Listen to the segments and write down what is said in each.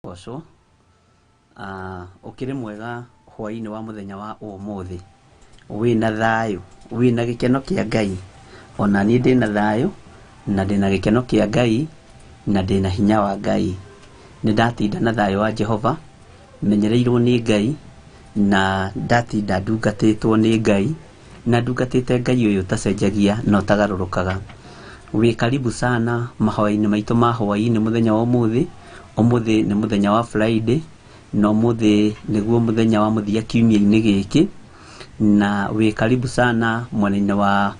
Marekagũo ukiri mwega hwai-ni wa muthenya wa umuthi wina thayu wina gikeno kia Ngai ona ni ndina thayu na ndina gikeno kia Ngai na ndina hinya wa Ngai ni ndatinda na thayu wa Jehova menyereirwo ni Ngai na ndatinda ndungatitwo ni Ngai na ndungatite Ngai uyu tacenjagia no tagarurukaga. Wi karibu sana mahoya-ini maitu ma hwai-ni muthenya wa umuthi ni muthenya wa Friday no muthi niguo muthenya wa muthia kiumia-ini giki na wi karibu sana mwena-ini wa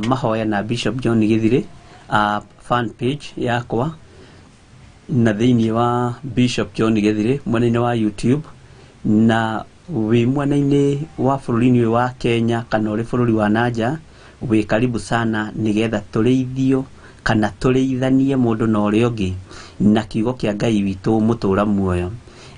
Mahoya na Bishop John Githire fan page yakwa na thiini wa Bishop John Githire mwena-ini wa YouTube na wi mwena-ini wa bururi-ini wa Kenya kana uri bururi wa nanja wi karibu sana nigetha tureithio kana tureithanie mundu na uria ungi na kiugo kia Ngai witu mutura muoyo.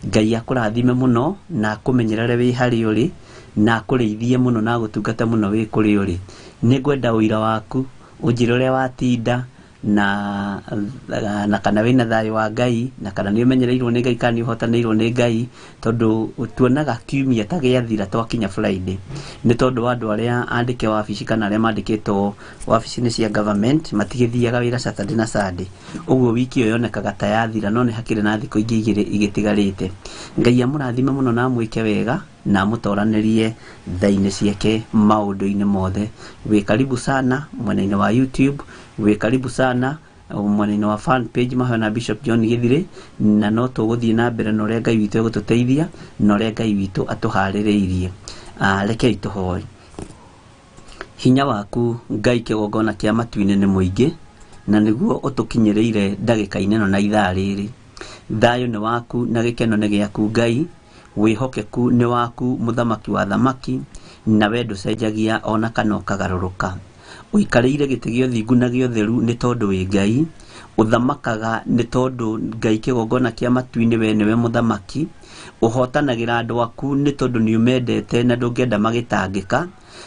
Ngai akurathime muno na akumenyerere wi hari uri na akureithie muno na gutungata muno wi kuri uri. Ningwenda uira waku unjire uria watinda na kana wina thayu wa Ngai na kana ni umenyereirwo ni Ngai kana ni uhotanirwo ni Ngai tondu tuonaga kiumia ta giathira twakinya Friday ni tondu andu aria andike wabici kana aria mandikitwo wabici-ini cia government matigithiaga wira Saturday na Sunday uguo wiki iyo yonekaga ta yathira no ni hakiri na thiko ingi igiri igitigarite. Ngai amurathime muno na mwike wega na mutoranirie thaini ciake maundu-ini mothe. Wi karibu sana mwena-ini wa YouTube, wi karibu sana mwena-ini wa fan page Mahoya na Bishop John Githire na no tuguthie na mbere no ria Ngai witu egututeithia no ria Ngai witu atuhaririirie. Rekei tuhoe. Hinya waku Ngai kigongona kia matu-ini ni muingi na niguo utukinyereire ndagika-ini no na ithaa riri. Thayu ni waku na gikeno ni giaku Ngai, wihokeku ni waku muthamaki wa thamaki na we nducenjagia ona kana ukagaruruka. Uikarĩire gĩtĩ gĩa ũthingu na gĩa ũtheru nĩ tondũ wĩ Ngai, uthamakaga nĩ tondũ Ngai kĩgongona kĩa matu-inĩ we nĩwe mũthamaki, uhotanagĩra andũ aku nĩ tondũ nĩ umendete na ndũngĩenda magĩtangĩka.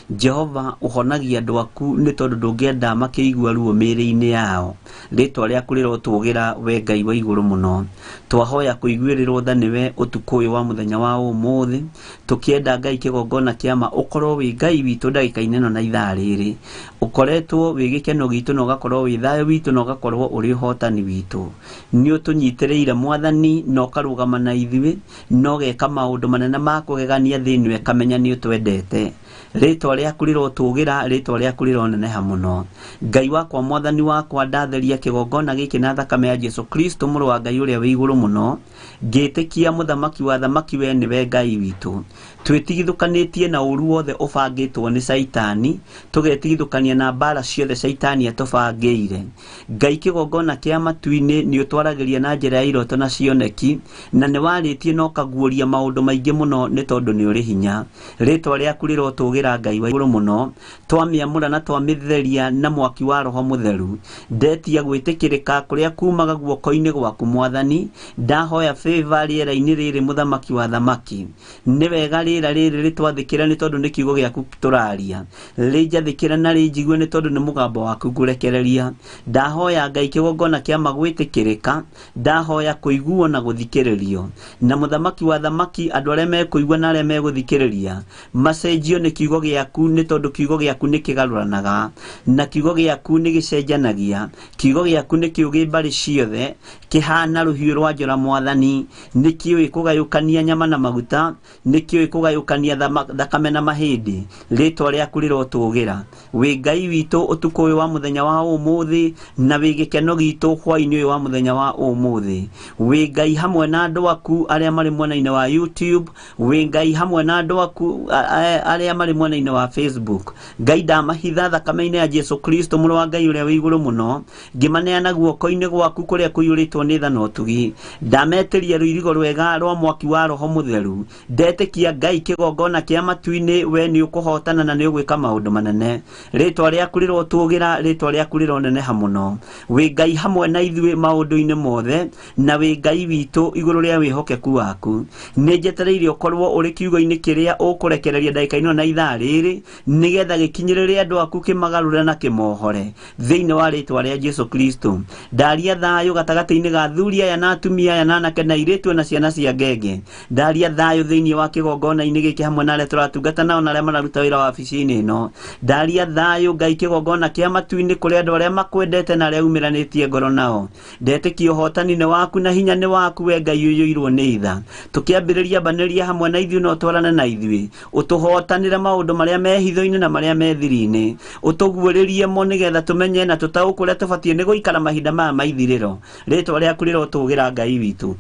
Jehova uhonagia andũ aku nĩ tondũ ndũngĩenda makĩigua ruo mĩĩrĩ-inĩ yao. Rĩtwa rĩaku rĩrotũgĩra we Ngai wa igũrũ mũno. Twahoya kũiguĩrĩrwo tha nĩwe ũtukũ ũyũ wa mũthenya wa ũmũthĩ, tũkĩenda Ngai kĩgongona kĩa ma ũkorwo wĩ Ngai witũ ndagĩka-inĩ ĩno na ithaa rĩrĩ. Ũkoretwo wĩ gĩkeno gitũ na ũgakorwo wĩ thayũ witũ na ũgakorwo ũrĩ ũhotani witũ. Nĩ ũtũnyitĩrĩire Mwathani na ũkarũgama na ithuĩ na ũgeka maũndũ manene ma kũgegania thĩ ĩno ĩkamenya nĩ ũtwendete. Rĩtwa rĩaku rĩrotũgĩra, rĩtwa rĩaku rĩroneneha mũno. Ngai wakwa Mwathani wakwa ndatheria kĩgongona gĩkĩ na thakame ya Jesu Kristo mũrũ wa Ngai ũrĩa wĩ igũrũ mũno, ngĩtĩkia mũthamaki wa thamaki we nĩwe Ngai witũ. Twĩtigithũkanĩtie na ũru wothe ũbangĩtwo nĩ Saitani, tũgetigithũkania na mbara ciothe Saitani atũbangĩire. Ngai kĩgongona kĩa matu-inĩ nĩ ũtwaragĩria na njĩra ya iroto na cioneki na nĩ warĩtie na ũkaguũria maũndũ maingĩ mũno nĩ tondũ nĩ ũrĩ hinya. Rĩtwa rĩaku rĩrotũgĩra Ngai wa igũrũ mũno, twamĩamũra na twamĩtheria na mwaki wa Roho Mũtheru. Ndetia gwĩtĩkĩrĩka kũrĩa kumaga guoko-inĩ gwaku Mwathani. Ndahoya favor rĩera-inĩ rĩrĩ mũthamaki wa thamaki. Nĩ wega rĩera rĩrĩ rĩtwathĩkĩra nĩ tondũ nĩ kiugo gĩaku tũraria. Rĩnjathĩkĩra na rĩnjigue nĩ tondũ nĩ mũgambo waku ngũrekereria. Ndahoya Ngai kĩgongona kĩa ma gwĩtĩkĩrĩka, ndahoya kũiguo na gũthikĩrĩrio. Na mũthamaki wa thamaki andũ arĩa mekũigua na arĩa megũthikĩrĩria macenjio nĩ kiugo gĩaku nĩ tondũ kiugo gĩaku nĩ kĩgarũranaga na kiugo gĩaku nĩ gĩcenjanagia. Kiugo gĩaku nĩ kĩũgĩ mbarĩ ciothe, kĩhana rũhiũ rwa njora Mwathani, nĩ kĩũĩ kũgayũkania nyama na maguta, nĩ kĩũĩ kũgayũkania thakame na mahĩndĩ. Rĩtwa rĩaku rĩrotũgĩra. Wĩ Ngai witũ ũtukũ ũyũ wa mũthenya wa ũmũthĩ na wĩ gĩkeno gitũ hwai-inĩ ũyũ wa mũthenya wa ũmũthĩ. Wĩ Ngai hamwe na andũ aku arĩa marĩ mwena-inĩ wa YouTube, wĩ Ngai hamwe na andũ aku arĩa marĩ mwena-inĩ wa Facebook. Ngai ndamahitha thakame-inĩ ya Jesu Kristo mũrũ wa Ngai ũrĩa wĩ igũrũ mũno, ngĩmaneana guoko-inĩ gwaku kũrĩa kũiyũrĩtwo nĩ tha na ũtugi. Ndametĩria rũirigo rwega rwa mwaki wa Roho Mũtheru. Ndetĩkia Ngai kĩgongona kĩa matu-inĩ we nĩ ũkũhotana na nĩ ũgwĩka maũndũ manene. Rĩtwa rĩaku rĩrotũgĩra, rĩtwa rĩaku rĩroneneha mũno. Wĩ Ngai hamwe na ithuĩ maũndũ-inĩ mothe na wĩ Ngai witũ igũrũ rĩa wĩhokeku waku. Nĩ njetereire ũkorwo ũrĩ kiugo-inĩ kĩrĩa ũkũrekereria ndagĩka-inĩ na ithaa rĩrĩ nĩgetha gĩkinyĩrĩre andũ aku kĩmagarũre na kĩmohore thĩinĩ wa rĩtwa rĩa Jesu Kristo. Ndaria thayũ gatagatĩ-inĩ gĩkeno-inĩ ga athuri aya na atumia aya na anake na airĩtu na ciana cia ngenge. Ndaria thayũ thĩinĩ wa kĩgongona-inĩ gĩkĩ hamwe na arĩa tũratungata nao na arĩa mararuta wĩra wa wabici-inĩ ĩno. Ndaria thayũ Ngai kĩgongona kĩa matu-inĩ kũrĩ andũ arĩa makwendete na arĩa umiranĩtie ngoro nao. Ndetĩkia ũhotani nĩ waku na hinya nĩ waku we Ngai ũiyũirwo nĩ itha. Tũkĩambĩrĩria mbanĩria hamwe na ithuĩ no twarane na ithuĩ. Ũtũhotanĩre maũndũ marĩa me hitho-inĩ na marĩa me thiri-inĩ. Ũtũguũrĩrie mo nĩgetha tũmenye na tũtaũkũre ũrĩa tũbatiĩ nĩ gũikara mahinda maya ma ithirĩro. Rĩĩtwa rĩaku rĩrotũũgĩra Ngai witũ.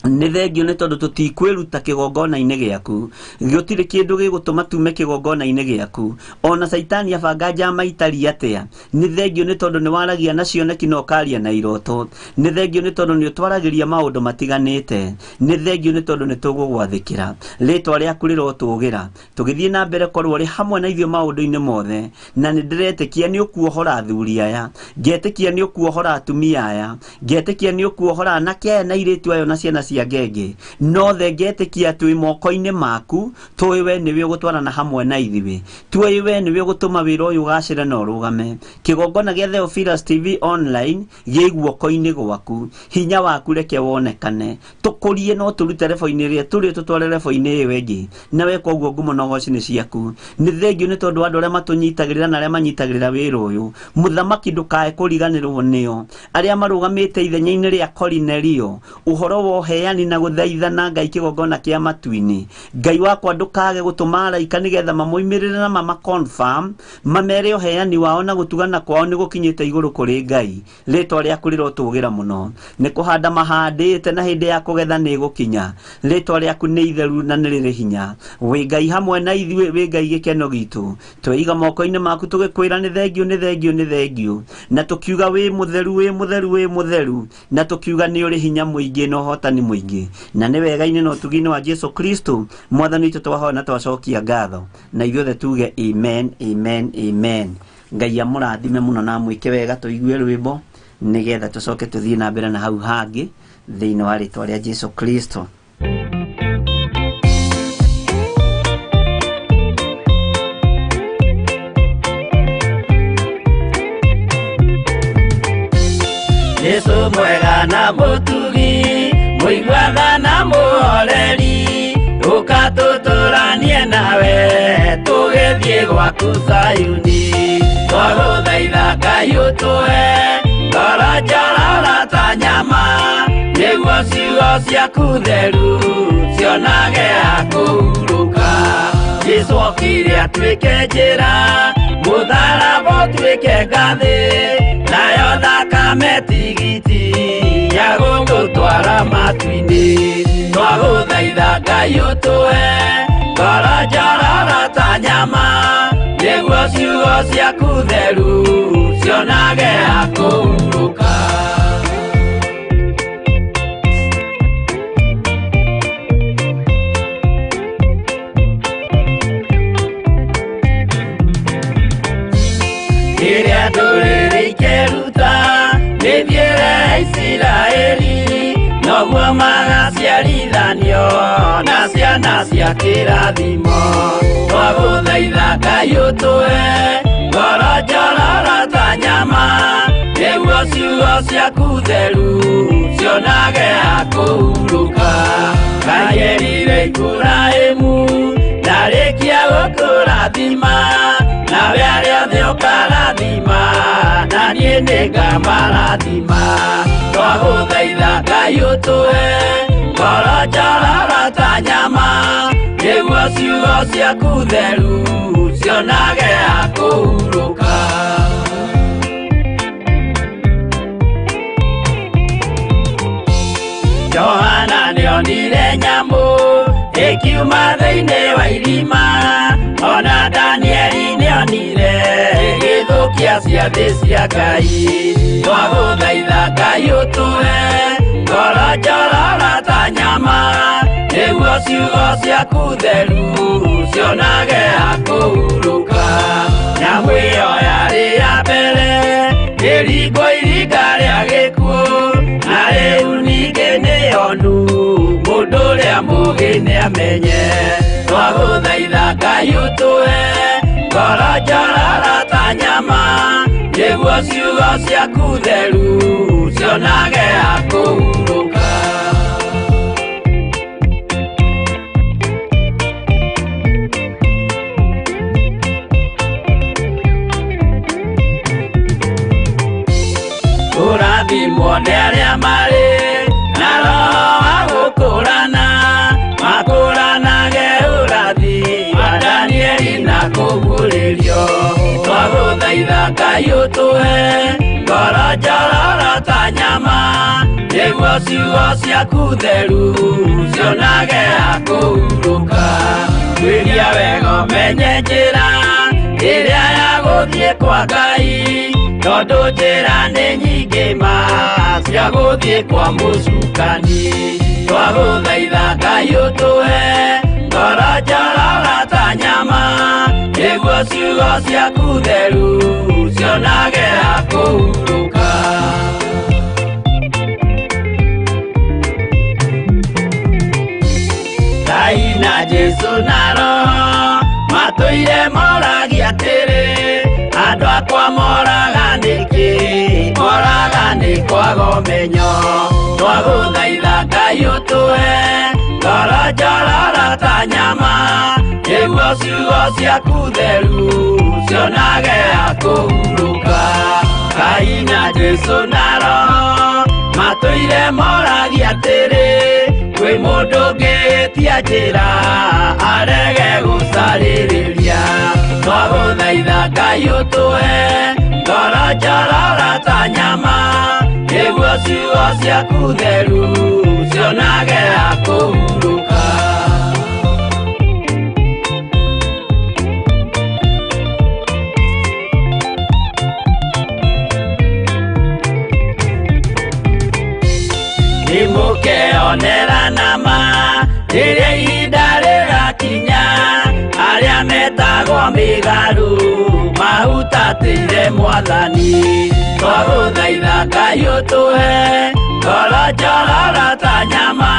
Nĩ thengio nĩ tondũ tũtikwĩruta kĩgongona-inĩ gĩaku. Gũtirĩ kĩndũ gĩgũtũma tume kĩgongona-inĩ gĩaku. Ona Saitani abanga njama itari atĩa. Nĩ thengio nĩ tondũ nĩ waragia na cioneki na ũkaria na iroto. Nĩ thengio nĩ tondũ nĩ ũtwaragĩria maũndũ matiganĩte. Nĩ thengio nĩ tondũ nĩ tũgũgwathĩkĩra. Rĩĩtwa rĩaku rĩrotũũgĩra. Tũgĩthiĩ na mbere korwo ũrĩ hamwe na ithuĩ maũndũ-inĩ mothe. Na nĩ ndĩretĩkia nĩ ũkuohora athuri aya. Ngetĩkia nĩ ũkuohora atumia aya. Ngetĩkia nĩ ũkuohora anake aya na airĩtu aya na ciana cia ngenge. Nothe ngetĩkia twĩ moko-inĩ maku. Tũĩ we nĩwe ũgũtwarana hamwe na ithuĩ. Tũĩ we nĩwe ũgũtũma wĩra ũyũ ũgacĩre na ũrũgame. Kĩgongona gĩa Theophilus TV online gĩ guoko-inĩ gwaku. Hinya waku reke wonekane. Tũkũrie no tũrute rebo-inĩ ĩrĩa tũrĩ tũtware rebo-inĩ ĩyo ĩngĩ. Nawe koguo ngumo na ũhooci nĩ ciaku. Nĩ thengio nĩ tondũ andũ arĩa matũnyitagĩrĩra na arĩa manyitagĩrĩra wĩra ũyũ. Mũthamaki ndũkae kũriganĩrwo nĩo. Arĩa marũgamĩte ithenya-inĩ rĩa Korinelio. Ũhoro wa ũheani na gũthaithana Ngai kĩgongona kĩa matu-inĩ. Ngai wakwa ndũkage gũtũma araika nĩgetha mamoimĩrĩre na mamaconfirm. Mamere ũheani wao na gũtugana kwao nĩ gũkinyĩte igũrũ kũrĩ Ngai. Rĩĩtwa rĩaku rĩrotũũgĩra mũno. Nĩ kũhanda mahandĩte na hĩndĩ ya kũgetha nĩ gũkinya. Rĩĩtwa rĩaku nĩ itheru na nĩ rĩrĩ hinya. Wĩ Ngai hamwe na ithuĩ, wĩ Ngai gĩkeno gitũ. Tweiga moko-inĩ maku tũgĩkwĩra nĩ thengio nĩ thengio nĩ thengio. Na tũkiuga wĩ mũtheru wĩ mũtheru wĩ mũtheru. Na tũkiuga nĩ ũrĩ hinya mũingĩ na ũhotani mũingĩ. Na nĩ wega-inĩ na ũtugi-inĩ wa Jesu Kristo Mwathani witũ twahoya na twacokia ngatho. Na ithuothe tuge amen amen amen. Ngai amũrathime mũno na mwĩke wega tũigue rwĩmbo nĩgetha tũcoke tũthiĩ na mbere na hau hangĩ thĩinĩ wa rĩĩtwa rĩa Jesu Kristo. Jesu mwega na mũtugi, mũiguaga na mũhoreri, ũkatũtũranie nawe tũgĩthiĩ gwaku Zayuni. Twagũthaitha Ngai ũtũhe ngoro njororo ta nyama, nĩguo ciugo ciaku theru cionage ha kũhurũka. Jesũ okire atuĩke njĩra, mũtharaba ũtuĩke ngathĩ, nayo thakame tigiti ya gũgũtwara matu-inĩ. Twagũthaitha Ngai ũtũhe ngoro njororo ta nyama, nĩguo ciugo ciaku theru cionage ha kũhurũka. Rĩrĩa ndũrĩrĩ ikeruta mĩthiĩre Isiraeli, noguo magaciarithanio na ciana cia kĩrathimo. Twagũthaitha Ngai ũtũhe ngoro njororo ta nyama, nĩguo ciugo ciaku theru cionage ha kũhurũka. Ngai erire Iburahĩmu ndarĩkia gũkũrathima, nawe arĩa othe ũkarathima na niĩ nĩngamarathima. Twagũthaitha Ngai ũtũhe ngoro njororo ta nyama, nĩguo ciugo ciaku theru cionage ha kũhurũka. Johana nĩonire nyamũ ĩkiuma thĩinĩ wa irima, ona Danieli nĩonire gĩthũkia ciathĩ cia Ngai. Twagũthaitha Ngai ũtũhe ngoro njororo ta nyama, nĩguo ciugo ciaku theru cionage ha kũhurũka. Nyamũ ĩyo yarĩ ya mbere ĩringwo iringa rĩa gĩkuũ, na rĩu ningĩ nĩyonu mũndũ ũrĩa mũũgĩ nĩamenye. Twagũthaitha Ngai ũtũhe ngoro njororo ta nyama, nĩguo ciugo ciaku theru cionage akũhurũka. Ũrathimwo nĩ arĩa marĩ na roho wa gũkũrana, makũranage ũrathi wa Danieli na kũguũrĩrio. Twagũthaitha Ngai ũtũhe ngoro njororo ta nyama, nĩguo ciugo ciaku theru cionage akũhurũka. Twĩria wega ũmenye njĩra ĩrĩa ya gũthiĩ kwa Ngai, tondũ njĩra nĩ nyingĩ ma cia gũthiĩ kwa mũcukani. Twagũthaitha Ngai ũtũhe ngoro njororo ta nyama, nĩguo ciugo ciaku theru cionage akũhurũka. Ngai na Jesũ na Roho matũire moragia atĩrĩ, andũ akwa moraga nĩkĩ, moraga nĩ kwaga ũmenyo. Twagũthaitha Ngai ũtũhe ngoro njororo ta nyama, nĩguo ciugo ciaku theru cionage akũhurũka. Ngai na Jesũ na Roho matũire moragia atĩrĩ, kwĩ mũndũ ũngĩtia njĩra arege gũcarĩrĩria. Twagũthaitha Ngai ũtũhe ngoro njororo ta nyama, nĩguo ciugo ciaku theru cionage akũhurũka. Nĩmũkeonera nama rĩrĩa ihinda rĩgakinya, arĩa metagwo mĩgarũ mahutatĩire Mwathani. Twagũthaitha Ngai ũtũhe ngoro njororo ta nyama,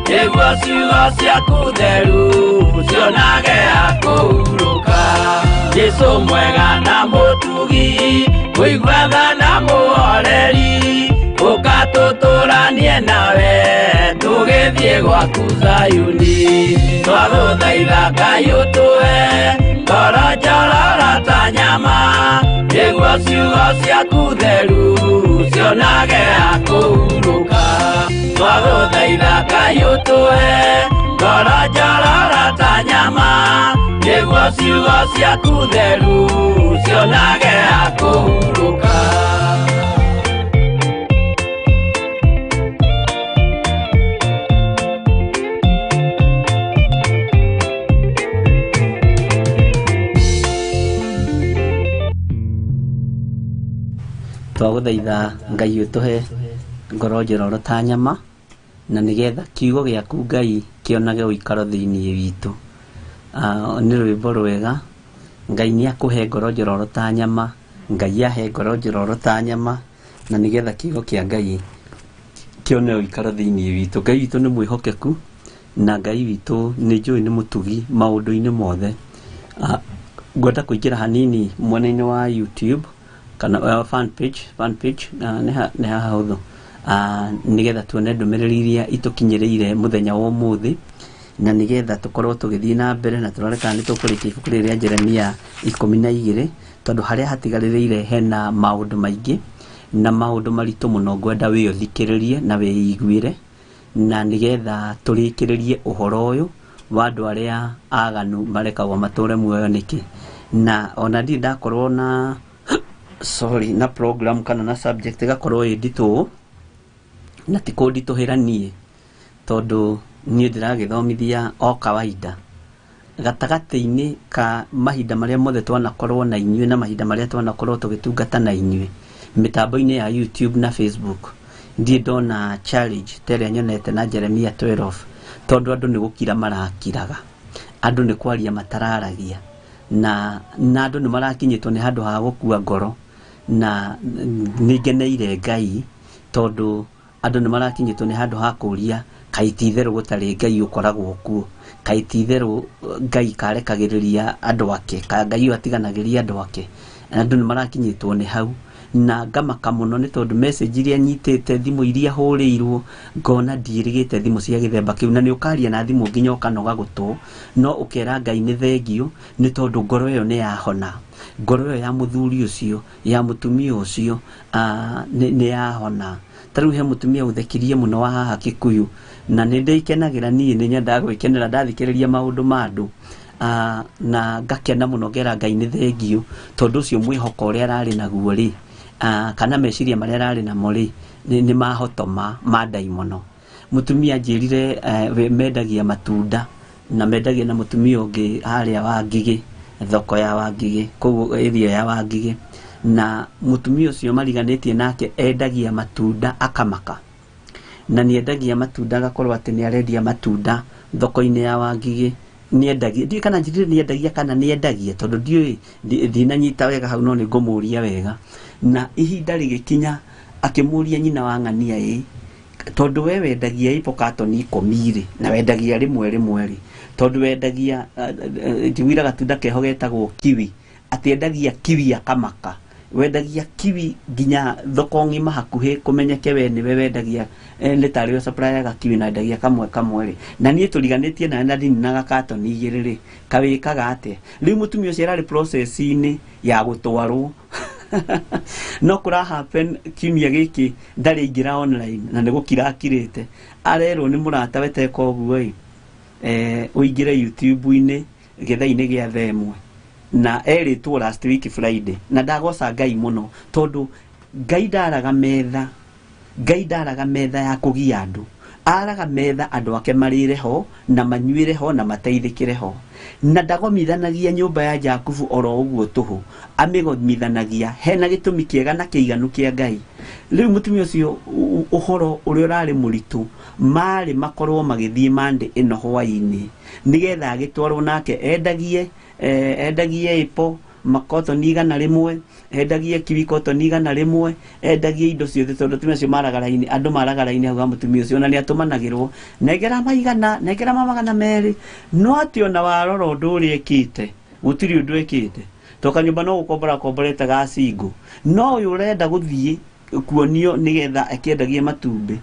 nĩguo ciugo ciaku theru cionage akũhurũka. Jesũ mwega na mũtugi, mũigua tha na mũhoreri, ũka tũtũranie nawe tũgĩthiĩ gwaku Zayuni. Twagũthaitha Ngai ũtũhe ngoro njororo ta nyama, nĩguo ciugo ciaku theru cionage akũhurũka. Twagũthaitha Ngai ũtũhe ngoro njororo ta nyama, nĩguo ciugo ciaku theru cionage akũhurũka. Twagũthaitha Ngai ũtũhe ngoro njororo ta nyama, na nĩgetha kiugo gĩaku Ngai kĩonage ũikaro thĩinĩ witũ. Nĩ rwĩmbo rwega. Ngai nĩakũhe ngoro njororo ta nyama, Ngai ahe ngoro njororo ta nyama, na nĩgetha kiugo kĩa Ngai kĩone ũikaro thĩinĩ witũ. Ngai witũ nĩ mwĩhokeku, na Ngai witũ nĩ njũĩ nĩ mũtugi maũndũ-inĩ mothe. Ngwenda kũingĩra hanini mwena-inĩ wa YouTube kana fan page nĩ haha hũthũ, nĩgetha tuone ndũmĩrĩri iria itũkinyĩrĩire mũthenya wa ũmũthĩ, na nĩgetha tũkorwo tũgĩthiĩ na mbere na tũrore kana nĩ tũkũrĩkia ibuku rĩrĩ rĩa Jeremia 12, tondũ harĩa hatigarĩrĩire hena maũndũ maingĩ na maũndũ maritũ mũno. Ngwenda wĩũthikĩrĩrie na wĩiguĩre, na nĩgetha tũrĩkĩrĩrie ũhoro ũyũ wa andũ arĩa aganu marekagwo matũre muoyo nĩkĩ. Na ona ndirĩ ndakorwo na na program kana na subject gakorwo ĩ nditũ, na ti kũnditũhĩra niĩ, tondũ niĩ ndĩragĩthomithia o kawaida gatagatĩ-inĩ ka mahinda marĩa mothe twanakorwo na inyuĩ na mahinda marĩa twanakorwo tũgĩtungata na inyuĩ mitambo-inĩ ya YouTube na Facebook. Ndiĩ ndona challenge terĩa nyonete na Jeremia 12, tondũ andũ nĩ gũkira marakiraga, andũ nĩ kwaria matararagia, na andũ nĩ marakinyĩtwo nĩ handũ ha gũkua ngoro, na nĩngeneire Ngai tondũ andũ nĩ marakinyĩtwo nĩ handũ ha kũria kaĩ ti itherũ gũtarĩ Ngai ũkoragwo kuo, kaĩ ti itherũ Ngai karekagĩrĩria andũ ake, ka Ngai atiganagĩria andũ ake. andũ nĩ marakinyĩtwo nĩ hau na ngamaka mũno nĩ tondũ message iria nyitĩte thimũ iria hũrĩirwo ngona ndiĩrĩgĩte thimũ cia gĩthemba kĩu na nĩ ũkaria na thimũ nginya ũkanoga gũtũ no ũkera Ngai nĩ thengio nĩ tondũ ngoro ĩyo nĩ yahona ngoro ĩyo ya mũthuri ũcio ya mũtumia ũcio nĩ yahona tarĩu he mũtumia ũthekirie mũno wa haha Kikuyu na nĩ ndĩkenagĩra niĩ nĩ nyendaga gwĩkenera ndathikĩrĩria maũndũ ma andũ na ngakena mũno ngera Ngai nĩ thengio tondũ ũcio mwĩhoko ũrĩa ararĩ naguo rĩ kana meciria marĩa ararĩ namo rĩ nĩ mahotoma ma ndaimono mũtumia njĩrire mendagia matunda na mendagia na mũtumia ũngĩ harĩa wa Ngigĩ thoko ya wa Ngigĩ kũu area ya wa Ngigĩ na mũtumia ũcio mariganĩtie nake endagia matunda akamaka na nĩ endagia matunda agakorwo atĩ nĩ arendia matunda thoko-inĩ ya wa Ngigĩ nĩ endagia ndiĩ kana njĩrire nĩ endagia kana nĩ endagia tondũ ndiũĩ ndinanyita wega hau no nĩ ngũmũria wega na ihinda rĩgĩkinya akĩmũria nyina wa ng'ania tondũ we wendagia ipo katoni 10 na wendagia rĩmwe rĩ tondũ wendagia njiguira gatunda keho getagwo kiwi atiendagia kiwi akamaka wendagia kiwi nginya thoko ng'ima hakuhĩ kũmenyeke we nĩwe wendagia nĩ tarĩ supplier ga kiwi na wendagia kamwe rĩ na niĩ tũriganĩtie na ndini na gakatoni 2 rĩ kawĩkaga atĩa rĩu mũtumia ũcio ararĩ process-inĩ ya gũtwarwo no kũra happen kiumia gĩkĩ ndarĩ ingĩra online na nĩ gũkirakirĩte arerwo nĩ mũrata weteka ũguo ũingĩre YouTube-inĩ gĩthaa-inĩ gĩa themwe na erĩtwo last week Friday na ndagoca Ngai mũno tondũ Ngai ndaraga metha ya kũgia andũ araga metha andũ ake marĩre ho na manyuĩre ho na mateithĩkĩre ho na ndagomithanagia nyũmba ya Jakubu oro ũguo tũhũ amĩgomithanagia hena gĩtũmi kĩega na kĩiganu kĩa Ngai rĩu mũtumia ũcio ũhoro ũrĩa ũrarĩ mũritũ marĩ makorwo magĩthiĩ mande ĩno hwai-ni nĩgetha agĩtwarwo nake endagie ipo makotoni 100 endagie kiwi kotoni 100 endagie indo ciothe tondũ tumia cio maragara-inĩ andũ maragara-inĩ hau mũtumia ũcio na nĩ atũmanagĩrwo nengera maigana nengera magana merĩ no atĩ ona warora ũndũ ũrĩa ekĩte gũtirĩ ũndũ ekĩte toka nyũmba no gũkomborete ga single no ũyũ ũrenda gũthiĩ kuonio nĩgetha akĩendagie matumbĩ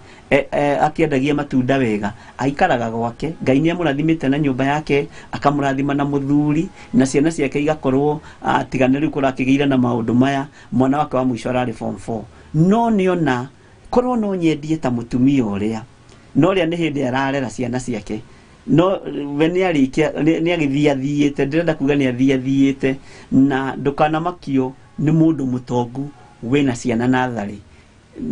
akĩendagie matunda wega aikaraga gwake Ngai nĩ amũrathimĩte na nyũmba yake akamũrathima na mũthuri na ciana ciake igakorwo tiganĩrĩu kũrakĩgĩira na maũndũ maya mwana wake wa mũico ararĩ form 4 no nĩona korwo no nyendie ta mũtumia ũrĩa no rĩa nĩ hĩndĩ ararera ciana ciake no we nĩ agĩthiathiĩte ndĩrenda kuga nĩ athiathiĩte na ndũkanamakio nĩ mũndũ mũtongu wena ciana natharĩ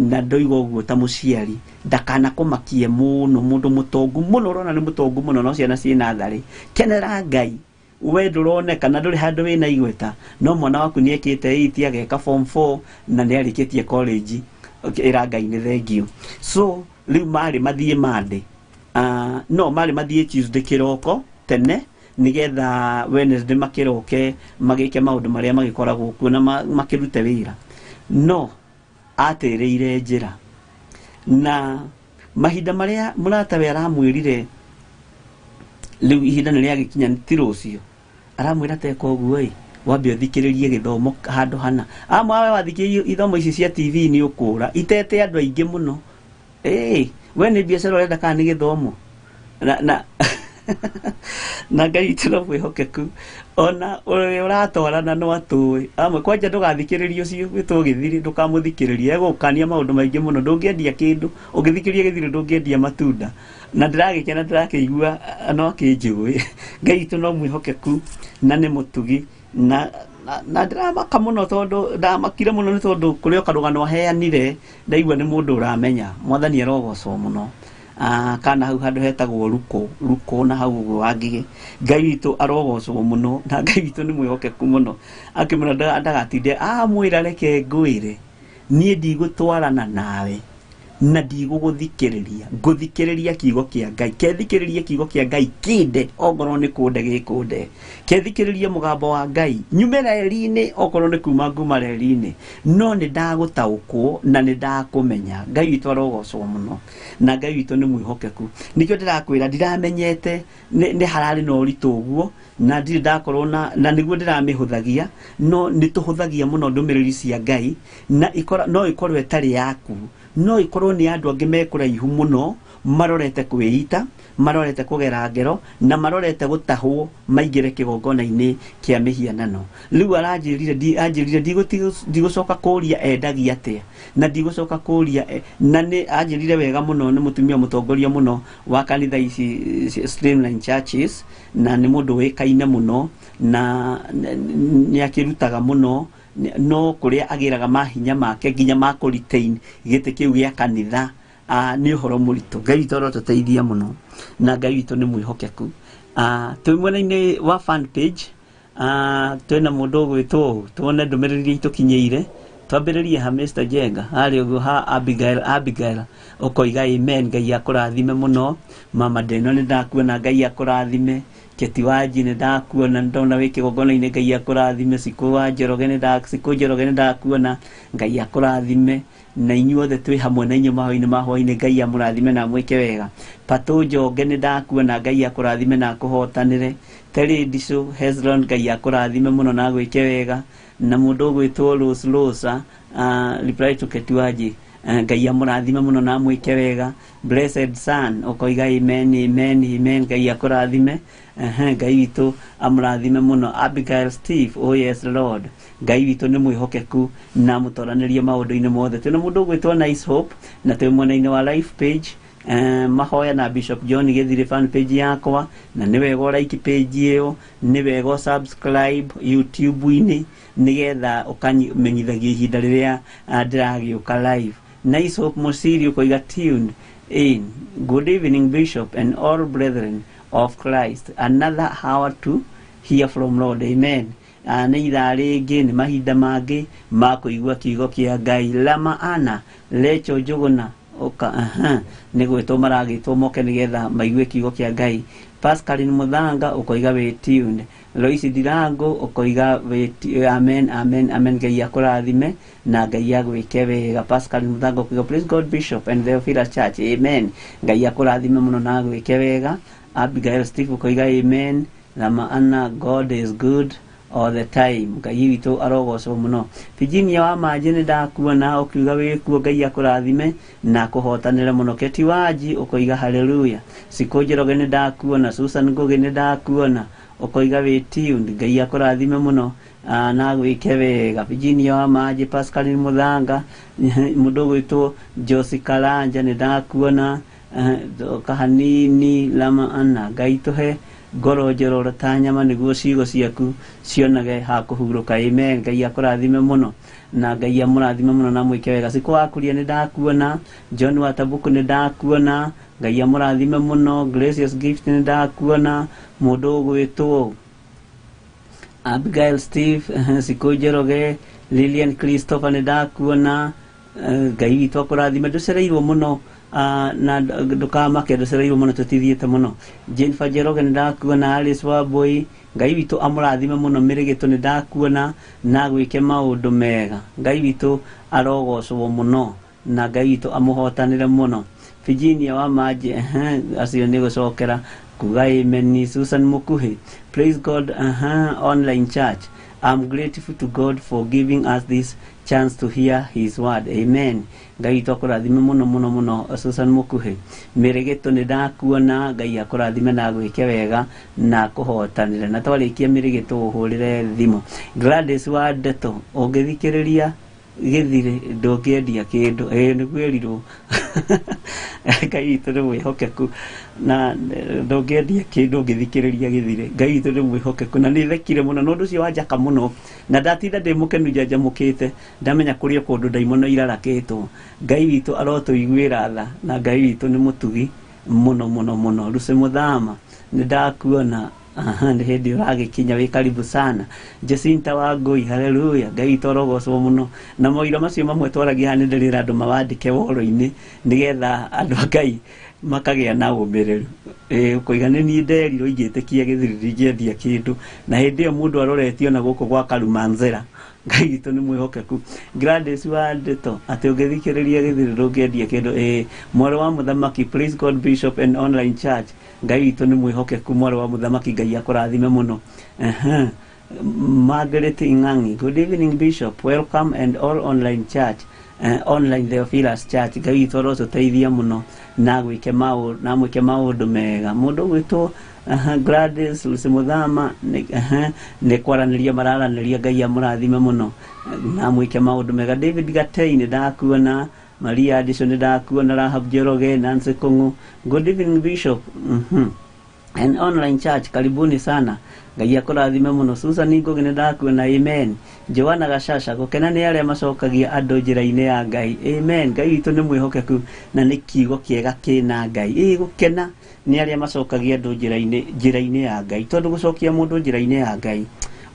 na ndoiga ũguo ta mũciari ndakanakũmakie mũno mũndũ mũtongu mũno ũrona nĩ mũtongu mũno no ciana ciĩ natharĩ kenera Ngai we ndũroneka na ndũrĩ handũ wĩna igweta no mwana waku nĩ ekĩte 8 ageka form 4 na nĩ arĩkĩtie college ĩra Ngai nĩ thengio so rĩu marĩ mathiĩ mande no marĩ mathiĩ Tuesday kĩroko tene nĩgetha Wednesday makĩroke magĩke maũndũ marĩa magĩkoragwo kuo na makĩrute wĩra no atĩrĩire njĩra na mahinda marĩa mũratawe aramwĩrire rĩu ihinda nĩ rĩagĩkinya ti rũciũ aramwĩra teka ũguo wambe ũthikĩrĩrie gĩthomo handũ hana amwe wathikĩrĩrie ithomo ici cia TV nĩ ũkũra itete andũ aingĩ mũno we nĩ biacara ũrenda kana nĩ gĩthomo na Ngai tũno mwĩhokeku ona ũrĩa ũratwarana no atũĩ amwe kwanja ndũgathikĩrĩrie ũcio wĩtwo gĩthiri ndũkamũthikĩrĩria egũkania maũndũ maingĩ mũno ndũngĩendia kĩndũ ũngĩthikĩrĩria gĩthiri ndũngĩendia matunda na ndĩragĩkena ndĩrakĩigua no akĩnjũĩ Ngai tũno mwĩhokeku na nĩ mũtugi na ndĩramaka mũno tondũ ndamakire mũno nĩ tondũ kũrĩ karũgano aheanire ndaigua nĩ mũndũ ũramenya mwathani arogocwo mũno kana hau handũ hetagwo ruko na hau ũguo wa Ngigĩ Ngai witũ arogocwo mũno na Ngai witũ nĩ mwĩhokeku mũno akĩmũra ndagatinde mwĩra reke ngwĩre niĩ ndigũtwarana nawe na ndigũgũthikĩrĩria ngũthikĩrĩria kiugo kĩa Ngai kethikĩrĩria kiugo kĩa Ngai kinde okorwo nĩ kũnde gĩkũnde kethikĩrĩria mũgambo wa Ngai nyume reri-inĩ okorwo nĩ kuma nguma reri-inĩ no nĩ ndagũtaũkwo na nĩ ndakũmenya Ngai witũ arogocwo mũno na Ngai witũ nĩ mwĩhokeku nĩkĩo ndĩrakwĩra ndiramenyete nĩ hararĩ na ũritũ ũguo na ndirĩ ndakorwo na nĩguo ndĩramĩhũthagia no nĩ tũhũthagia mũno ndũmĩrĩri cia Ngai na no ikorwo ĩtarĩ yaku no ikorwo nĩ andũ angĩ mekũraihu mũno marorete kwĩita marorete kũgera ngero na marorete gũtahwo maingĩre kĩgongona-inĩ kĩa mĩhianano rĩu anjĩrire ndigũcoka kũria endagia atĩa na ndigũcoka kũria na nĩ anjĩrire wega mũno nĩ mũtumia mũtongoria mũno wa kanitha ici streamline churches na nĩ mũndũ wĩkaine mũno na nĩ akĩrutaga mũno no kũrĩa agĩraga mahinya make nginya ma kũ-retain gĩtĩ kĩu gĩa kanitha nĩ ũhoro mũritũ Ngai witũ arotũteithia mũno na Ngai witũ nĩ mwĩhokeku twĩ mwena-inĩ wa fan page twĩna mũndũ ũgwĩtwo tuone ndũmĩrĩri itũkinyĩire twambĩrĩrie ha Mr. Jenga harĩ ũguo ha Abigail ũkoiga amen Ngai akũrathime mũno mama Deno nĩ ndakuona Ngai akũrathime Keti Wanji nĩ ndakuona ndona wĩ kĩgongona-inĩ Ngai akũrathime Sikũ Njoroge nĩ ndakuona Ngai akũrathime na inyuothe twĩ hamwe na inyuĩ mahoya-inĩ ma Hwai-ni Ngai amũrathime na mwĩke wega Patũ Njonge nĩ ndakuona Ngai akũrathime na akũhotanĩre Terry Ndicũ Hezron Ngai akũrathime mũno na gwĩke wega na mũndũ ũgwĩtwo Rosa reply to Keti Wanji Ngai amũrathime mũno na mwĩke wega Blessed Son ũkoiga amen Ngai akũrathime Ngai witũ amũrathime mũno Abigail Steve oh yes Lord Ngai witũ nĩ mwĩhokeku na mũtoranĩrie maũndũ-inĩ mothe twĩna mũndũ ũgwĩtwo Nice Hope na twĩ mwena-inĩ wa life page Mahoya na Bishop John Gĩthirĩ fan page yakwa na nĩ wega ũraiki page ĩyo nĩ wega subscribe YouTube-inĩ nĩgetha ũkamenyithagia ihinda rĩrĩa ndĩragĩũka live Nice Hope Mũciri ũkoiga tuned in good evening Bishop and all brethren of Christ another hour to hear from Lord amen nĩ ithaa rĩngĩ nĩ mahinda mangĩ ma kũigua kiugo kĩa Ngai Lama Ana Lecho Njũgũna nĩ gwĩtwo maragĩtwo moke nĩgetha maigue kiugo kĩa Ngai Pascaline Mũthanga ũkoiga wĩ tuned Loisi Ndirango ũkoiga amen Ngai akũrathime na Ngai agwĩke wega Pascaline Mũthanga ũkoiga praise God Bishop and the Theophilus Church amen Ngai akũrathime mũno na agwĩke wega Abigail Steve ũkoiga amen Lama Ana God is good all the time Ngai witũ arogocwo mũno Virginia wa Manji nĩ ndakuona ũkiuga wĩkuo Ngai akũrathime na akũhotanĩre mũno Keti Wanji ũkoiga hallelujah Sikũ Njoroge nĩ ndakuona Susan Ngugi nĩ ndakuona ũkoiga wĩ tuned Ngai akũrathime mũno na gwĩke wega Virginia wa Manji Pascaline Mũthanga mũndũ ũgwĩtwo Josie Karanja nĩ ndakuona kahanini Lama Ana Ngai tũhe ngoro njororo ta nyama nĩguo ciugo ciaku cionage ha kũhurũka amen Ngai akũrathime mũno na Ngai amũrathime mũno na mwĩke wega Sikũ Wakũria nĩ ndakuona John Watabuku nĩ ndakuona Ngai amũrathime mũno Gracious Gift nĩ ndakuona mũndũ ũgwĩtwo Abigail Steve Sikũ Njoroge Lillian Christopher nĩ ndakuona Ngai witũ akũrathime ndũcereirwo mũno na ndũkamake ndũcereirwo mũno tũtithiĩte mũno Jennifer Njoroge nĩ ndakuona Alice Wambui Ngai witũ amũrathime mũno Mĩrĩgĩtũ nĩ ndakuona na gwĩke maũndũ mega Ngai witũ arogocwo mũno na Ngai witũ amũhotanĩre mũno Virginia wa Manji acio nĩ gũcokera kuga amen Susan Mũkuhĩ praise God online church I'm grateful to God for giving us this chance to hear his word amen Ngai witũ akũrathime mũno mũno mũno Susan Mũkuhĩ Mĩrĩgĩtũ nĩ ndakuona Ngai akũrathime na gwĩke wega na kũhotanĩre na twarĩkia Mĩrĩgĩtũ ũhũrĩre thimũ Gladys wa Ndeto ũngĩthikĩrĩria Gĩthirĩ ndũngĩendia kĩndũ nĩ kwĩrirwo Ngai witũ nĩ mwĩhokeku na ndũngĩendia kĩndũ ũngĩthikĩrĩria Gĩthirĩ Ngai witũ nĩ mwĩhokeku na nĩ thekire mũno na ũndũ ũcio wanjaka mũno na ndatinda ndĩ mũkenu njanjamũkĩte ndamenya kũrĩa kũndũ ndaimono irarakĩtwo Ngai witũ arotũiguĩra tha na Ngai witũ nĩ mũtugi mũno Lucy Mũthama nĩ ndakuona nĩ hĩndĩ ũragĩkinya wĩ karibu sana. Jacinta Wangui, haleluya, Ngai torogocwo mũno. Na moira macio mamwe twaragia nĩ ndĩrĩra andũ mawandĩke woro-inĩ nĩgetha andũ a Ngai makagĩa na ũmĩrĩru. Kũiga nĩ niĩ nderirwo ingĩtĩkia gĩthiriri ngĩendia kĩndũ, na hĩndĩ ĩyo mũndũ aroretio na gũkũ gwa Karumanzera. Ngai witũ nĩ mwĩhokeku. Gladys wa Ndeto atĩ ũngĩthikĩrĩria gĩthiriri ũngĩendia kĩndũ. Mwarĩ wa mũthamaki, praise God Bishop and online church. Ngai witũ nĩ mwĩhokeku, mwarĩ wa mũthamaki, Ngai akũrathime mũno. Margaret Ing'ang'i, good evening Bishop, welcome and all online church, online Theophilus church. Ngai witũ arotũteithia mũno na gwĩke maũndũ mega. Mũndũ gwĩtwo Gladys Lucimuthama nĩ kwaranĩria mararanĩria, Ngai amũrathime mũno na mwĩke maũndũ mega. David Gatei nĩ ndakuona, Maria Addition nĩ ndakuona, Rahab Njoroge, Nancy Kung'u, good evening Bishop and online church, karibuni sana, Ngai akũrathime mũno. Susan Ngugi nĩ ndakuona, amen. Joanna Gashasha, gũkena nĩ arĩa macokagia andũ njĩra-inĩ ya Ngai, amen. Ngai witũ nĩ mwĩhokeku na nĩ kiugo kĩega kĩna Ngai. Gũkena nĩ arĩa macokagia andũ njĩra-inĩ ya Ngai, tondũ gũcokia mũndũ njĩra-inĩ ya Ngai,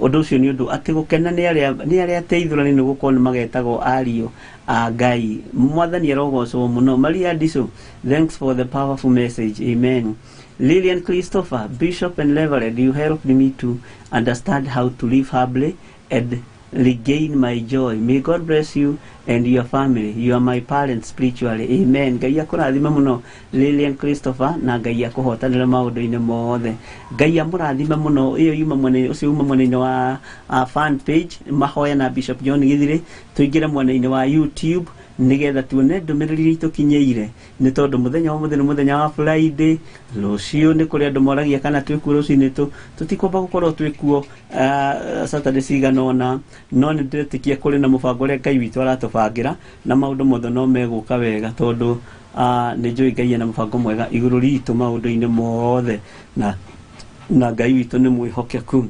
ũndũ ũcio nĩ ũndũ atĩ gũkena nĩ arĩa ateithũrani nĩ gũkorwo nĩ magetagwo ariũ a Ngai. Mwathani arogocwo mũno. Maria Addition, thanks for the powerful message, amen. Lillian Christopher, Bishop and Reverend, you helped me to understand how to live humbly and regain my joy. May God bless you and your family. You are my parents spiritually, amen. Ngai akũrathime mũno Lillian Christopher, na Ngai akũhotanĩre maũndũ-inĩ mothe. Ngai amũrathime mũno. Ũcio uma mwena-inĩ wa fan page Mahoya na Bishop John Githiri, tũingĩre mwena-inĩ wa YouTube nĩgetha tuone ndũmĩrĩri itũkinyĩire, nĩ tondũ mũthenya wa mũthenya nĩ mũthenya wa Friday. Rũciũ nĩ kũrĩ andũ moragia kana twĩkuo rũciinĩ. Tũtikwamba gũkorwo twĩkuo Saturday cigana ũna, no nĩ ndĩretĩkia kũrĩ na mũbango ũrĩa Ngai witũ aratũbangĩra, na maũndũ mothe no megũka wega, tondũ nĩ njũĩ Ngai ena mũbango mwega igũrũ ritũ maũndũ-inĩ mothe, na Ngai witũ nĩ mwĩhokeku.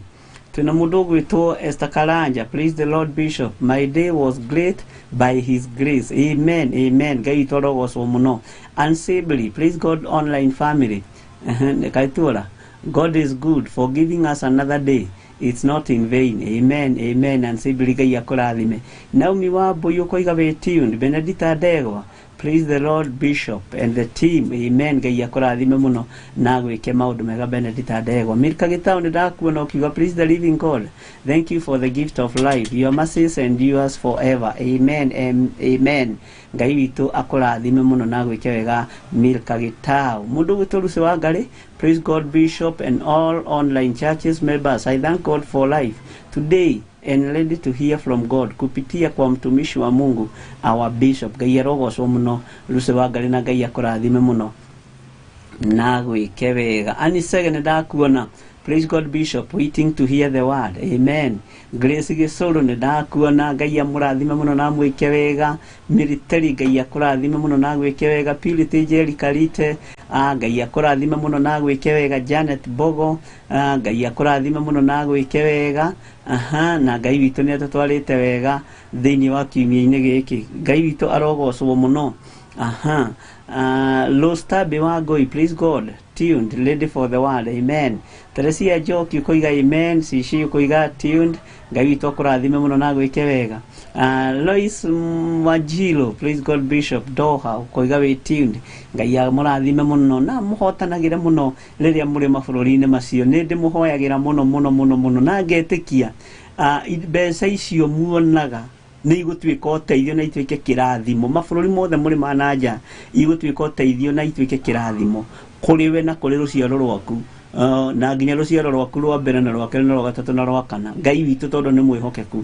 Twina mũndũ gwĩtwo Esther Karanja, praise the Lord Bishop, my day was great by his grace, amen, amen. Ngai witũ arogocwo mũno. Unsably, praise God online family. Nekaitũra, God is good for giving us another day, it's not in vain, amen, amen. Unsably, Ngai akũrathime. Naomi Wambui ũkoiga wĩ tuned. Benedita Ndegwa, praise the Lord Bishop and the team, amen. Ngai akũrathime mũno na gwĩke maũndũ mega. Benedita Ndegwa. Milka Gitau nĩ ndakuona ũkiuga, praise the living God, thank you for the gift of life, your mercies endures forever, amen, amen. Ngai witũ akũrathime mũno na gwĩke wega. Milka Gitau. Mũndũ gwĩtwo Lucy Wangari, praise God Bishop and all online churches members, I thank God for life today and ready to hear from God kupitia kwa mtumishi wa Mungu our Bishop. Ngai arogocwo mũno Lucy Wangari na Ngai akũrathime mũno na gwĩke wega. Anisege nĩ ndakuona, praise God Bishop, waiting to hear the word, amen. Grace Gĩcũrũ nĩ ndakuona, Ngai amũrathime mũno na mwĩke wega. Military, Ngai akũrathime mũno na gwĩke wega. Purity Jerry Karite, Ngai akũrathime mũno na gwĩke wega. Janet Bogo, Ngai akũrathime mũno na gwĩke wega. Na Ngai witũ nĩ atũtwarĩte wega thĩinĩ wa kiumia-inĩ gĩkĩ. Ngai witũ arogocwo mũno. Lostabe Wangui, praise God, tuned, ready for the word, amen. Teresia Joki ũkoiga amen. Cici ũkoiga tuned. Ngai witũ akũrathime mũno na gwĩke wega. Lois Mwajilo, praise God Bishop Doha, ũkoiga wĩ tuned. Ngai amũrathime mũno na mũhotanagĩre mũno rĩrĩa mũrĩ mabũrũri-inĩ macio. Nĩ ndĩmũhoyagĩra mũno na ngetĩkia mbeca icio muonaga nĩ igũtuĩka ũteithio na ituĩke kĩrathimo. Mabũrũri mothe mũrĩ ma nanja igũtuĩka ũteithio na ituĩke kĩrathimo kũrĩ we na kũrĩ rũciaro rwaku, na nginya rũciaro rwaku rwa mbere na rwa kerĩ na rwa gatatũ na rwa kana. Ngai witũ tondũ nĩ mwĩhokeku,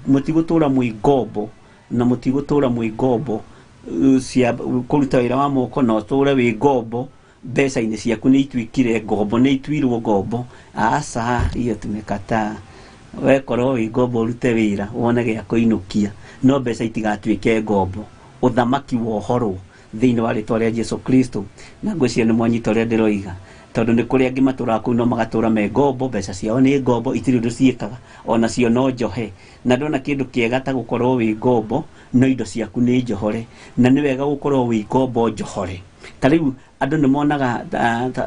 mũtigũtũra mwĩ ngombo na mũtigũtũra mwĩ ngombo cia kũruta wĩra wa moko na ũtũre wĩ ngombo. Mbeca-inĩ ciaku nĩ ituĩkire ngombo, nĩ ituirwo ngombo. Aca hiyo tumekataa. Wekorwo wĩ ngombo ũrute wĩra wone gĩa kũinũkia, no mbeca itigatuĩke ngombo. Ũthamaki wohorwo thĩinĩ wa rĩtwa rĩa Jesũ Kristo. Na ngwĩciria nĩ mwanyita ũrĩa ndĩroiga, tondũ nĩ kũrĩ angĩ matũraga kũu no magatũra me ngombo, mbeca ciao nĩ ngombo, itirĩ ũndũ ciĩkaga, ona cio no njohe. Na ndona kĩndũ kĩega ta gũkorwo wĩ ngombo no indo ciaku nĩ njohore, na nĩ wega gũkorwo wĩ ngombo njohore. tariu andũ nĩmonaga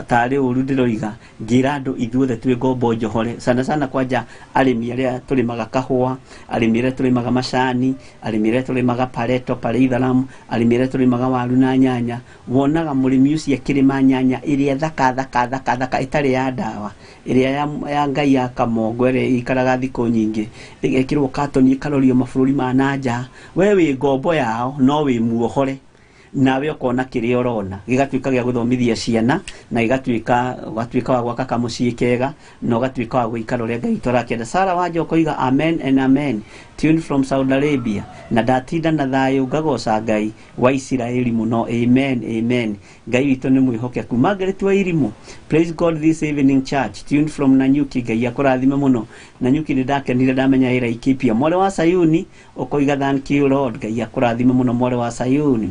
tarĩ ũru ndĩroiga ngira andũ ithuothe twĩ ngombo njohore sana kwanja arĩmi arĩa tũrĩmaga kahũa, arĩmi arĩa tũrĩmaga macani, arĩmi arĩa tũrĩmaga pareto pale Itharamu, arĩmi arĩa tũrĩmaga waru na nyanya. Wonaga mũrĩmi ũcio akĩrĩma nyanya ĩrĩa thaka ĩtarĩ ya ndawa, ĩrĩa ya Ngai ya kamongo ĩrĩa ikaraga thikũ nyingĩ, ĩgekĩrwo katoni ĩkarorio mabũrũri ma nanja. We wĩ ngombo yao no wĩ muohore, nawe ukona kĩrĩa ũrona gĩgatuĩka gĩa gũthomithia ciana na ũgatuĩka wa gwaka kamũciĩ kega na ũgatuĩka wa gũikara ũrĩa Ngai tũrakĩenda. Sarah Wanja ũkoiga amen and amen, tuned from Saudi Arabia, na ndatinda na thayũ ngagoca Ngai wa Isiraeli mũno, amen amen. Ngai witũ nĩ mwĩhokeku. Margaret wa Irimũ, praise God this evening church, tuned from Nanyuki, Ngai akũrathime mũno. Nanyuki nĩ ndakenire ndamenya ĩra Ikipia. Mwarĩ wa Sayuni ũkoiga thank you Lord, Ngai akũrathime mũno mwarĩ wa Sayuni.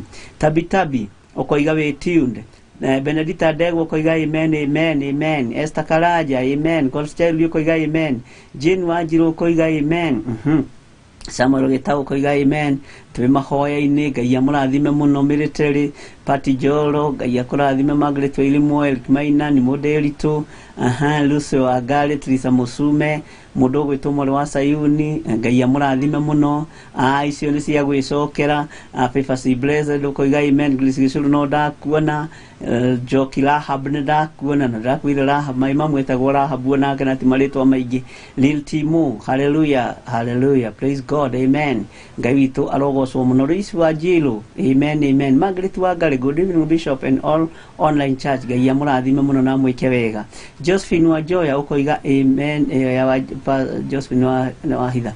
Tabi ukoiga we tuned. Benedita Ndegwa ukoiga amen amen amen. Esther Karaja amen. Godchild ukoiga amen. Jane Wanjiru ukoiga amen. Samuel Gitau ukoiga amen. Twe Mahoya-ni, Ngai amũrathime mũno. Military Pati Jolo, Ngai akũrathime. Margaret wa Irimũ, Eric Maina ni mũndũ eritũ. Lucy wa Ngari, Teresa Musume, mũndũ ũgwĩtwo mwarĩ wa Sayuni, Ngai amũrathime mũno. Icio nĩ cia gwĩcokera. Faithful Blessed ukoiga amen. Grace Gicuru no ndakuona. Joki Rahab nĩ ndakuona na ndakwire Rahab, mai mamwĩtagwo Rahab onake na ti marĩtwa maingĩ. Lil Timo, hallelujah hallelujah, praise God, amen. Ngai witũ arogocwo mũno. Reis wa Njilo, amen amen. Margaret wa Ngari, good evening Bishop and all online church, Ngai amũrathime mũno na mwĩke wega. Josephine wa Joya ukoiga amen. Josephine wa Hitha,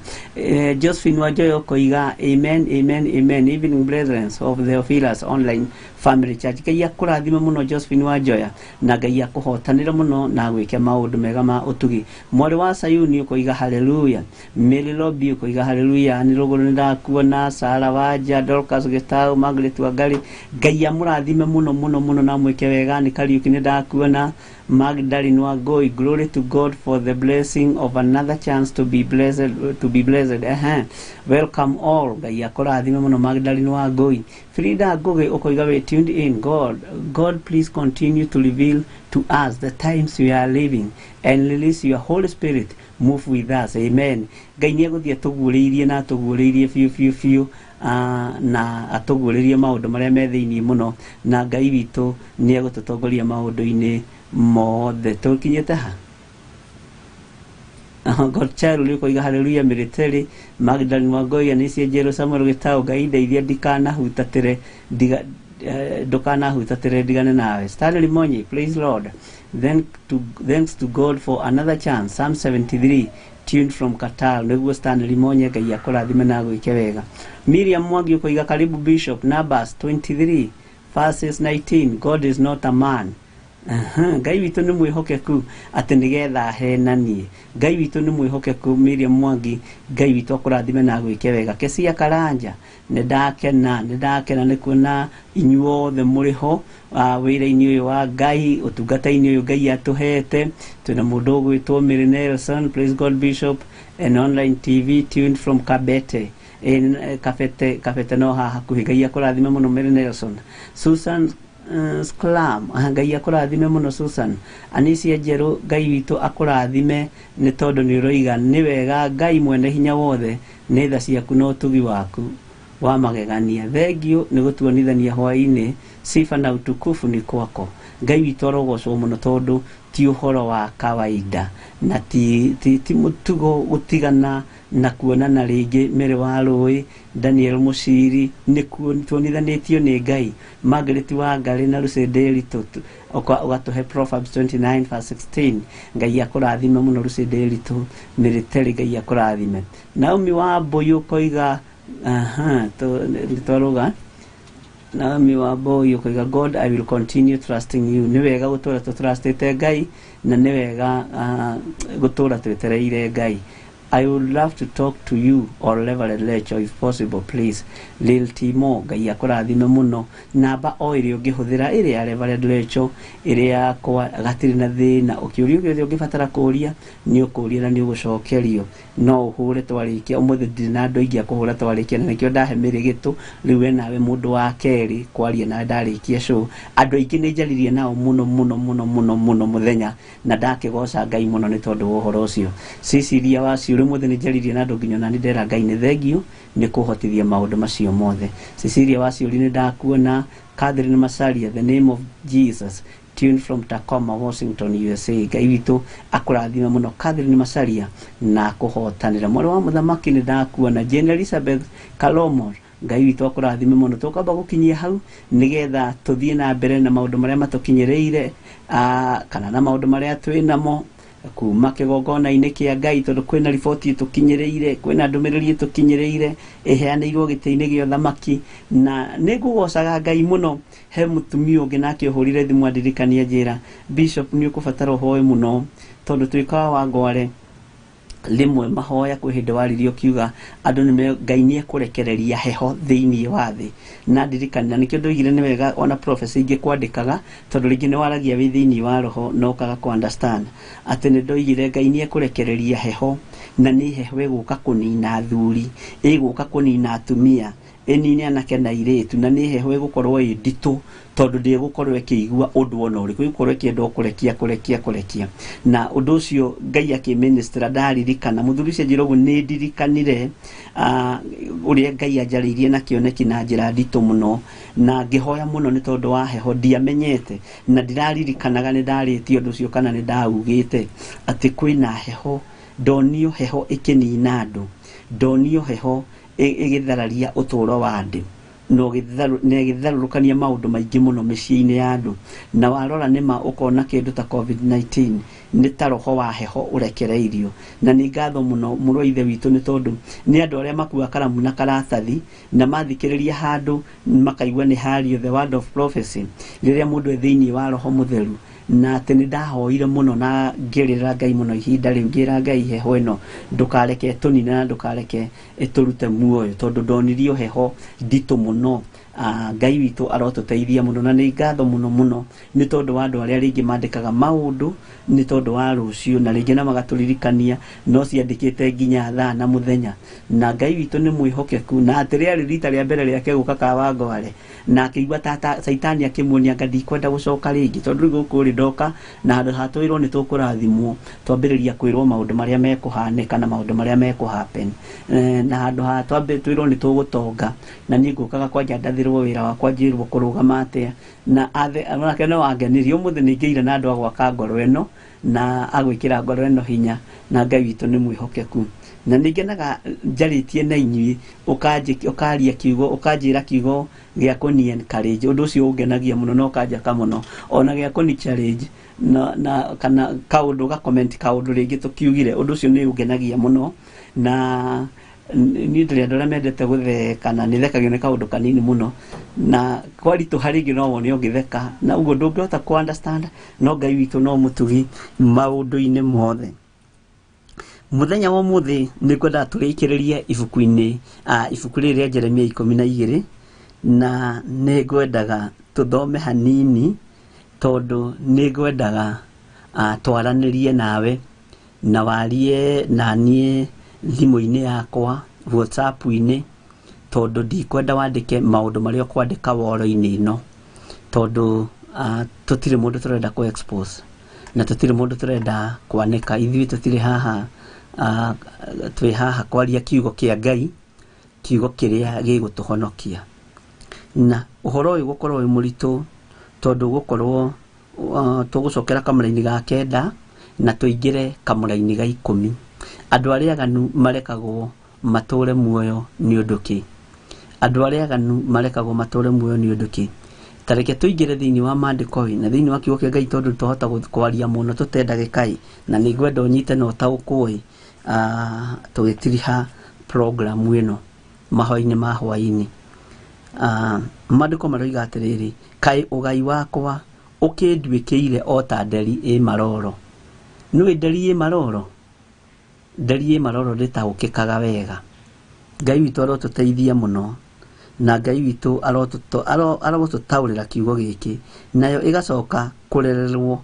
Josephine wa Joya ukoiga amen amen amen. Evening brethren of the Ophilas online family church, Ngai akũrathime mũno Josephine wa Joya, na Ngai akũhotanĩre mũno na gwĩke maũndũ mega ma ũtugi. Mwarĩ wa Sayuni ukoiga hallelujah. Mary Lobby ukoiga hallelujah. Nĩ rũgũrũ nĩ ndakuona. Sarah Wanja, Dorcas Gitau, Margaret wa Ngari, Ngai amũrathime mũno na mwĩke wega. Nĩ Kariuki nĩ ndakuona. Magdalene Wangui, glory to God for the blessing of another chance to be blessed. Welcome all, Ngai akũrathime mũno Magdalene Wangui. Frida Ngugi ukoiga we tuned in. God please continue to reveal to us the times we are living and release your Holy Spirit move with us, amen. Ngai nĩ egũthiĩ atũguũrĩirie na atũguũrĩirie biũ na atũguũrĩrie maũndũ marĩa me thĩinĩ mũno, na Ngai witũ nĩ egũtũtongoria maũndũ-inĩ mothe. Tũkinyĩte ha Godchild ukoiga hallelujah. Military Magdalene Wangui nĩ cia Njero. Samuel Gitau, Ngai ndeithia ndukanahutatĩre ndigane nawe. Stanley Monyi, praise Lord. Thanks to God for another chance. Psalm 73 tuned from Qatar. Nĩguo Stanley Monyi, Ngai akũrathime na gwĩke wega. Miriam Mwangi ukoiga karibu Bishop. Numbers 23 verses 19, God is not a man. Ngai witũ nĩ mwĩhokeku atĩ nĩgetha henanie. Ngai witũ nĩ mwĩhokeku. Miriam Mwangi, Ngai witũ akũrathime na gwĩke wega. Kesia Karanja, nĩ ndakena nĩ kuona inyuothe mũrĩ ho wĩra-inĩ ũyũ wa Ngai, ũtungata-inĩ ũyũ Ngai atũhete. Twĩna mũndũ ũgwĩtwo Mary Nelson, praise God Bishop and online TV tuned from Kabete. Kabete no haha hakuhĩ. Ngai akũrathime mũno Mary Nelson. Susan Sklam, Ngai akũrathime mũno Susan. Anisia Njerũ, Ngai witũ akũrathime nĩ tondũ nĩ ũroiga nĩ wega Ngai mwene hinya wothe nĩ tha ciaku na ũtugi waku wa magegania. Thengio nĩ gũtuonithania hwai-ni, sifa na utukufu ni kwako. Ngai witũ arogocwo mũno tondũ ti ũhoro wa kawaida na ti mũtugo gũtigana na kuonana rĩngĩ. Mere wa Rũĩ, Daniel Mũciri nĩ tuonithanĩtio nĩ Ngai. Margaret wa Ngari na Lucy Nderitu ũgatũhe Proverbs 29 verse 16. Ngai akũrathime mũno Lucy Nderitu. Military, Ngai akũrathime. Naomi wa Mbũyũ ũkoiga twaruga. Naomi wa Mbũyũ ũkoiga God, I will continue trusting you. Nĩ wega gũtũra tũtrustĩte Ngai na nĩ wega gũtũra twetereire Ngai. I would love to talk to you or Reverend Lecho if possible, please. Lil Timo, Ngai akũrathime mũno. Namba o ĩrĩa ũngĩhũthĩra ĩrĩa ya Reverend Lecho, ĩrĩa yakwa gatirĩ na thĩna. Ũkĩũria gĩothe ũngĩbatara kũũria, nĩ ũkũũria na nĩ ũgũcokerio. No ũhũre twarĩkia, ũmũthĩ ndirĩ na andũ aingĩ a kũhũra twarĩkia, na nĩkĩo ndahe mĩrĩgĩtũ. Rĩu we nawe mũndũ wa kerĩ kwaria na ndarĩkia show. Andũ aingĩ nĩ njaririe nao mũno mũthenya, na ndakĩgoca Ngai mũno nĩ tondũ wa ũhoro ũcio. Cicilia wacio rĩu mũthĩ nĩ njaririe na andũ nginya na nĩ ndera Ngai nĩ thengio nĩ kũhotithia maũndũ macio mothe. Cecilia wacio nĩ ndakuona. Catherine Masalia, the name of Jesus, tuned from Tacoma, Washington, USA. Ngai witũ akũrathime mũno Catherine Masalia na kũhotanĩra. Mwarĩ wa mũthamaki nĩ ndakuona. Jane Elizabeth Kalomo, Ngai witũ akũrathime mũno. Tũkamba gũkinyia hau nĩgetha tũthiĩ na mbere na maũndũ marĩa matũkinyĩrĩire, kana na maũndũ marĩa twĩnamo kuma kĩgongona-inĩ kĩa Ngai, tondũ kwĩna riboti ĩtũkinyĩrĩire, kwĩna ndũmĩrĩri ĩtũkinyĩrĩire ĩheanĩirwo gĩtĩ-inĩ gĩa ũthamaki. Na nĩ ngũgocaga Ngai mũno. He mũtumia ũngĩ nake ũhũrire thimũ andirikania njĩra, Bishop nĩ ũkũbatara ũhoe mũno tondũ twĩkaga wa Ngware rimwe mahoya kwĩ hĩndĩ waririo kiuga andũ Ngai nĩ ekũrekereria heho thĩinĩ wa thĩ. Na ndirikania nĩkĩo ndoigire nĩ wega ona prophecy ingĩ kwandĩkaga, tondũ rĩngĩ nĩ waragia wĩ thĩinĩ wa roho no ũkaga kũ understand atĩ nĩ ndoigire Ngai nĩ ekũrekereria heho, na nĩ heho ĩgũka kũnina athuri, ĩgũka kũnina atumia, ĩnine anake na airĩtu, na nĩ heho ĩgũkorwo ĩ nditũ tondũ ndĩgũkorwo ĩkĩigua ũndũ ona ũrĩkũ, ĩgũkorwo ĩkĩenda kũrekia. Na ũndũ ũcio Ngai akĩministra ndaririkana. Mũthuri ũcio njĩra ũguo nĩ ndirikanire ũrĩa Ngai anjarĩirie na kĩoneki na njĩra nditũ mũno, na ngĩhoya mũno nĩ tondũ wa heho ndiamenyete, na ndiraririkanaga nĩ ndarĩtie ũndũ ũcio kana nĩ ndaugĩte atĩ kwĩna heho. Ndonio heho ĩkĩnina andũ, ndonio heho ĩgĩthararia ũtũũro wa andũ, na ĩgĩtharũrũkania maũndũ maingĩ mũno mĩciĩ-inĩ ya andũ. Na warora nĩma ũkona kĩndũ ta COVID-19 nĩ ta roho wa heho ũrekereirio. Na nĩ ngatho mũno mũrũ ithe witũ nĩ tondũ nĩ andũ arĩa makua karamu na karatathi na mathikĩrĩria handũ makaigua nĩ hario the word of prophecy rĩrĩa mũndũ e thĩinĩ wa roho mũtheru. Na atĩ nĩ ndahoire mũno na ngĩrĩra Ngai mũno ihinda rĩu, ngĩra Ngai heho ĩno ndũkareke tũnine na ndũkareke ĩtũrute muoyo, tondũ ndonirio heho nditũ mũno. Ngai witũ arotũteithia mũno, na nĩ ngatho mũno nĩ tondũ wa andũ arĩa rĩngĩ mandĩkaga maũndũ nĩ tondũ wa rũciũ, na rĩngĩ na magatũririkania no ciandĩkĩte nginya thaa na mũthenya. Na Ngai witũ nĩ mwĩhokeku, na atĩ rĩarĩ rita rĩa mbere rĩake gũka kawa Ngware, na akĩigua ta Saitani akĩmuonia anga ndikwenda gũcoka rĩngĩ, tondũ rĩu gũkũ rĩ ndoka na handũ hatwĩrwo nĩ tũkũrathimwo twambĩrĩria kwĩrwo maũndũ marĩa mekũhanĩka na maũndũ marĩa mekũhappen, na handũ ha twĩrwo nĩ tũgũtonga, na niĩ ngũkaga kwanja ndathĩrwo wĩra wakwa njĩrwo kũrũgama atĩa. Na onake no angenirie. Ũmũthĩ nĩ ngĩire na andũ a gwaka ngoro ĩno na agwĩkĩra ngoro ĩno hinya, na Ngai witũ nĩ mwĩhokeku. Na nĩ ngenaga njarĩtie na inyuĩ ũkaria kiugo, ũkanjĩra kiugo gĩa kũni encourage. Ũndũ ũcio ũngenagia mũno na ũkanjaka mũno, ona gĩa kũni challenge na kana kaũndũ ga comment kaũndũ rĩngĩ tũkiugire. Ũndũ ũcio nĩ ũngenagia mũno, na niĩ ndĩrĩ andũ arĩa mendete gũtheka, na nĩ thekagio nĩ kaũndũ kanini mũno, na kwaritũha rĩngĩ no wone ũngĩtheka, na ũguo ndũngĩhota kũ understand. No Ngai witũ no mũtugi maũndũ-inĩ mothe. Mũthenya wa ũmũthĩ nĩ ngwenda tũrĩkĩrĩrie ibuku-inĩ ibuku rĩrĩ rĩa Jeremia 12, na nĩ ngwendaga tũthome hanini tondũ nĩ ngwendaga twaranĩrie nawe na warie na niĩ thimũ-inĩ yakwa, WhatsApp-inĩ, tondũ ndikwenda wandĩke maũndũ marĩa ũkwandĩka woro-inĩ ĩno, tondũ tũtirĩ mũndũ tũrenda kũ expose na tũtirĩ mũndũ tũrenda kwanĩka. Ithuĩ tũtirĩ haha twĩ haha kwaria kiugo kĩa Ngai, kiugo kĩrĩa gĩgũtũhonokia. Na ũhoro ũyũ gũkorwo wĩ mũritũ tondũ gũkorwo tũgũcokera kamũra-inĩ ga 9 na tũingĩre kamũra-inĩ ga 10. Andũ arĩa aganu marekagwo matũre muoyo nĩ ũndũ kĩ? Andũ arĩa aganu marekagwo matũre muoyo nĩ ũndũ kĩ? Tareke tũingĩre thĩinĩ wa maandĩko na thĩinĩ wa kiugo kĩa Ngai, tondũ tũhota kwaria mũno tũtendagĩka, na nĩ ngwenda ũnyite na ũtaũkũĩ tũgĩtiriha program ĩno mahoya-inĩ ma hwai-ni. Maandĩko maroiga atĩrĩrĩ, kaĩ ũgai wakwa ũkĩnduĩkĩire o ta nderi ĩ maroro. Nĩwe nderi ĩ maroro? ndari maroro ndĩtaũkĩkaga wega. Ngai witũ arotũteithia mũno, na Ngai witũ arotũtaũrĩra kiugo gĩkĩ, nayo ĩgacoka kũrererwo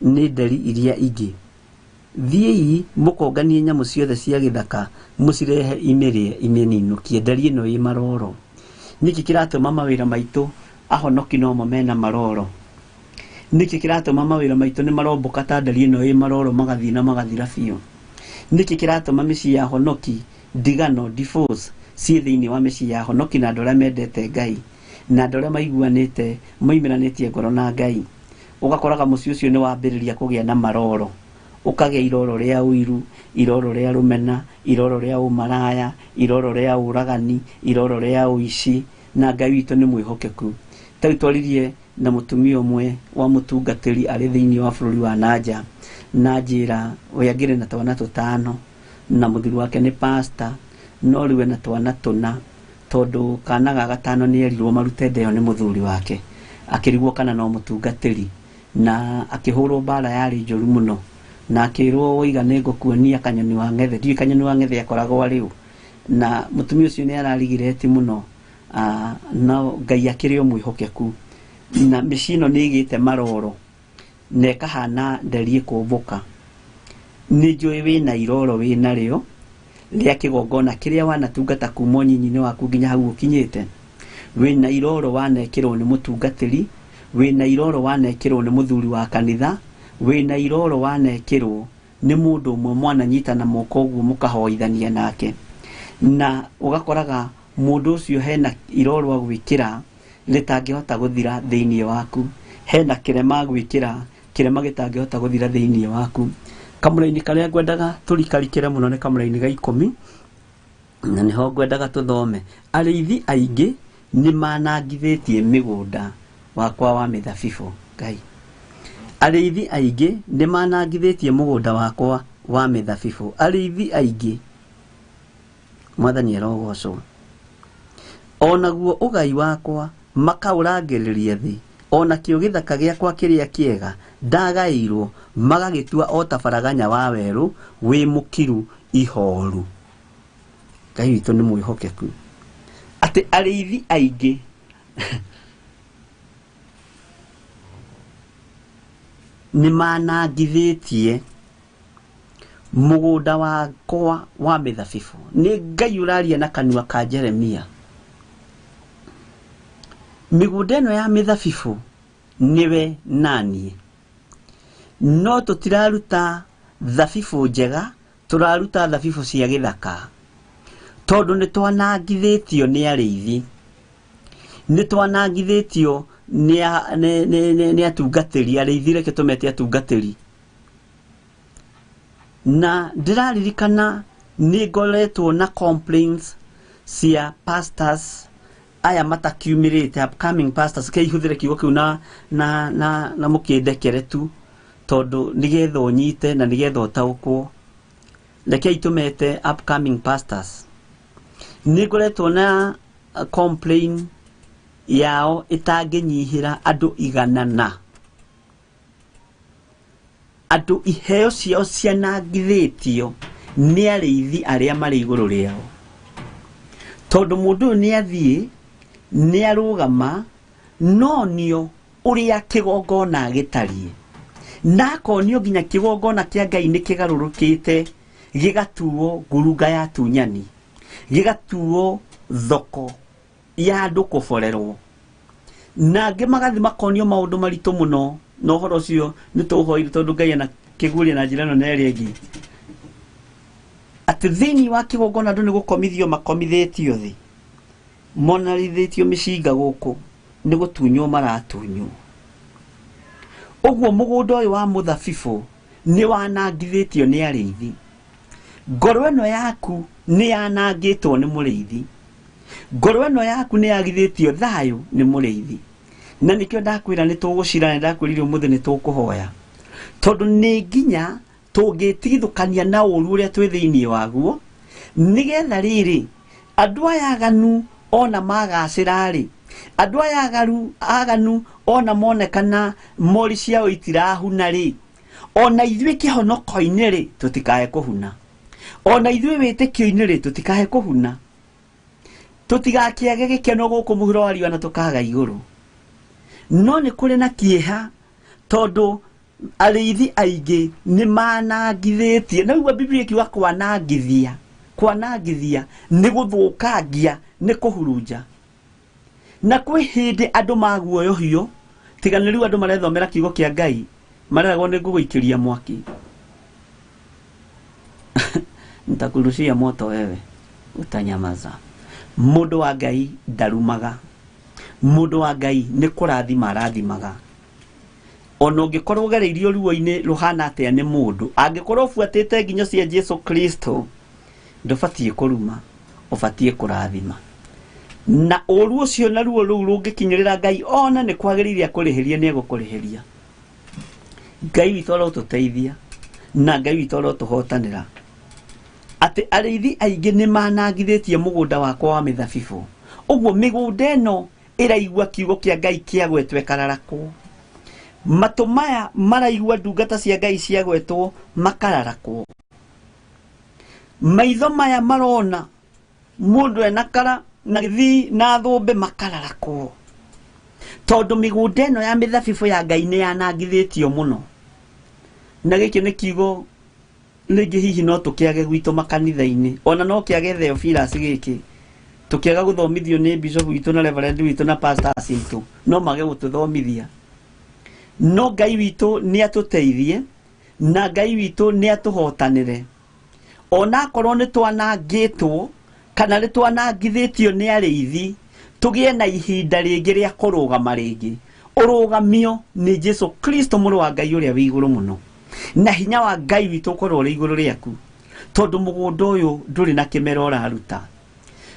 nĩ ndari iria ingĩ. Thiĩi mũkonganie nyamũ ciothe cia gĩthaka mũcirehe imĩrĩe imĩninũkie. Ndari ĩno ĩ maroro. Nĩkĩ kĩratũma mawĩra maitũ ahonoki no mo mena maroro? Nĩkĩ kĩratũma mawĩra maitũ nĩ maromboka ta ndari ĩno ĩ maroro magathiĩ na magathira biũ? Nĩkĩ kĩratũma mĩciĩ ya ahonoki, ndigano, divorce ciĩ thĩinĩ wa mĩciĩ ya ahonoki na andũ arĩa mendete Ngai, na andũ arĩa maiguanĩte moimĩranĩtie ngoro na Ngai? Ũgakoraga mũciĩ ũcio nĩ wambĩrĩria kũgĩa na maroro, ũkagĩa iroro rĩa ũiru, iroro rĩa rũmena, iroro rĩa ũmaraya, iroro rĩa ũragani, iroro rĩa ũici, na Ngai witũ nĩ mwĩhokeku. Ta rĩu twaririe na mũtumia ũmwe wa mũtungatĩri arĩ thĩinĩ wa bũrũri wa nanja, na njĩra we angĩrĩ na twana tũtano na mũthuri wake nĩ pastor, no rĩu ena twana tũna, tondũ kana ga gatano nĩ erirwo marute ndeo nĩ mũthuri wake, akĩrigwo kana no mũtungatĩri, na akĩhũrwo mbara yarĩ njũru mũno, na akĩrwo woiga nĩ ngũkuonia kanyoni wa ng'ethe. Ndiũĩ kanyoni wa ng'ethe akoragwo arĩ ũ, na mũtumia ũcio nĩ ararigire ti mũno, no Ngai akĩrĩ o mwĩhokeku, na mĩciĩ ĩno nĩ ĩgĩte maroro na ĩkahana ndari ĩkũmbũka. Nĩ njũĩ wĩna iroro wĩnarĩo rĩa kĩgongona kĩrĩa wanatungata kuma ũnyinyi-inĩ waku nginya hau ũkinyĩte. Wĩna iroro wanekĩrwo nĩ mũtungatĩri, wĩna iroro wanekĩrwo nĩ mũthuri wa kanitha, wĩna iroro wanekĩrwo nĩ mũndũ ũmwe mwananyitana moko ũguo mũkahoithania nake, na ũgakoraga mũndũ ũcio hena iroro agwĩkĩra rĩtangĩhota gũthira thĩinĩ waku, hena kĩrema gwĩkĩra kĩrema gĩtangĩhota gũthira thĩinĩ waku. Kamũra-inĩ karĩa ngwendaga tũrikarikĩre mũno nĩ kamũra-inĩ ga 10, na nĩho ngwendaga tũthome. Arĩithi aingĩ nĩ manangithĩtie mĩgũnda wakwa wa mĩthabibũ. Ngai, arĩithi aingĩ nĩ manangithĩtie mũgũnda wakwa wa mĩthabibũ. Arĩithi aingĩ, Mwathani arogocwo. Onaguo ũgai wakwa makaũrangĩrĩria thĩ, ona kĩo gĩthaka gĩakwa kĩrĩa kĩega ndagaĩirwo, magagĩtua o ta baraganya wa werũ wĩ mũkiru ihoru. Ngai witũ nĩ mwĩhokeku. Atĩ arĩithi aingĩ nĩ manangithĩtie mũgũnda wakwa wa mĩthabibũ. Nĩ Ngai ũraria na kanua ka Jeremia. Mĩgũnda ĩno ya mĩthabibũ nĩwe naniĩ, no tũtiraruta thabibũ njega, tũraruta thabibũ cia gĩthaka, tondũ nĩ twanangithĩtio nĩ arĩithi, nĩ twanangithĩtio nĩ atungatĩri. Arĩithi reke tũmete atungatĩri. Na ndĩraririkana nĩ ngoretwo na complaints cia pastors aya matakiumĩrĩte, upcoming pastors. Ke ihũthĩre kiugo kĩu na mũkĩndekere tu, tondũ nĩgetha ũnyite na nĩgetha ũtaũkwo. Rekei tũmete upcoming pastors. Nĩ ngoretwo na complain yao ĩtangĩnyihĩra andũ 100. Andũ iheo ciao cianangithĩtio nĩ arĩithi arĩa marĩ igũrũ rĩao, tondũ mũndũ ũyũ nĩ athiĩ nĩ arũgama nonio ũrĩa kĩgongona gĩtariĩ, na akonio nginya kĩgongona kĩa Ngai nĩ kĩgarũrũkĩte gĩgatuo ngurunga ya tunyani, gĩgatuo thoko ya andũ kũborerwo, na angĩ magathi makonio maũndũ maritũ mũno. Na ũhoro ũcio nĩ tũũhoire tondũ Ngai ana kĩguũria na njĩra ĩno na ĩrĩa ĩngĩ, atĩ thĩinĩ wa kĩgongona andũ nĩ gũkomithio makomithĩtio thĩ, monarithĩtio mĩcinga gũkũ, nĩ gũtunywo maratunywo. Ũguo mũgũnda ũyũ wa mũthabibũ nĩ wanangithĩtio nĩ arĩithi. Ngoro ĩno yaku nĩ yanangĩtwo nĩ mũrĩithi. Ngoro ĩno yaku nĩ yagithĩtio thayũ nĩ mũrĩithi. Na nĩkĩo ndakwĩra nĩ tũgũcira, na ndakwĩrire ũmũthĩ nĩ tũkũhoya, tondũ nĩ nginya tũngĩtigithũkania na ũũru ũrĩa twĩ thĩinĩ waguo, nĩgetha rĩrĩ andũ aya aganu ona magacĩra-rĩ, andũ aya aganu ona monekana mori ciao itirahuna-rĩ, ona ithuĩ kĩhonoko-inĩ-rĩ tũtikae kũhuna. ona ithuĩ wĩtĩkio-inĩ rĩ tũtikahe kũhuna, tũtigakĩage gĩkeno gũkũ mũhuro wa riũa na tũkaga igũrũ. No nĩ kũrĩ na kĩeha tondũ arĩithi aingĩ nĩ manangithĩtie. Na ũguo Biblia ikiuga kwanangithia, kwanangithia nĩ gũthũkangia, nĩ kũhurunja. Na kwĩ hĩndĩ andũ maguoyohio, tiga nĩ rĩu andũ marethomera kiugo kĩa Ngai, mareragwo nĩ ngũgũikĩria mwaki. Nitakurushia moto wewe, utanyamaza. Mũndũ wa Ngai ndarumaga. Mũndũ wa Ngai nĩ kũrathima arathimaga. Ona ũngĩkorwo ũgereirio ruo-inĩ ruhana atĩa nĩ mũndũ, angĩkorwo ũbuatĩte nginya cia Jesu Kristo, ndũbatiĩ kũruma, ũbatiĩ kũrathima. Na ũru ũcio na ruo rũu rũngĩkinyĩrĩra Ngai, ona nĩ kwagĩrĩire akũrĩhĩrie, nĩ egũkũrĩhĩria. Ngai witũ arotũteithia na Ngai witũ arotũhotanĩra. Atĩ arĩithi aingĩ nĩ manangithĩtie mũgũnda wakwa wa mĩthabibũ. Ũguo mĩgũnda ĩno ĩraigua kiugo kĩa Ngai kĩagwetwo ĩkararakwo. Matũ maya maraigua ndungata cia Ngai ciagwetwo makararakwo. Maitho maya marona mũndũ ena kara na gĩthii na thũmbĩ makararakwo. Tondũ mĩgũnda ĩno ya mĩthabibũ ya Ngai nĩ yanangithĩtio mũno. Na gĩkĩ nĩ kiugo rĩngĩ hihi no tũkĩage gwitũ makanitha-inĩ, ona no kĩage Theophilus gĩkĩ, tũkĩaga gũthomithio nĩ bishop witũ na reverend witũ na pastors witũ, no mage gũtũthomithia. No Ngai witũ nĩ atũteithie na Ngai witũ nĩ atũhotanĩre. Ona akorwo nĩ twanangĩtwo kana nĩ twanangithĩtio nĩ arĩithi, tũgĩe na ihinda rĩngĩ rĩa kũrũgama rĩngĩ. Ũrũgamio nĩ Jesu Kristo mũrũ wa Ngai ũrĩa wĩ igũrũ mũno. Na hinya wa Ngai witũ ũkorwo ũrĩ igũrũ rĩaku, tondũ mũgũnda ũyũ ndũrĩ na kĩmera ũraruta.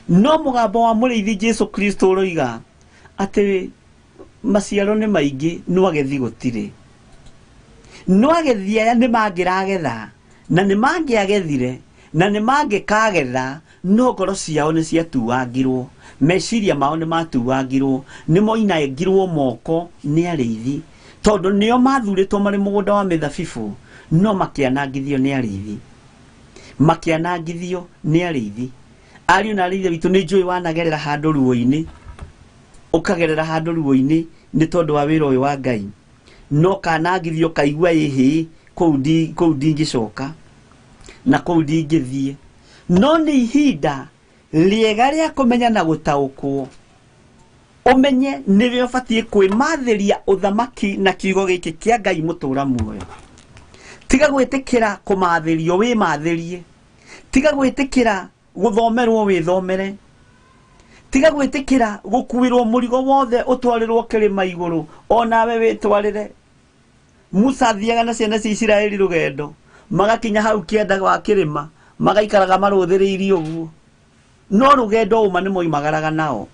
No mũgambo wa mũrĩithi Jesu Kristo ũroiga atĩ maciaro nĩ maingĩ no agethi gũtirĩ. No agethi aya nĩ mangĩragetha na nĩ mangĩagethire na nĩ mangĩkagetha, no ngoro ciao nĩ ciatuangirwo, meciria mao nĩ matuangirwo, nĩ moinangirwo moko nĩ arĩithi, tondũ nĩo mathurĩtwo marĩ mũgũnda wa mĩthabibũ, no makĩanangithio nĩ arĩithi. Makĩanangithio nĩ arĩithi. Ariũ na arĩithi witũ, nĩ njũĩ wanagerera handũ ruo-inĩ, ũkagerera handũ ruo-inĩ nĩ tondũ wa wĩra ũyũ wa Ngai. No kanangithio kaigua ĩhĩ kũu ndingĩcoka na kũu ndingĩthiĩ. No nĩ ihinda rĩega rĩa kũmenya na gũtaũkwo. Ũmenye nĩwe ũbatiĩ kwĩmathĩria ũthamaki na kiugo gĩkĩ kĩa Ngai mũtũra muoyo. Tiga gwĩtĩkĩra kũmathĩrio wĩmathĩrie. Tiga gwĩtĩkĩra gũthomerwo wĩthomere. Tiga gwĩtĩkĩra gũkuĩrwo mũrigo wothe ũtwarĩrwo kĩrĩma igũrũ, onawe wĩtwarĩre. Musa athiaga na ciana cia Isiraeli rũgendo, magakinya hau kĩanda gwa kĩrĩma, magaikaraga marũthĩrĩirie ũguo. No rũgendo ũma nĩ moimagaraga nao.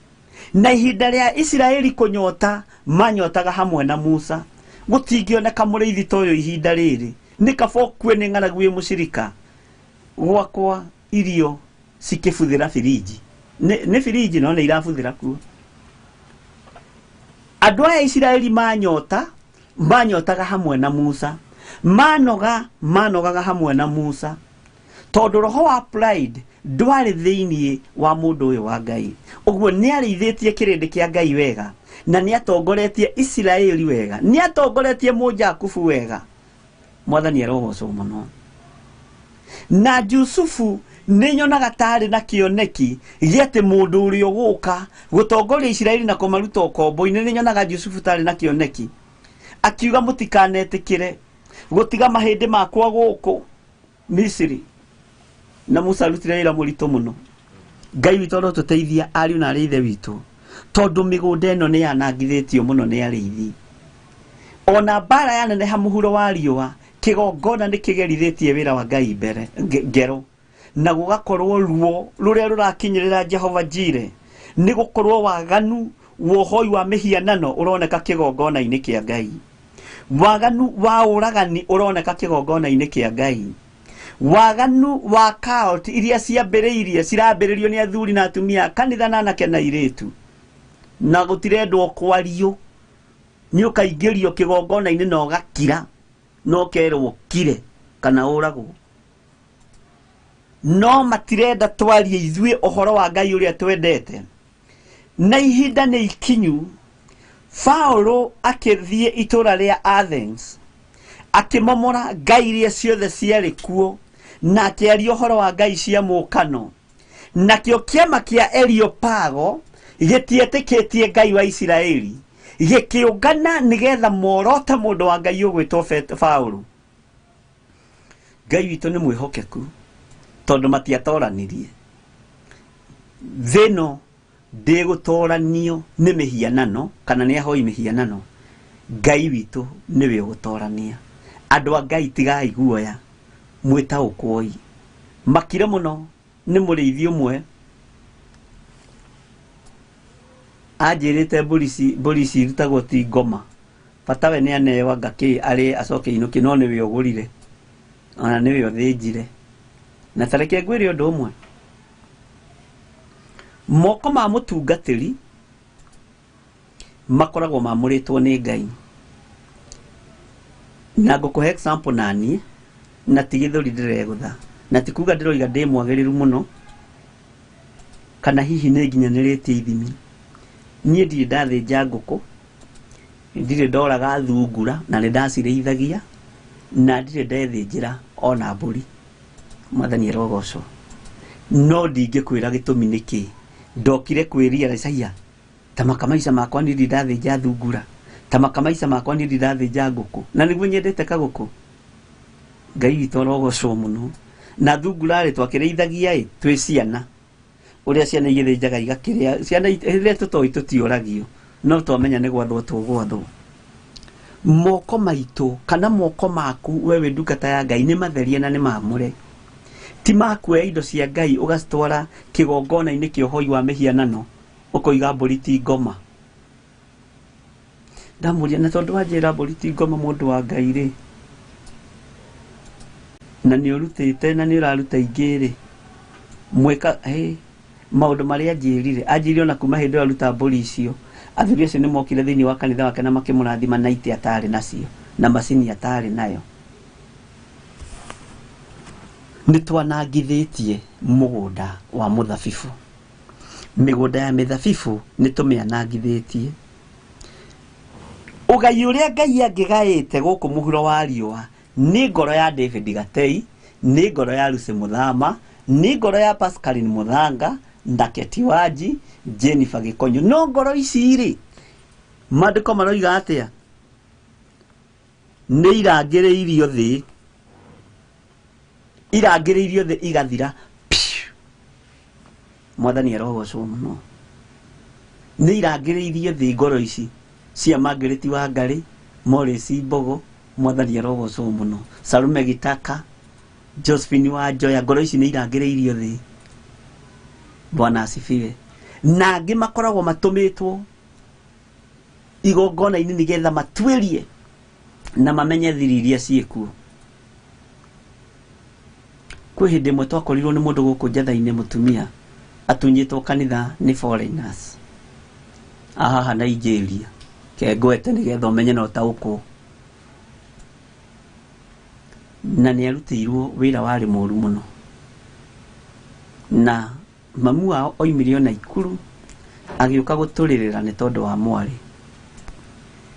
Na ihinda rĩa Isiraeli kũnyota, manyotaga hamwe na Musa. Gũtingĩoneka mũrĩithi ta ũyũ ihinda rĩrĩ. Nĩ kaba ũkue nĩ ng'aragu ĩ mũcirika. Gwakwa irio cikĩbuthĩra firiji. Nĩ firiji no nĩ irabuthĩra kuo. Andũ aya Isiraeli manyota, manyotaga hamwe na Musa. Manogaga hamwe na Musa. Tondũ roho wa pride ndwarĩ thĩinĩ wa mũndũ ũyũ wa Ngai. Ũguo nĩ arĩithĩtie kĩrĩndĩ kĩa Ngai wega, na nĩ atongoretie Isiraeli wega, nĩ atongoretie Jakubu wega. Mwathani arogocwo mũno. Na Jusufu nĩ nyonaga tarĩ na kĩoneki gĩa atĩ mũndũ ũrĩa ũgũka gũtongoria Isiraeli na kũmaruta ũkombo-inĩ. Nĩ nyonaga Jusufu tarĩ na kĩoneki, akiuga mũtikanetĩkĩre gũtiga mahĩndĩ makwa gũkũ Misiri. Na Musa arutire wĩra mũritũ mũno. Ngai witũ arotũteithia ariũ na arĩithe witũ, tondũ mĩgũnda ĩno nĩ yanangithĩtio mũno nĩ arĩithi. Ona mbara yaneneha mũhuro wa riũa, kĩgongona nĩ kĩgerithĩtie wĩra wa Ngai ngero, na gũgakorwo ruo rũrĩa rũrakinyĩrĩra Jehova Jire, nĩ gũkorwo waganu wohoi wa mĩhianano ũroneka kĩgongona-inĩ kĩa Ngai. Waganu wa ũragani ũroneka kĩgongona-inĩ kĩa Ngai. Waganu wa cult iria cirambĩrĩirio nĩ athuri na atumia, kanitha na anake na airĩtu, na gũtirendwo kwario, nĩ ũkaingĩrio kĩgongona-inĩ na ũgakira, no kerwo kire kana ũragwo. no matirenda twarie ithuĩ ũhoro wa Ngai ũrĩa twendete. Na ihinda nĩ ikinyu Paulo akĩthiĩ itũũra rĩa Athens akĩmomora ngai iria ciothe ciarĩ kuo na akĩaria ũhoro wa ngai cia mũkano. Nakĩo kĩama kĩa Areopago gĩtietĩkĩtie Ngai wa Isiraeli gĩkĩũngana nĩgetha morote mũndũ wa Ngai ũgwĩtwo Paulo. Ngai witũ nĩ mwĩhokeku tondũ matiatoranirie. Thĩno ndĩgũtoranio nĩ mĩhianano kana nĩ ahoi mĩhianano. Ngai witũ nĩwe ũgũtorania. Andũ a Ngai tigai guoya, mwĩtaũkwoi. Makire mũno nĩ mũrĩithi ũmwe anjĩrĩte mbũri ici irutagwo ti ngoma, bata we nĩ anewa ngakĩ arĩ acoke inũke, no nĩwe ũgũrire ona nĩwe ũthĩnjire. Na tareke ngwĩre ũndũ ũmwe, moko ma mũtungatĩri makoragwo mamũrĩtwo nĩ Ngai. Na ngũkũhe example naniĩ, na ti gĩthũri ndĩregũtha, na ti kuga ndĩroiga ndĩ mwagĩrĩru mũno kana hihi nĩ nginyanĩrĩtie ithimi. Niĩ ndirĩ ndathĩnja ngũkũ, ndirĩ ndoraga thungura na nĩ ndacirĩithagia, na ndirĩ ndethĩnjĩra ona mbũri. Mwathani arogocwo. No ndingĩkwĩra gĩtũmi nĩkĩ ndokire kwĩria Isaiah tamaka maica makwa nĩ ndathĩnja thungura, tamaka maica makwa nĩ ndathĩnja ngũkũ, na nĩguo nyendete kagũkũ. Ngai witũ arogocwo mũno. Na thungura rĩ twakĩrĩithagia twĩ ciana, ũrĩa ciana igĩthĩnjaga igakĩrĩa. Ciana rĩrĩa tũtoĩ tũtioragio, no twamenya nĩ gwathwo tũgwathwo. Moko maitũ kana moko maku we wĩ ndungata ya Ngai nĩ matherie na nĩ maamũre. Ti makuoya indo cia Ngai ũgacitwara kĩgongona-inĩ kĩa ũhoi wa mĩhianano ũkoiga mbũri ti ngoma. Ndamũria na tondũ wanjĩra mbũri ti ngoma mũndũ wa Ngai rĩ, na nĩ ũrutĩte na nĩ ũraruta ingĩ rĩ, mwĩka maũndũ marĩa anjĩrire ona kuma hĩndĩ ĩyo aruta mbũri icio. Athuri acio nĩ mokire thĩinĩ wa kanitha wake na makĩmũrathima na itĩ atarĩ nacio na macini atarĩ nayo. Nĩ twanangithĩtie mũgũnda wa mũthabibũ. Mĩgũnda ya mĩthabibũ nĩ tũmĩanangithĩtie. Ũgai ũrĩa Ngai angĩgaĩte gũkũ mũhuro wa riũa nĩ ngoro ya David Gatei, nĩ ngoro ya Lucy Muthama, nĩ ngoro ya Pascaline Muthanga, Ndaketi Wanji, Jennifer Gikonyo. No ngoro ici rĩ, maandĩko maroiga atĩa? Nĩ irangĩrĩirio thĩ, irangĩrĩirio thĩ igathira. Mwathani arogocwo mũno. Nĩ irangĩrĩirio thĩ ngoro ici cia Margaret Wangari, Morris Mbogo. Mwathani arogocwo mũno. Salome Gitaka, Josephine Wanjoya, ngoro ici nĩ irangĩrĩirio thĩ. Bwana asifiwe. Na angĩ makoragwo matũmĩtwo igongona-inĩ nĩgetha matuĩrie na mamenye thiri iria ciĩkuo. Kwĩ hĩndĩ ĩmwe twakorirwo nĩ mũndũ gũkũ Njatha-inĩ mũtumia atunyĩtwo kanitha nĩ foreigners haha Nigeria, kengwete nĩgetha ũmenye no taũkwo. Na nĩ arutĩirwo wĩra warĩ mũru mũno. Na mamu wao oimire ona Ikuru agĩũka gũtũrĩrĩra nĩ tondũ wa mwarĩ.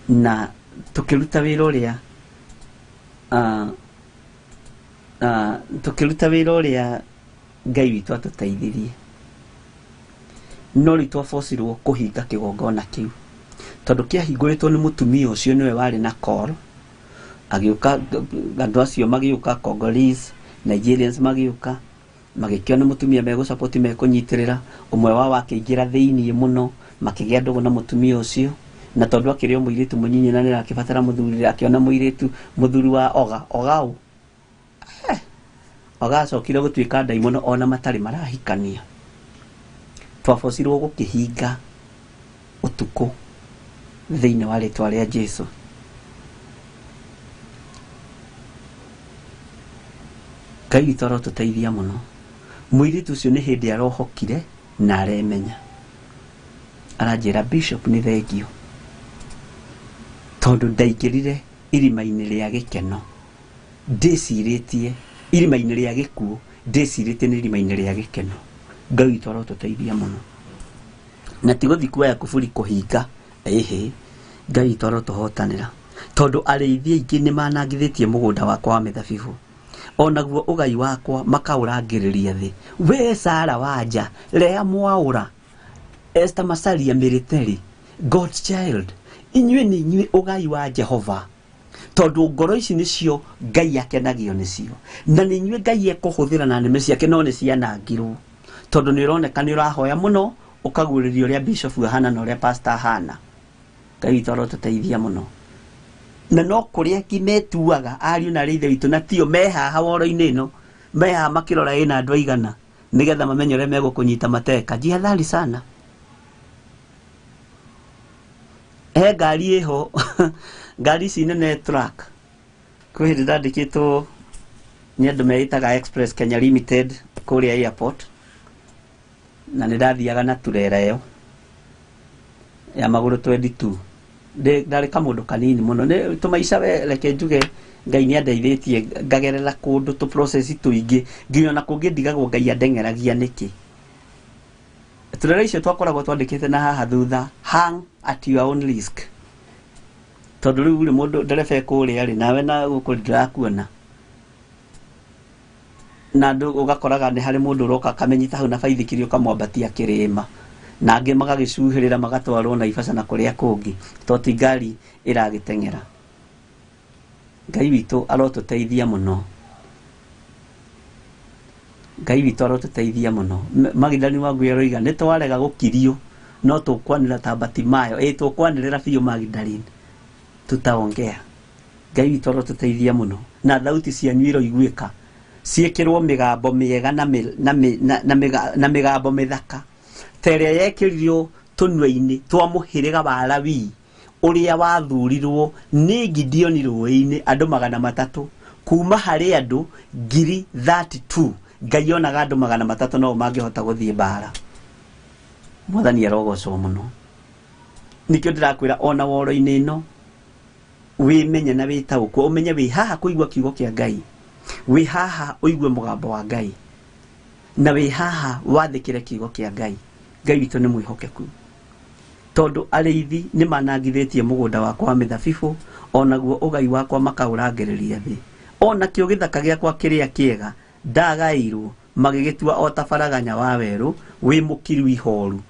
Na tũkĩruta wĩra ũrĩa Ngai witũ atũteithirie. No rĩu twabocirwo kũhinga kĩgongona kĩu tondũ kĩahingũrĩtwo nĩ mũtumia ũcio, nĩwe warĩ na call. Agĩũka andũ acio magĩũka, Congolese, Nigerians magĩũka, magĩkĩona mũtumia megũcapoti mekũnyitĩrĩra. Ũmwe wao akĩingĩra thĩinĩ mũno, makĩgĩa ndũgũ na mũtumia ũcio. Na tondũ akĩrĩ o mũirĩtu mũnyinyi na nĩ akĩbatara mũthuri, akĩona mũthuri wa Ogao. Ogacokire gũtuĩka ndaimono ona matarĩ marahikania. Twabocirwo gũkĩhinga ũtukũ thĩinĩ wa rĩtwa rĩa Jesũ. Ngai witũ arotũteithia mũno. Mũirĩtu ũcio nĩ hĩndĩ arohokire na aremenya. Aranjĩra Bishop nĩ thengio tondũ ndaingĩrire irima-inĩ rĩa gĩkeno, ndĩcirĩtie irima-inĩ rĩa gĩkuũ ndĩcirĩte nĩ irima-inĩ rĩa gĩkeno. Ngai witũ arotũteithia mũno, na ti gũthiĩ kuoya kuburi kũhinga, ĩhĩ, Ngai witũ arotũhotanĩra, tondũ arĩithi aingĩ nĩ manangithĩtie mũgũnda wakwa wa mĩthabibũ, onaguo ũgai wakwa makaũrangĩrĩria thĩ. We Sara Wanja, Lea Mwaũra, Esther Masaria Military, God's child, inyuĩ nĩ inyuĩ ũgai wa Jehova, tondũ ngoro ici nĩcio Ngai akenagio nĩcio, na nĩ inyuĩ Ngai ekũhũthĩra na nĩme ciake, no nĩ cianangirwo, tondũ nĩ ũroneka nĩ ũrahoya mũno ũkaguũrĩria ũrĩa bishop ahana na ũrĩa pastor ahana. Ngai witũ arotũteithia mũno, na no kũrĩa kimetuaga ariũ na arĩa ithe witũ, na tio mehaha woro-inĩ ĩno, mehaha makĩrora ĩna andũ aigana, nĩgetha mamenye ũrĩa megũkũnyita mateka. Jihadhari sana. He ngari ĩho ngari ici nene truck, kwĩ hĩndĩ ndandĩkĩtwo nĩ andũ meĩtaga Express Kenya Limited kũrĩa airport, na nĩ ndathiaga na turera ĩyo ya magũrũ 22. Ndarĩ kamũndũ kanini mũno, nĩ tũmaica we reke njuge Ngai nĩ andeithĩtie ngagerera kũndũ tũ process tũingĩ, nginya na kũngĩ ndigagwo Ngai andeng'eragia nĩkĩ. Turera icio twakoragwo twandĩkĩte na haha thutha, hang at your own risk, tondũ rĩu rĩ mũndũ ndereba kũrĩa rĩ nawe na gũkũ ndirakuona, na andũ ũgakoraga nĩ harĩ mũndũ ũroka akamenyita hau na baithikiri ũkamwambatia kĩrĩma, na angĩ magagĩcuhĩrĩra magatwarwo Naivasha na kũrĩa kũngĩ, tondũ ti ngari ĩragĩteng'era. Ngai witũ arotũteithia mũno, Ngai witũ arotũteithia mũno. Magidani wangu yaroiga nĩ twarega gũkirio, no tũkwanĩra ta Batimayo, tũkwanĩrĩra biũ Magdalene, tutaongea. Ngai witũ arotũteithia mũno, na thauti cianyu iroiguĩka, ciĩkĩrwo mĩgambo mĩega na mĩgambo mĩthaka, ta ĩrĩa yekĩrirwo tũnua-inĩ twa mũhĩrĩga wa Lawi ũrĩa wathurirwo nĩ Gideoni rũĩ-inĩ andũ 300 kuma harĩ andũ 32,000. Ngai onaga andũ 300 no mangĩhota gũthiĩ mbara. Mwathani arogocwo mũno. Nikĩo ndĩrakwĩra ona woro-inĩ ĩno wĩmenye na wĩtaũkwo, ũmenye wĩ haha kũigua kiugo kĩa Ngai, wĩ haha ũigue mũgambo wa Ngai, na wĩ haha wathĩkĩre kiugo kĩa Ngai. Ngai witũ nĩ mwĩhokeku, tondũ arĩithi nĩ manangithĩtie mũgũnda wakwa wa mĩthabibũ, onaguo ũgai wakwa makaũrangĩrĩria thĩ. Ona kĩo gĩthaka gĩakwa kĩrĩa kĩega ndagaĩirwo, magĩgĩtua o ta baraganya wa werũ wĩ mũkiru ihoru.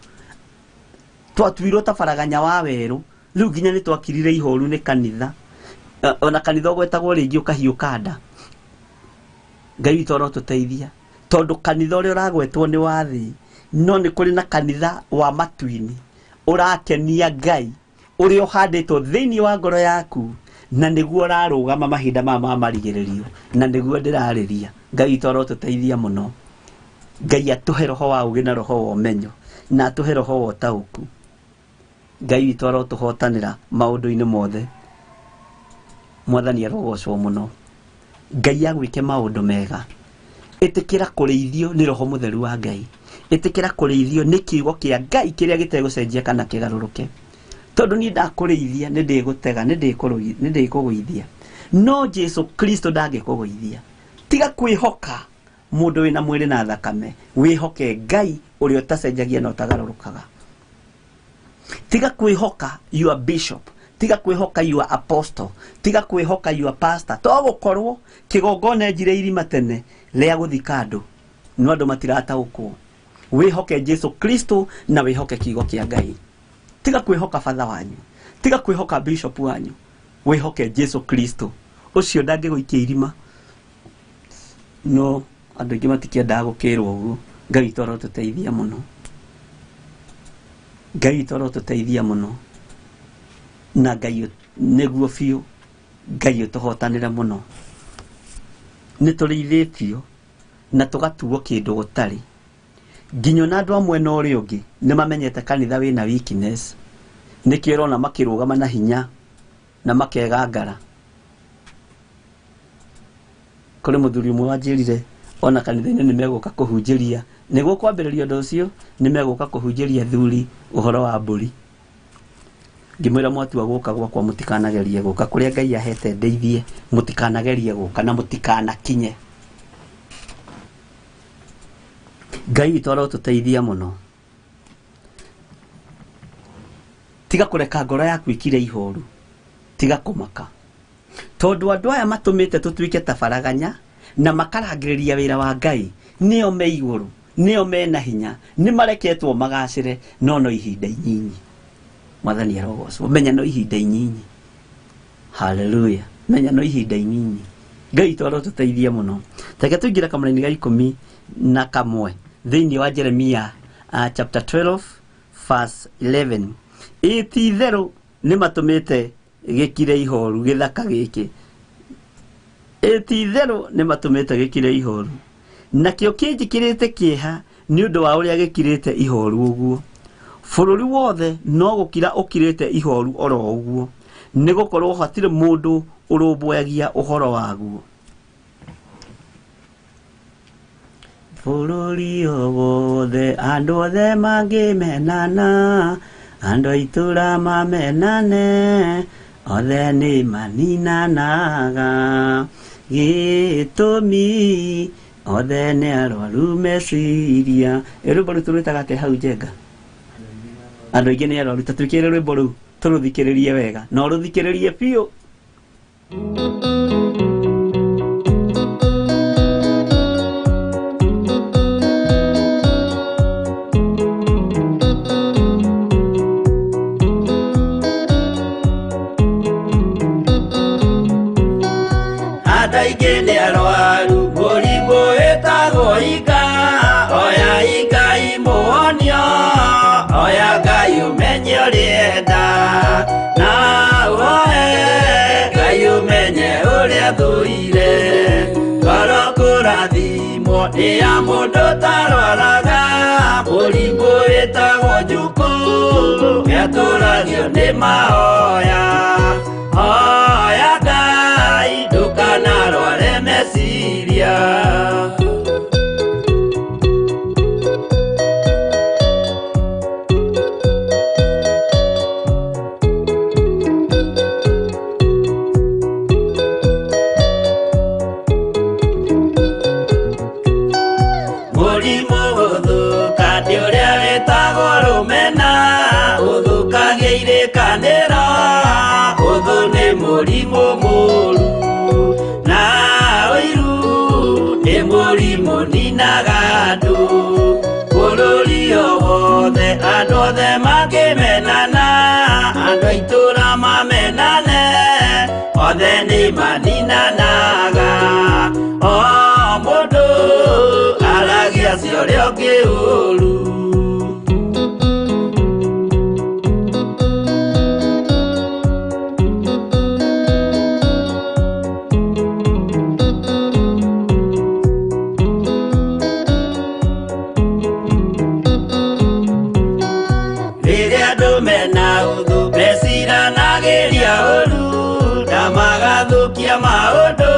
Twatuirwo ta baraganya wa werũ, rĩu nginya nĩ twakirire ihoru nĩ kanitha, ona kanitha ũgwetagwo rĩngĩ ũkahiũka nda. Ngai witũ arotũteithia, tondũ kanitha ũrĩa ũragwetwo nĩ wa thĩ, no nĩ kũrĩ na kanitha wa matu-inĩ ũrakenia Ngai, ũrĩa ũhandĩtwo thĩinĩ wa ngoro yaku, na nĩguo ũrarũgama mahinda ma marigĩrĩrio, na nĩguo ndĩrarĩria. Ngai witũ arotũteithia mũno. Ngai atũhe roho wa ũgĩ na roho wa ũmenyo, na atũhe roho wa ũtaũku. Ngai witũ arotũhotanĩra maũndũ-inĩ mothe. Mwathani arogocwo mũno. Ngai agwĩke maũndũ mega. Ĩtĩkĩra kũrĩithio nĩ roho mũtheru wa Ngai, ĩtĩkĩra kũrĩithio nĩ kiugo kĩa Ngai kĩrĩa gĩtegũcenjia kana kĩgarũrũke, tondũ niĩ ndakũrĩithia nĩ ndĩgũtega, nĩ ndĩkũgũithia, no Jesu Kristo ndangĩkũgũithia. Tiga kwĩhoka mũndũ wĩna mwĩrĩ na thakame, wĩhoke Ngai ũrĩa ũtacenjagia na ũtagarũrũkaga. Tiga kwĩhoka your bishop, tiga kwĩhoka your apostle, tiga kwĩhoka your pastor, to gũkorwo kĩgongona njire irima tene rĩa gũthika andũ, no andũ matirataũkwo. Wĩhoke Jesu Kristo na wĩhoke kiugo kĩa Ngai. Tiga kwĩhoka father wanyu, tiga kwĩhoka bishop wanyu, wĩhoke Jesu Kristo. Ũcio ndangĩgũikia irima. No andũ aingĩ matikĩendaga gũkĩrwo ũguo. Ngai witũ arotũteithia mũno. Ngai witũ arotũteithia mũno. Na Ngai nĩguo biũ, Ngai ũtũhotanĩre mũno. Nĩ tũrĩithĩtio na tũgatuo kĩndũ gũtarĩ. Nginya na andũ amwe na ũrĩa ũngĩ nĩ mamenyete kanitha wĩna weakness, nĩkĩo ũrona makĩrũgama na hinya na makegangara. Kũrĩ mũthuri ũmwe wanjĩrire ona kanitha-inĩ nĩ megũka kũhunjĩria, nĩguo kwambĩrĩria ũndũ ũcio nĩ megũka kũhunjĩria thuri ũhoro wa mbũri. Ngĩmwĩra mwatua gũka gwakwa mũtikanagerie gũka, kũrĩa Ngai ahete ndeithie mũtikanagerie gũka na mũtikanakinye. Ngai witũ arotũteithia mũno. Tiga kũreka ngoro yaku ikire ihoru, tiga kũmaka, tondũ andũ aya matũmĩte tũtuĩke ta baraganya na makarangĩrĩria wĩra wa Ngai nĩo me igũrũ, nĩo mena hinya, nĩ mareketwo magacĩre, no ihinda inyinyi. Mwathani arogocwo, menya no ihinda inyinyi. Haleluya, menya no ihinda inyinyi. Ngai witũ arotũteithia mũno. Reke tũingĩre kamũra-inĩ ga 11 thĩinĩ wa Jeremia chapter 12 verse 11. Ti itherũ nĩ matũmĩte gĩkire ihoru gĩthaka gĩkĩ. Ti itherũ nĩ matũmĩte gĩkire ihoru, nakĩo kĩnjĩkĩrĩte kĩeha nĩ ũndũ wa ũrĩa gĩkirĩte ihoru ũguo. Bũrũri wothe no gũkira ũkirĩte ihoru oro ũguo, nĩ gũkorwo hatirĩ mũndũ ũrũmbũyagia ũhoro waguo. Bũrũri wothe andũ othe mangĩmenana, andũ a itũra mamenane, othe nĩ maninanaga. Gĩtũmi othe nĩ arwaru meciria. Rwĩmbo rũu tũrwĩtaga atĩa hau Njenga? Andũ aingĩ nĩ arwaru. Ta twĩkĩre rwĩmbo rũu tũrũthikĩrĩrie wega, no rũthikĩrĩrie biũ. Andũ nĩ arwaru, mũrimũ wĩtagwo ika, oya ika imũhonio, oya Ngai ũmenye ũrĩenda, na ũhoe Ngai ũmenye ũrĩa thũire. Ngoro kũrathimwo nĩ ya mũndũ tarwaraga, mũrimũ wĩtagwo njukũ, gĩatũragio nĩ mahoya. Hoya Ngai ndũkanarware meciria. Mũrimũ gũthũka nĩ ũrĩa wĩtagwo rũmena, ũthũkagia irĩkanĩro, ũthũ nĩ mũrimũ mũru, na ũiru nĩ mũrimũ ninaga andũ. Bũrũri wothe andũ othe mangĩmenana, andũ a itũra mamenane, othe nĩ maninanaga. O mũndũ aragia cio ũrĩa ũngĩ ũru. Rĩrĩa andũ mena ũthũ meciranagĩria ũru, na magathũkia maũndũ,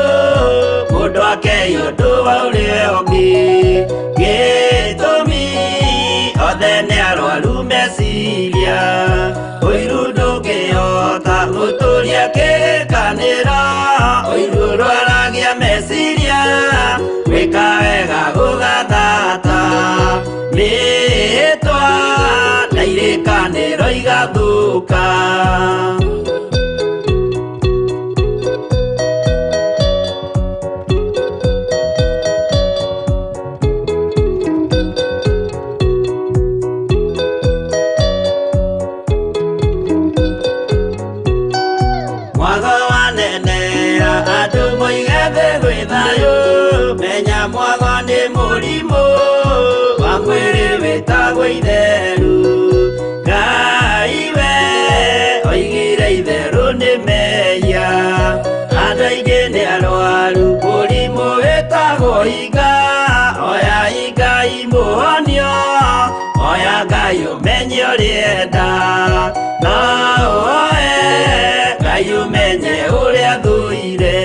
mũndũ akeya ũndũ wa ũrĩa ũngĩ. Gĩtũmi othe nĩ arwaru meciria, ũiru ndũngĩhota gũtũria kĩrĩkanĩro, ũiru ũrwaragia meciria, gwĩka wega gũgathata, mĩĩtwa na irĩkanĩro igathũka. Mwago wanenea andũ moige thĩ gwĩ thayũ, menya mwago nĩ mũrimũ wa mwĩrĩ wĩtagwo itherũ. Ngai we oigire itherũ nĩ mehia, andũ aingĩ nĩ arwaru, mũrimũ wĩtagwo ika, oya ika imũhonio, oya Ngai ũmenye ũrĩenda, na ũhoe Ngai ũmenye ũrĩa thũire.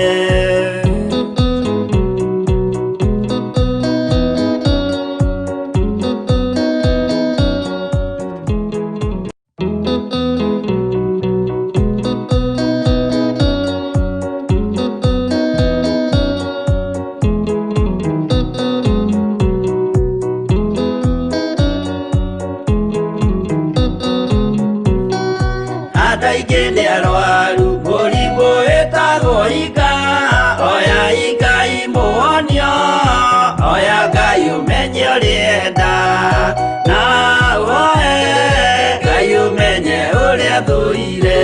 thũire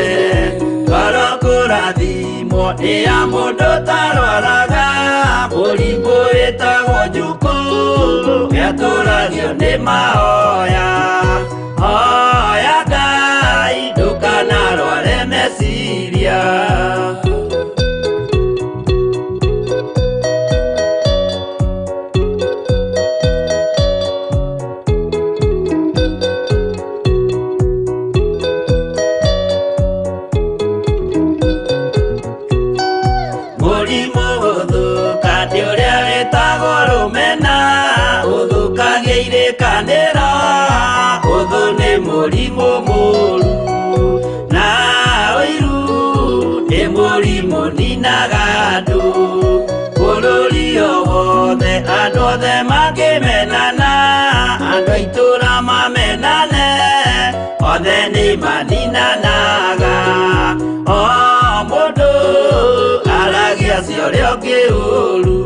ngoro kũrathimwo nĩ ya mũndũ tarwaraga mũrimũ wĩtagwo njukũ gĩatũragio nĩ mahoya hoya Ngai ndũkanarware meciria mũrimũ mũru na ũiru nĩ mũrimũ ninaga andũ bũrũri wothe andũ othe makĩmenana andũ a itũũra mamenane othe nĩ maninanaga o mũndũ aragia cio ũrĩa ũngĩ ũru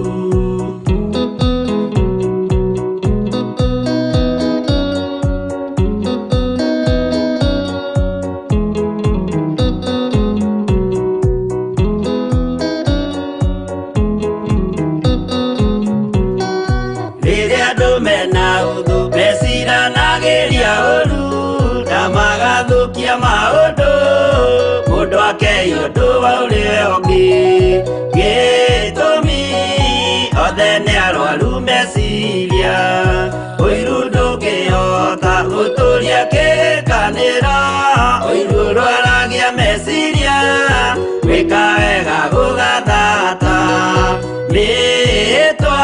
maũndũ mũndũ akeyo ũndũ wa ũrĩa ũngĩ gĩtũmi othe nĩ arwaru meciria ũiru ndũngĩhota gũtũria kĩrĩkanĩro ũiru ũrwaragia meciria gwĩka wega gũgathata mĩĩtwa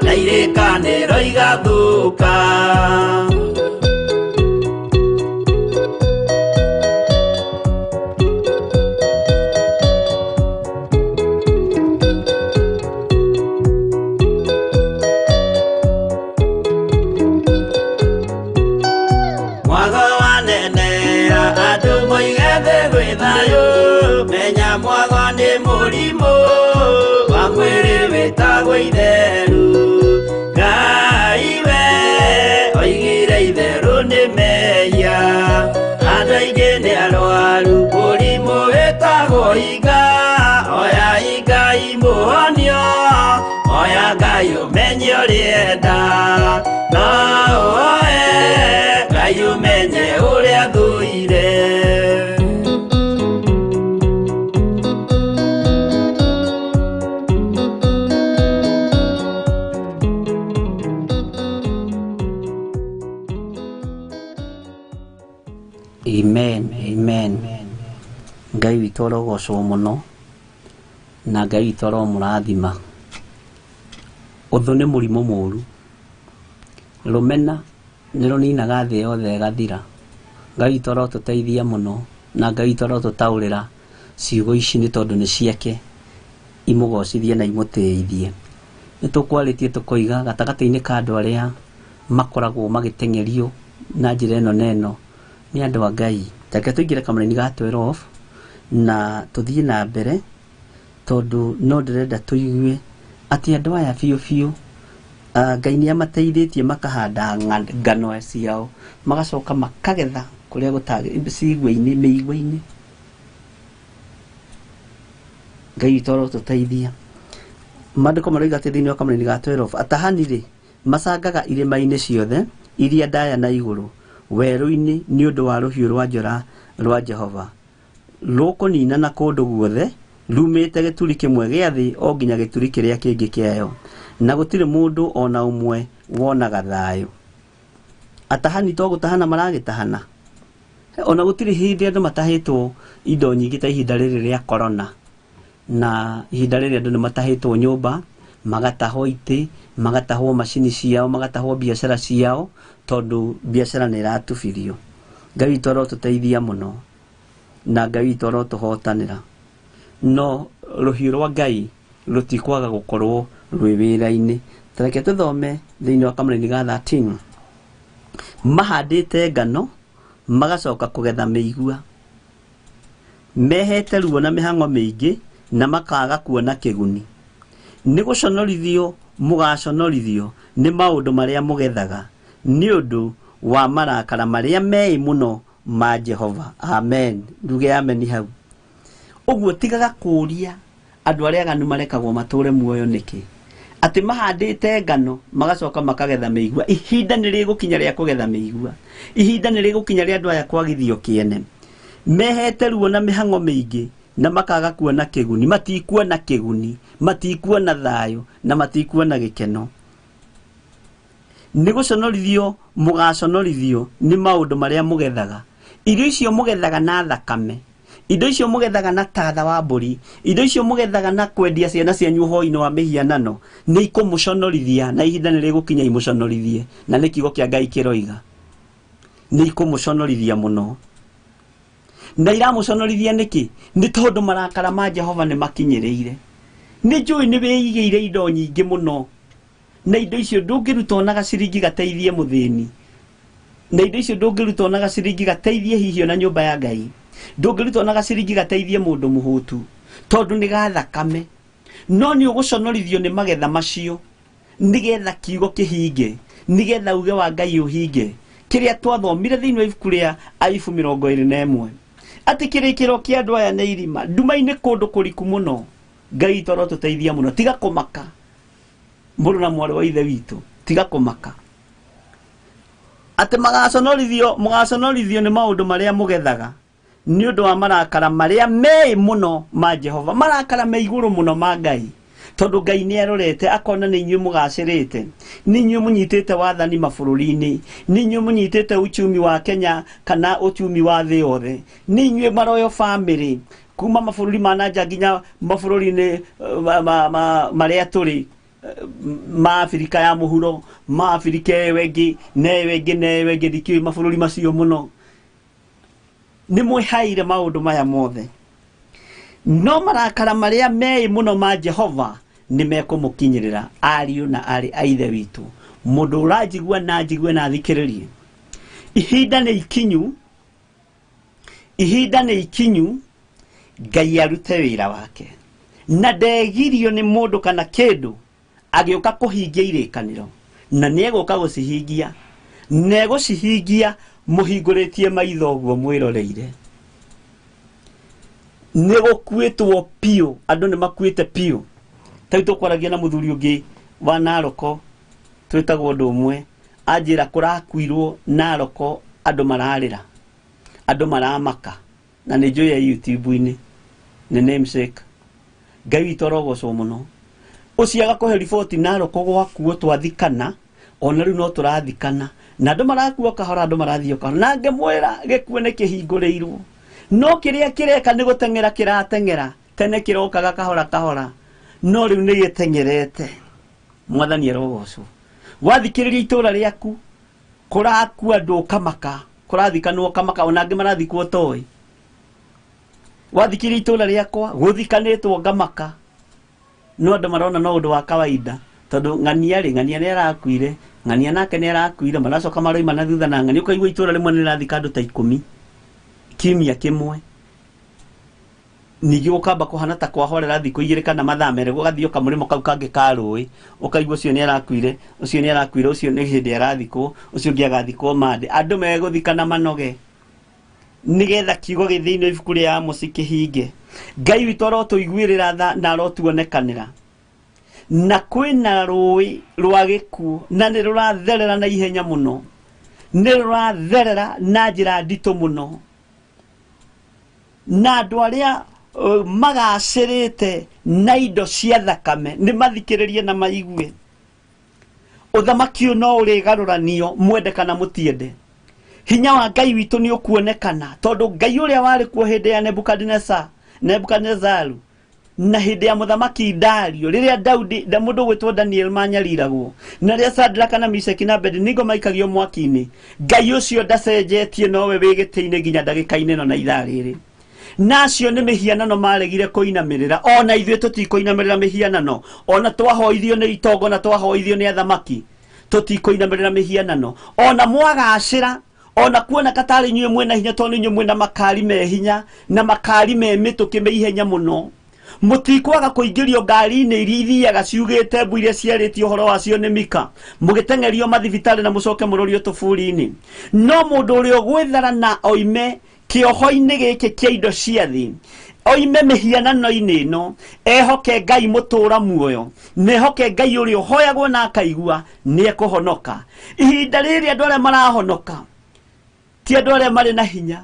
na irĩkanĩro igathũka menya mwago nĩ mũrimũ wa mwĩrĩ wĩtagwo itherũ Ngai we oigire itherũ nĩ mehia andũ aingĩ nĩ arwaru mũrimũ wĩtagwo inga oya Ngai mũhonio oya Ngai ũmenye ũrĩenda no oe Ngai ũmenye ũrĩa thũire Amen, amen. Ngai witũ arogocwo mũno na Ngai witũ aromũrathima. Ũthũ nĩ mũrimũ mũru. Rũmena nĩ rũninaga thĩ yothe ĩgathira. Ngai witũ arotũteithia mũno na Ngai witũ arotũtaũrĩra ciugo ici nĩ tondũ nĩ ciake imũgocithie na imũtĩithie. Nĩ tũkwarĩtie tũkoiga gatagatĩ-inĩ ka andũ arĩa makoragwo magĩteng'erio na njĩra ĩno neno nĩ andũ a Ngai. Reke tũingĩre kamũra-inĩ ga 12 na tũthiĩ na mbere tondũ no ndĩrenda tũigue atĩ andũ aya biũ biũ Ngai nĩ amateithĩtie makahanda ngano ciao magacoka makagetha kũrĩa gũtarĩ cigwa-inĩ mĩigua-inĩ. Ngai witũ arotũteithia. Maandĩko maroiga atĩ thĩinĩ wa kamũra-inĩ ga 12 atahani-rĩ macangaga irĩma-inĩ ciothe iria ndaya na igũrũ werũ-inĩ nĩ ũndũ wa rũhiũ rwa njora rwa Jehova rũkũninana kũndũ guothe rumĩte gĩturi kĩmwe gĩa thĩ o nginya gĩturi kĩrĩa kĩngĩ kĩayo na gũtirĩ mũndũ ona ũmwe wonaga thayũ. Atahani to gũtahana maragĩtahana ona gũtirĩ hĩndĩ andũ matahĩtwo indo nyingĩ ta ihinda rĩrĩ rĩa corona na ihinda rĩrĩ andũ nĩ matahĩtwo nyũmba magatahwo itĩ magatahwo macini ciao magatahwo biacara ciao tondũ biacara nĩ ĩratubirio. Ngai witũ arotũteithia mũno na Ngai witũ arotũhotanĩra no rũhiũ rwa Ngai rũtikwaga gũkorwo rwĩ wĩra-inĩ. Tareke tũthome thĩinĩ wa kamũra-inĩ ga 13 mahandĩte ngano magacoka kũgetha mĩigua mehete ruo na mĩhang'o mĩingĩ na makaga kuona kĩguni. Nĩ gũconorithio mũgaconorithio nĩ maũndũ marĩa mũgethaga nĩ ũndũ wa marakara marĩa mei mũno ma Jehova. Amen. Nduge amen hau. Uguo tigaga kuria andũ arĩa aganu marekagwo matũre muoyo nĩkĩ? Atĩ mahandĩte ngano magacoka makagetha mĩigua. Ihinda nĩ rĩgũkinya rĩa kũgetha mĩigua. Ihinda nĩ rĩgũkinya rĩa andũ aya kwagithio kĩene. Mehete ruo na mĩhang'o mĩingĩ na makaga kuona kĩguni. Matikuona kĩguni, matikuona thayũ na matikuona gĩkeno. Nĩ gũconorithio mũgaconorithio nĩ maũndũ marĩa mũgethaga. Irio icio mũgethaga na thakame. Indo icio mũgethaga na tatha wa mbũri. Indo icio mũgethaga na kwendia ciana cianyu ũhoro-inĩ wa mĩhianano. Nĩ ikũmũconorithia na ihinda nĩ rĩgũkinya imũconorithie. Na nĩ kiugo kĩa Ngai kĩroiga. Nĩ ikũmũconorithia mũno. Na iramũconorithia nĩkĩ? Nĩ tondũ marakara ma Jehova nĩ makinyĩrĩire. Nĩ njũĩ nĩ wĩigĩire indo nyingĩ mũno. Na indo icio ndũngĩruta ona gaciringi gateithie mũthĩni. Na indo icio ndũngĩruta ona gaciringi gateithie hihi ona nyũmba ya Ngai. Ndũngĩruta ona gaciringi gateithie mũndũ mũhũtu. Tondũ nĩ gathakame. No nĩ ũgũconorithio nĩ magetha macio. Nĩgetha kiugo kĩhinge. Nĩgetha uge wa Ngai ũhinge. Kĩrĩa twathomire thĩinĩ wa ibuku rĩa Ayubu 21. Atĩ kĩrĩkĩro kĩa andũ aya nĩ irima. Nduma-inĩ kũndũ kũriku mũno. Ngai toro tũteithia mũno. Tiga kũmaka. Mũrũ na mwarĩ wa ithe witũ. Tiga kũmaka. Atĩ mũgaconorithio nĩ maũndũ marĩa mũgethaga. Nĩ ũndũ wa marakara marĩa me mũno ma Jehova. Marakara me igũrũ mũno ma Ngai. Tondũ Ngai nĩ arorete akona nĩ inyuĩ mũgacĩrĩte. Nĩ inyuĩ mũnyitĩte wathani mabũrũri-inĩ. Nĩ inyuĩ mũnyitĩte uchumi wa Kenya kana uchumi wa thĩ yothe. Nĩ inyuĩ maroyo family. Kuma mabũrũri ma nanja nginya mabũrũri-inĩ marĩa tũrĩ. Ma Afrika ya mũhuro, ma Afrika ĩyo ĩngĩ ndikĩũĩ mabũrũri macio mũno. Nĩ mwĩhaire maũndũ maya mothe. No marakara marĩa me mũno ma Jehova nĩ mekũmũkinyĩrĩra ariũ na arĩ a ithe witũ. Mũndũ ũranjigua na njigue na thikĩrĩrie. Ihinda nĩ ikinyu Ngai arute wĩra wake. Na ndegirio nĩ mũndũ kana kĩndũ agĩũka kũhingia irĩkanĩro. Na nĩ egũka gũcihingia. Na egũcihingia mũhingũrĩtie maitho ũguo mwĩroreire. Nĩ gũkuĩtwo piũ. Andũ nĩ makuĩte piũ. Tarĩ tũkwaragia na mũthuri ũngĩ wa Naroko. Twĩtagwo ũndũ ũmwe. Anjĩra kũrakuirwo Naroko andũ mararĩra. Andũ maramaka. Na nĩ njũĩ ya YouTube-inĩ. Nĩ namesake. Ngai witũ arogocwo mũno. Ũciaga kũhe riboti Naroko gwakuo twathikana. Ona rĩu no tũrathikana. Na andũ marakuo kahora, andũ marathiĩ kahora. Na ngĩmwĩra gĩkuũ nĩ kĩhingũrĩirwo. No kĩrĩa kĩreka nĩ gũteng'era kĩrateng'era. Tene kĩrokaga kahora kahora. No rĩu nĩ gĩteng'erete. Mwathani arogocwo. Wathikĩrĩria itũũra rĩaku. Kũrakua andũ ũkamaka. Kũrathikanwo ũkamaka. Ona angĩ marathikwo toĩ. Wathikĩrĩria itũũra rĩakwa. Gũthikanĩtwo ngamaka. No andũ marona no ũndũ wa kawaida. Tondũ ng'ania nĩ arakuire. Ng'ania nake nĩ arakuire. Maracoka maroima na thutha na ng'ania. Ũkaigua itũũra rĩmwe nĩ rĩrathika andũ ta 10. Kiumia kĩmwe. Ningĩ gũkamba kũhana ta kwahorera thikũ 2 kana mathaa merĩ. Gũgathiĩ kamũrĩmo kau kangĩ ka rũĩ. Ũkaigua ũcio nĩ arakuire. Ũcio nĩ arakuire. Ũcio nĩ hĩndĩ arathikwo. Ũcio ũngĩ agathikwo mande. Andũ megũthikana manoge. Nĩgetha kiugo gĩthĩinĩ ibuku rĩa Amosi kĩhinge. Ngai witũ arotũiguĩrĩra na arotuonekanĩra. Na kwĩna rũĩ rwa gĩkuũ na nĩ rũratherera na ihenya mũno. Nĩ rũratherera na njĩra nditũ mũno. Na andũ arĩa magacĩrĩte na indo cia thakame nĩ mathikĩrĩrie na maigue. Ũthamaki ũyũ no ũrĩgarũranio mwende kana mũtiende. Hinya wa Ngai witũ nĩ ũkuonekana. Tondũ Ngai ũrĩa warĩ kuo hĩndĩ ya Nebukadnezaru na hĩndĩ ya mũthamaki Dario, rĩrĩa mũndũ gwĩtwo Daniel manyariragwo, na rĩrĩa Shadraka na Meshaki na Abednego maikagio mwaki-inĩ, Ngai ũcio ndacenjetie, nowe wĩ gĩtĩ-inĩ nginya ndagĩka-inĩ ĩno na ithaa rĩrĩ. Nacio nĩ mĩhianano maregire kũinamĩrĩra. Ona ithuĩ tũtikũinamĩrĩra mĩhianano. Ona twahoithio nĩ itongo na twahoithio nĩ athamaki, tũtikũinamĩrĩra mĩhianano. Ona mwagacĩra, ona kuona katarĩ inyuĩ mwĩna hinya, tondũ inyuĩ mwĩna makari me hinya na makari me mĩtũkĩ me ihenya mũno. mutikwaga kuingĩrio ngari-inĩ iria ithiaga ciugĩte mbu iria ciarĩtio ũhoro wacio nĩ Mika, mũgĩteng'erio mathibitarĩ na mũcoke mũrorio tũburi-inĩ. No mũndũ ũrĩa ũgwĩthara na oime kĩoho-inĩ gĩkĩ kĩa indo cia thĩ, oime mĩhianano-inĩ ĩno, ehoke Ngai mũtũra muoyo, nehoke Ngai ũrĩa ũhoyagwo na akaigua, nĩekũhonoka. Ihinda rĩrĩ andũ arĩa marahonoka ti andũ arĩa marĩ na hinya.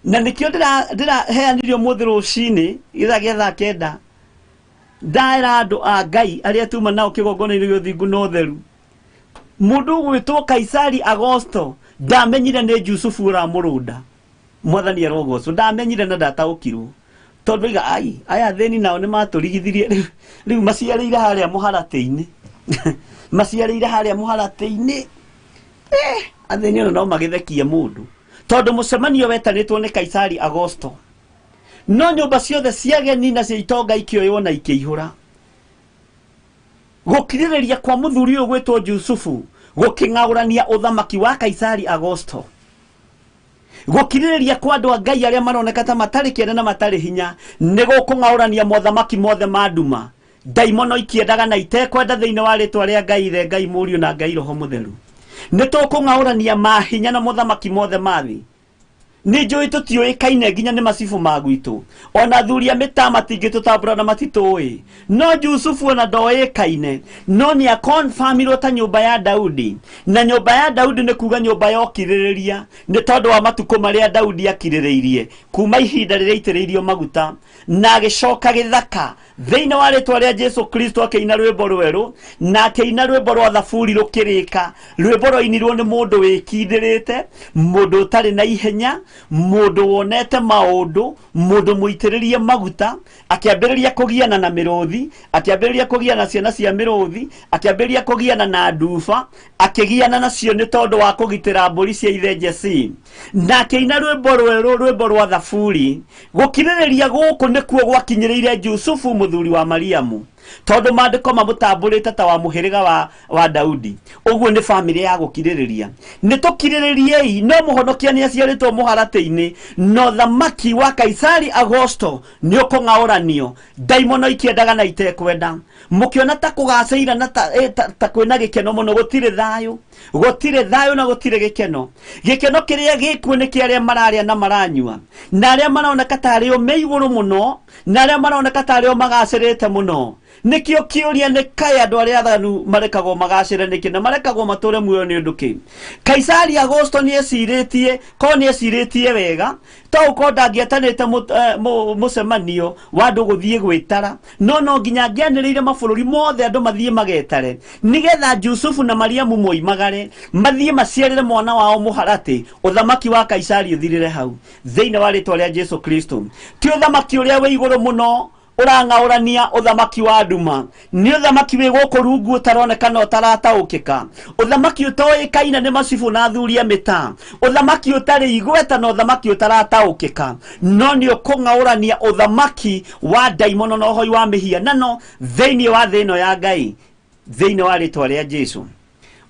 Na nikio ndĩraheanirio mũthĩ rũcinĩ gĩthaa gĩa kenda, ndaĩra andũ a Ngai arĩa tuma nao kĩgongona-inĩ gĩa ũthingu na ũtheru, mũndũ ũgwĩtwo Kaisari Agosto ndamenyire nĩ Jusufu ũramũrũnda. Mwathani arogocwo, ndamenyire na ndataũkirwo, tondũ iga aya thĩni nao nĩ matũrigithirie, rĩu maciarĩire harĩa mũharatĩ-inĩ maciarĩire harĩa mũharatĩ-inĩ. Athĩni ono no magĩthekie mũndũ, tondũ mũcemanio wetanĩtwo nĩ Kaisari Agosto, no nyũmba ciothe cia ageni na cia itonga ikĩoywo na ikĩihũra. Gũkirĩrĩria kwa mũthuri ũyũ gwĩtwo Jusufu gũkĩng'aũrania ũthamaki wa Kaisari Agosto. Gũkirĩrĩria kwa andũ a Ngai arĩa maroneka ta matarĩ kĩene na matarĩ hinya nĩ gũkũng'aũrania mothamaki mothe ma nduma, ndaimono ikĩendaga na itekwenda thĩinĩ wa rĩtwa rĩa Ngai Ithe, Ngai Mũriũ na Ngai Roho Mũtheru. Nĩ tũkũng'aũrania mahinya na mothamaki mothe ma thĩ. Nĩ njũĩ tũtiũĩkaine nginya nĩ macibũ ma gwitũ, ona athuri a mĩtaa matingĩtũtambũra na matitũĩ. No Jusufu ona ndoĩkaine, no nĩ akonfamirwo ta nyũmba ya Daudi, na nyũmba ya Daudi nĩ kuga nyũmba ya ũkirĩrĩria, nĩ tondũ wa matukũ marĩa Daudi akirĩrĩirie kuma ihinda rĩrĩa aitĩrĩirio maguta na agĩcoka gĩthaka thĩinĩ wa rĩtwa rĩa Jesu Kristo, akĩina rwĩmbo rwerũ na akĩina rwĩmbo rwa thaburi rũkĩrĩka, rwĩmbo rwainirwo nĩ mũndũ wĩkindĩrĩte, mũndũ ũtarĩ na ihenya, mũndũ wonete maũndũ, mũndũ mũitĩrĩrie maguta, akĩambĩrĩria kũgiana na mĩrũthi, akĩambĩrĩria kũgiana na ciana cia mĩrũthi, akĩambĩrĩria kũgiana na nduba, akĩgiana nacio nĩ tondũ wa kũgitĩra mbũri cia ithe Jesi, na akĩina rwĩmbo rwerũ, rwĩmbo rwa thaburi. Gũkirĩrĩria gũkũ nĩkuo gwakinyĩrĩire Jusufu mũthuri wa Mariamu, tondũ maandĩko mamũtambũrĩte ta wa mũhĩrĩga wa Daudi. Ũguo nĩ bamĩrĩ ya gũkirĩrĩria. Nĩ tũkirĩrĩriei, no mũhonokia nĩ aciarĩtwo mũharatĩ-inĩ, no thamaki wa Kaisari Agosto nĩ ũkũng'aũranio, ndaimono ikĩendaga na itekwenda. Mũkĩona ta kũgacĩira na ta kwĩna gĩkeno mũno, gũtirĩ thayũ, gũtirĩ thayũ na gũtirĩ gĩkeno. Gĩkeno kĩrĩa gĩkuo nĩ kĩa arĩa mararĩa na maranyua, na arĩa maroneka ta arĩo me igũrũ mũno, na arĩa maroneka ta arĩo magacĩrĩte mũno. Nikio kĩũria nĩ kaĩ andũ arĩa athanu marekagwo magacĩre nĩkĩ na marekagwo matũre muoyo nĩ ũndũ kĩ? Kaisari Agosto nĩ ecirĩtie, ko nĩ ecirĩtie wega, to ũkorwo ndangĩetanĩte mũcemanio wa andũ gũthiĩ gwĩtara, no nginya angĩanĩrĩire mabũrũri mothe andũ mathiĩ magetare, nĩgetha Jusufu na Mariamu moimagare mathiĩ maciarĩre mwana wao mũharatĩ, ũthamaki wa Kaisari ũthirĩre hau thĩinĩ wa rĩtwa rĩa Jesu Kristo. Ti ũthamaki ũrĩa wĩ igũrũ mũno ũrang'aũrania ũthamaki wa nduma, nĩ ũthamaki wĩ gũkũ rungu ũtaroneka na ũtarataũkĩka, ũthamaki ũtoĩkaine nĩ macibũ na athuri a mĩtaa, ũthamaki ũtarĩ igweta na ũthamaki ũtarataũkĩka, no nĩ ũkũng'aũrania ũthamaki wa ndaimono na ũhoi wa mĩhianano thĩinĩ wa thĩ ĩno ya Ngai, thĩinĩ wa rĩtwa rĩa Jesu.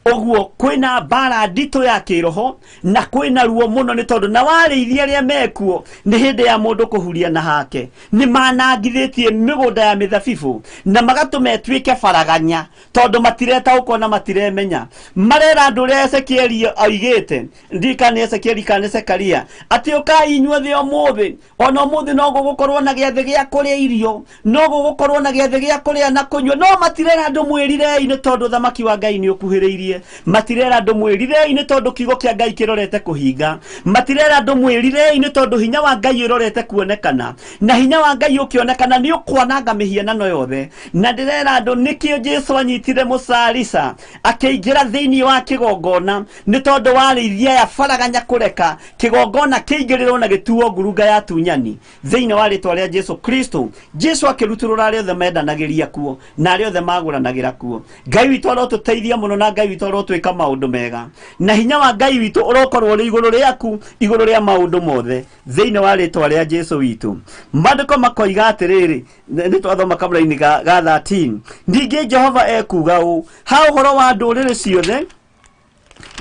Ũguo kwĩna mbara nditũ ya kĩroho na kwĩna ruo mũno, nĩ tondũ na warĩithia arĩa mekuo nĩ hĩndĩ ya mũndũ kũhuria na hake, nĩ manangithĩtie mĩgũnda ya mĩthabibũ na magatũma ĩtuĩke baraganya, tondũ matiretaũkwo na matiremenya. Marera andũ ũrĩa Ezekieli oigĩte, ndirikane Ezekieli kana Zekaria, atĩ ũkai inyuothe ũmũthĩ, ona ũmũthĩ no gũgũkorwo na gĩathĩ gĩa kũrĩa irio, no gũgũkorwo na gĩathĩ gĩa kũrĩa na kũnyua, no matirera andũ mwĩrirei nĩ tondũ ũthamaki wa Ngai nĩ ũkuhĩrĩirie. Matirera andũ mwĩrirei nĩ tondũ kiugo kĩa Ngai kĩrorete kũhinga. Matirera andũ mwĩrirei nĩ tondũ hinya wa Ngai ũrorete kuonekana, na hinya wa Ngai ũkĩonekana nĩ ũkwananga mĩhianano yothe. Na ndĩrera andũ nĩkĩo Jesu anyitire mũcarica akĩingĩra thĩinĩ wa kĩgongona, nĩ tondũ warĩithia ya baraganya kũreka kĩgongona kĩingĩrĩrwo na gĩtuo ngurunga ya tunyani thĩinĩ wa rĩtwa rĩa Jesu Kristo. Jesu akĩrutũrũra arĩa othe mendanagĩria kuo na arĩa othe magũranagĩra kuo. Ngai witũ arotũteithia mũno, na Ngai witũ arotwĩka maũndũ mega, na hinya wa Ngai witũ ũrokorwo ũrĩ igũrũ rĩaku, igũrũ rĩa maũndũ mothe thĩinĩ wa rĩtwa rĩa Jesu witũ. Maandĩko makoiga atĩrĩrĩ, nĩ twathoma kamũra-inĩ ga 13, ningĩ Jehova ekuga ũũ, ha ũhoro wa ndũrĩrĩ ciothe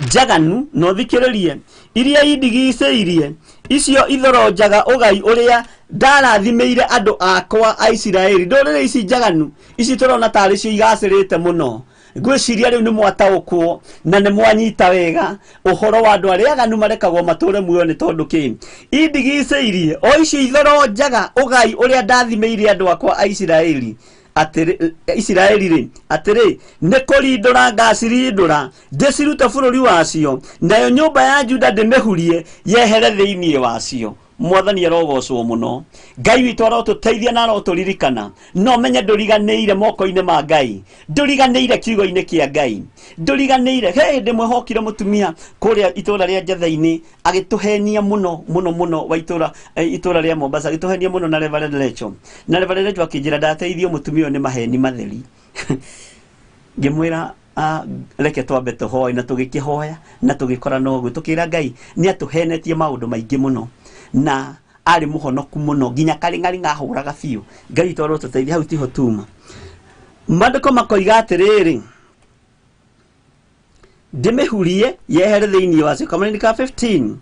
njaganu no thikĩrĩrie, iria indigicĩirie, icio ithorojaga ugai uria ndarathimeire andu akwa a Isiraeli. Ndũrĩrĩ ici njaganu ici turona tarĩ cio igacĩrĩte muno, ngwĩciria rĩu nĩ mwataũkwo na nĩ mwanyita wega ũhoro wa andũ arĩa aganu marekagwo matũre muoyo nĩ tondũ kĩ indigicĩirie o icio ithorojaga ugai uria ndathimeire andu akwa a Isiraeli. Isiraeli ri atiri nĩ kũrindũra ngacirindũra ndĩcirute bũrũri wacio, nayo nyũmba ya Juda ndĩmĩhurie yehere thĩinĩ wacio. Mwathani arogocwo muno. Ngai witũ arotũteithia na arotũririkana, no menye ndũriganĩire moko-inĩ ma Ngai, ndũriganĩire kiugo-inĩ kĩa Ngai, ndũriganĩire. He ndĩmwĩhokire mũtumia kũrĩa itũra rĩa Njetha-inĩ agĩtũhenia muno wa itũra rĩa Mombasa, agĩtũhenia muno na Reverend Lecho, na Reverend Lecho akĩnjĩra ndateithio mũtumia nĩ maheni matheri. Ngĩmwĩra reke twambe tũhoe, na tũgĩkĩhoya na tũgĩkora noguo tũkĩra Ngai nĩ atũhenetie maũndũ maingĩ muno na ari muhonoku muno nginya karingaringa ahũraga biũ. Ngai witũ arotũteithia, hau tiho tuma. Maandĩko makoiga atĩrĩrĩ, ndĩmĩhurie yehere thĩinĩ wacio, kamũrĩni ka 15.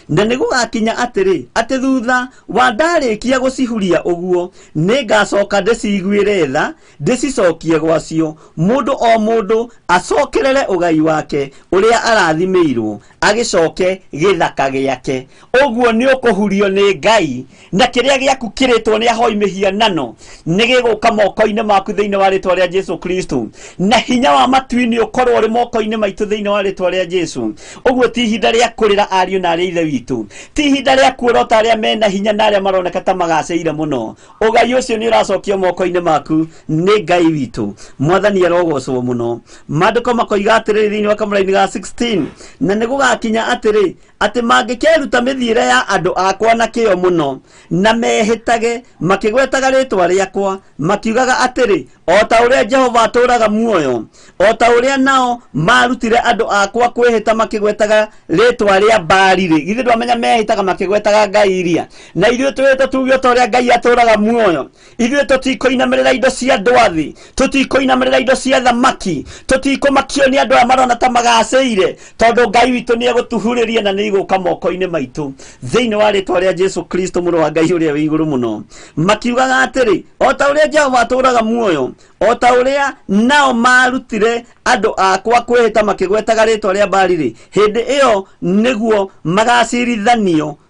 Na nĩ gũgakinya atĩrĩ atĩ thutha wa ndarĩkia gũcihuria ũguo nĩngacoka ndĩciguĩre tha ndĩcicokie gwacio, mũndũ o mũndũ acokerere ũgai wake ũrĩa arathimĩirwo agĩcoke gĩthaka gĩake. Ũguo nĩ ũkũhurio nĩ Ngai, na kĩrĩa gĩaku kĩrĩtwo nĩ ahoi mĩhianano nĩ gĩgũka moko-inĩ maku thĩinĩ wa rĩtwa rĩa Jesu Kristo, na hinya wa matu-inĩ ũkorwo ũrĩ moko-inĩ maitũ thĩinĩ wa rĩtwa rĩa Jesu. Ũguo ti ihinda rĩa kũrĩra ariũ na arĩa ithe witũ, ti ihinda rĩa kuorota arĩa mena hinya na arĩa maroneka ta magacĩire muno. Ũgai ũcio nĩ ũracokio moko-inĩ maku nĩ Ngai witũ. Mwathani arogocwo muno. Maandĩko makoiga atĩrĩ thĩinĩ wa kamũra-inĩ ga 16, na nĩ gũgakinya atĩrĩ atĩ mangĩkeruta mĩthiĩre ya andũ akwa na kĩyo muno na mehĩtage makĩgwetaga rĩtwa rĩakwa makiugaga atĩrĩ o ta ũrĩa Jehova atũũraga muoyo, o ta ũrĩa nao marutire andũ akwa kwĩhĩta makĩgwetaga rĩtwa rĩa Baali-rĩ. Githĩ ndwamenya mehĩtaga makĩgwetaga ngai iria? Na ithuĩ twĩtwo tuge o ta ũrĩa Ngai atũũraga muoyo, ithuĩ tũtikũinamĩrĩra indo cia andũ athĩ, tũtikũinamĩrĩra indo cia thamaki, tũtikũmakio nĩ andũ aya marona ta magacĩire, tondũ Ngai witũ nĩ egũtuhurĩria na nĩ igũka moko-inĩ maitũ thĩinĩ wa rĩtwa rĩa Jesu Kristo mũrũ wa Ngai ũrĩa wĩ igũrũ mũno. Makiugaga atĩrĩ o ta ũrĩa Jehova atũũraga muoyo, o ta ũrĩa nao marutire andũ akwa kwĩhĩta makĩgwetaga rĩtwa rĩa Baali-rĩ, hĩndĩ ĩyo nĩguo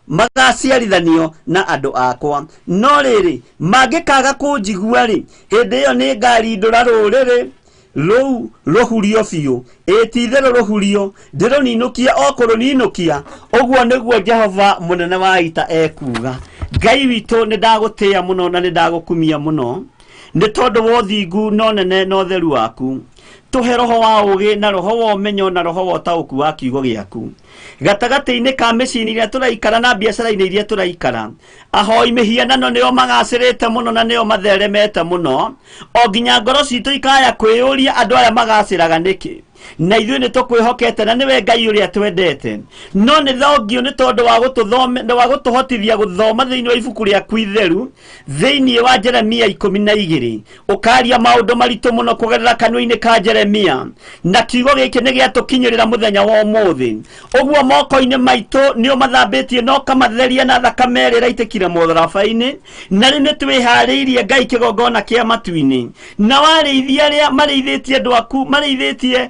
magaciarithanio na andũ akwa. No rĩrĩ mangĩkaga kũnjigua-rĩ, hĩndĩ ĩyo nĩ ngarindũra rũrĩrĩ rũu rũhurio biũ, ĩti-itherũ rũhurio ndĩrũninũkie o kũrũninũkia. Ũguo nĩguo Jehova mũnene wa ita ekuga. Ngai witũ nĩ ndagũtĩĩa mũno na nĩ ndagũkumia mũno nĩ tondũ wa ũthingu na ũnene na ũtheru waku. Tũhe roho wa ũũgĩ na roho wa ũmenyo na roho wa ũtaũku wa kiugo gĩaku gatagatĩ-inĩ ka mĩciĩ iria tũraikara na biacara-inĩ iria tũraikara. Ahoi mĩhianano nĩo magacĩrĩte mũno na nĩo matheremete mũno, o nginya ngoro citũ ikaya kwĩyũria andũ aya magacĩraga nĩkĩ. Na ithuĩ nĩ tũkwĩhokete na nĩwe Ngai ũrĩa twendete, no nĩ thongio nĩ tondũ wa gũtũhotithia gũthoma thĩinĩ wa ibuku rĩaku itheru thĩinĩ wa Jeremia 12 ũkaria maũndũ maritũ mũno kũgerera kanua-inĩ ka Jeremia, na kiugo gĩkĩ nĩ gĩatũkinyĩrĩra mũthenya wa ũmũthĩ. Ũguo moko-inĩ maitũ nĩ ũmathambĩtie na ũkamatheria na thakame ĩrĩa ĩraitĩkire mũtharaba-inĩ, na rĩu nĩ twĩharĩirie Ngai kĩgongona kĩa matu-inĩ, na warĩithia arĩa marĩithĩtie andũ aku marĩithĩtie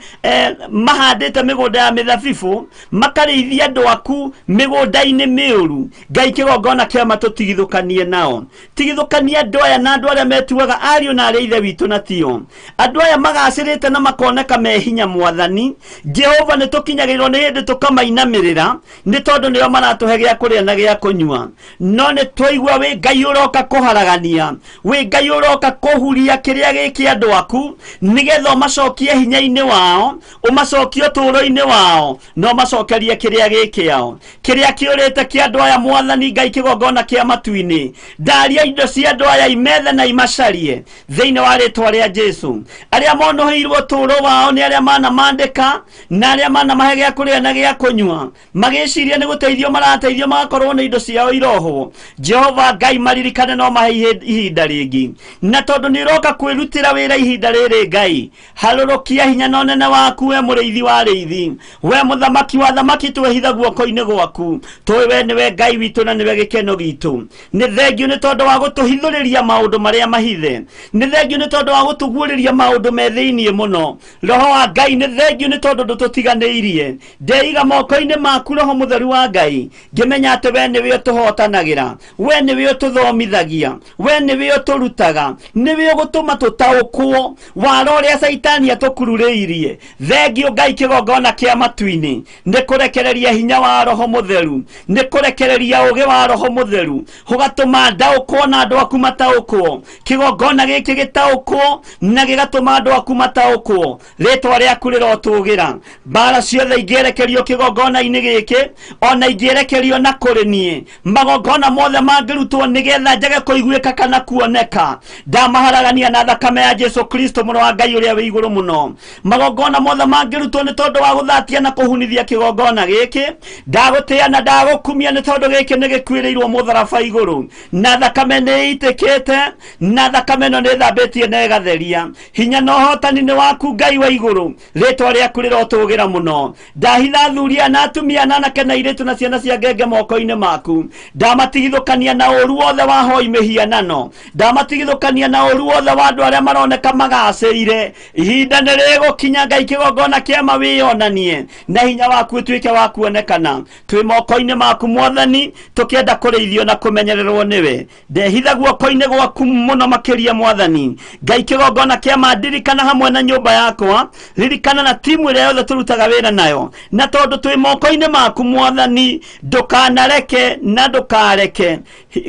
mahandĩte mĩgũnda ya mĩthabibũ makarĩithia andũ aku mĩgũnda-inĩ mĩũru. Ngai kĩgongona kĩa matũtigithũkanie nao, tigithũkania andũ aya na andũ arĩa metuaga ariũ na arĩa ithe witũ na tio. Andũ aya magacĩrĩte na makoneka mehinya Mwathani Jehova, nĩ tũkinyagĩrĩrwo nĩ hĩndĩ tũkamainamĩrĩra nĩ tondũ nĩo maratũhe gĩa kũrĩa na gĩa kũnyua. No nĩ twaigua wĩ Ngai ũroka kũharagania, wĩ Ngai ũroka kũhuria kĩrĩa gĩkĩ andũ aku nĩgetha ũmacokie hinya-inĩ wao, ũmacokie ũtũũro-inĩ wao, no macokerie kĩrĩa gĩkĩao kĩrĩa kĩũrĩte kĩa andũ aya. Mwathani Ngai kĩgongona kĩa matu-inĩ, ndaria indo cia andũ aya imethe na imacarie thĩinĩ wa rĩtwa rĩa Jesu. Arĩa monoheirwo ũtũũro wao nĩ arĩa manamandĩka na arĩa manamahe gĩa kũrĩa na gĩa kũnyua, magĩciria nĩ gũteithio marateithio magakorwo nĩ indo ciao irohwo. Jehova Ngai maririkane no mahe ihinda rĩngĩ, na tondũ nĩ ũroka kwĩrutĩra wĩra ihinda rĩrĩ Ngai, harũrũkia hinya na ũnene wa waku we mũrĩithi wa rĩithi we mũthamaki wa thamaki twehitha guoko-inĩ gwaku tũĩ we nĩwe Ngai witũ na nĩwe gĩkeno gitũ nĩ thengio nĩ tondũ wa gũtũhithũrĩria maũndũ marĩa mahithe nĩ thengio nĩ tondũ wa gũtũguũrĩria maũndũ me thĩinĩ mũno roho wa Ngai nĩ thengio nĩ tondũ ndũtũtiganĩirie ndeiga moko-inĩ maku roho mũtheru wa Ngai ngĩmenya atĩ we nĩwe ũtũhotanagĩra we nĩwe ũtũthomithagia we nĩwe ũtũrutaga nĩwe ũgũtũma tũtaũkwo wara ũrĩa Saitani atũkururĩirie thengio Ngai kĩgongona kĩa matu-inĩ nĩ kũrekereria hinya wa roho mũtheru nĩ kũrekereria ũũgĩ wa roho mũtheru ũgatũma ndaũkwo na andũ aku mataũkwo kĩgongona gĩkĩ gĩtaũkwo na gĩgatũma andũ aku mataũkwo rĩtwa rĩaku rĩrotũũgĩra mbara ciothe ingĩerekerio kĩgongona-inĩ gĩkĩ ona ingĩerekerio na kũrĩ niĩ magongona mothe mangĩrutwo nĩgetha njage kũiguĩka kana kuoneka ndamaharagania na thakame ya Jesu Kristo mũrũ wa Ngai ũrĩa wĩ igũrũ mũno magongona mothe mangĩrutwo nĩ tondũ wa gũthatia na kũhunithia kĩgongona gĩkĩ ndagũtĩa na ndagũkumia nĩ tondũ gĩkĩ nĩ gĩkuĩrĩirwo mũtharaba igũrũ na thakame nĩ itĩkĩte na thakame ĩno nĩ thambĩtie na ĩgatheria hinya na ũhotani nĩ waku Ngai wa igũrũ rĩtwa rĩaku rĩrotũũgĩra mũno ndahitha athuria na atumia na anake na airĩtu na ciana cia ngenge moko-inĩ maku ndamatigithũkania na ũru wothe wa hoi mĩhianano ndamatigithũkania na ũru wothe wa andũ arĩa maroneka magacĩire ihinda nĩ rĩgũkinya Ngai kĩgongona kĩama wĩyonanie na hinya waku ũtuĩke wa kuonekana twĩ moko-inĩ maku Mwathani tũkĩenda kũrĩithio na kũmenyererwo nĩwe ndehitha guoko-inĩ gwaku mũno makĩria Mwathani Ngai kĩgongona kĩama ndirikana hamwe na nyũmba yakwa ririkana na timu ĩrĩa yothe tũrutaga wĩra nayo na tondũ twĩ moko-inĩ maku Mwathani ndũkanareke na ndũkareke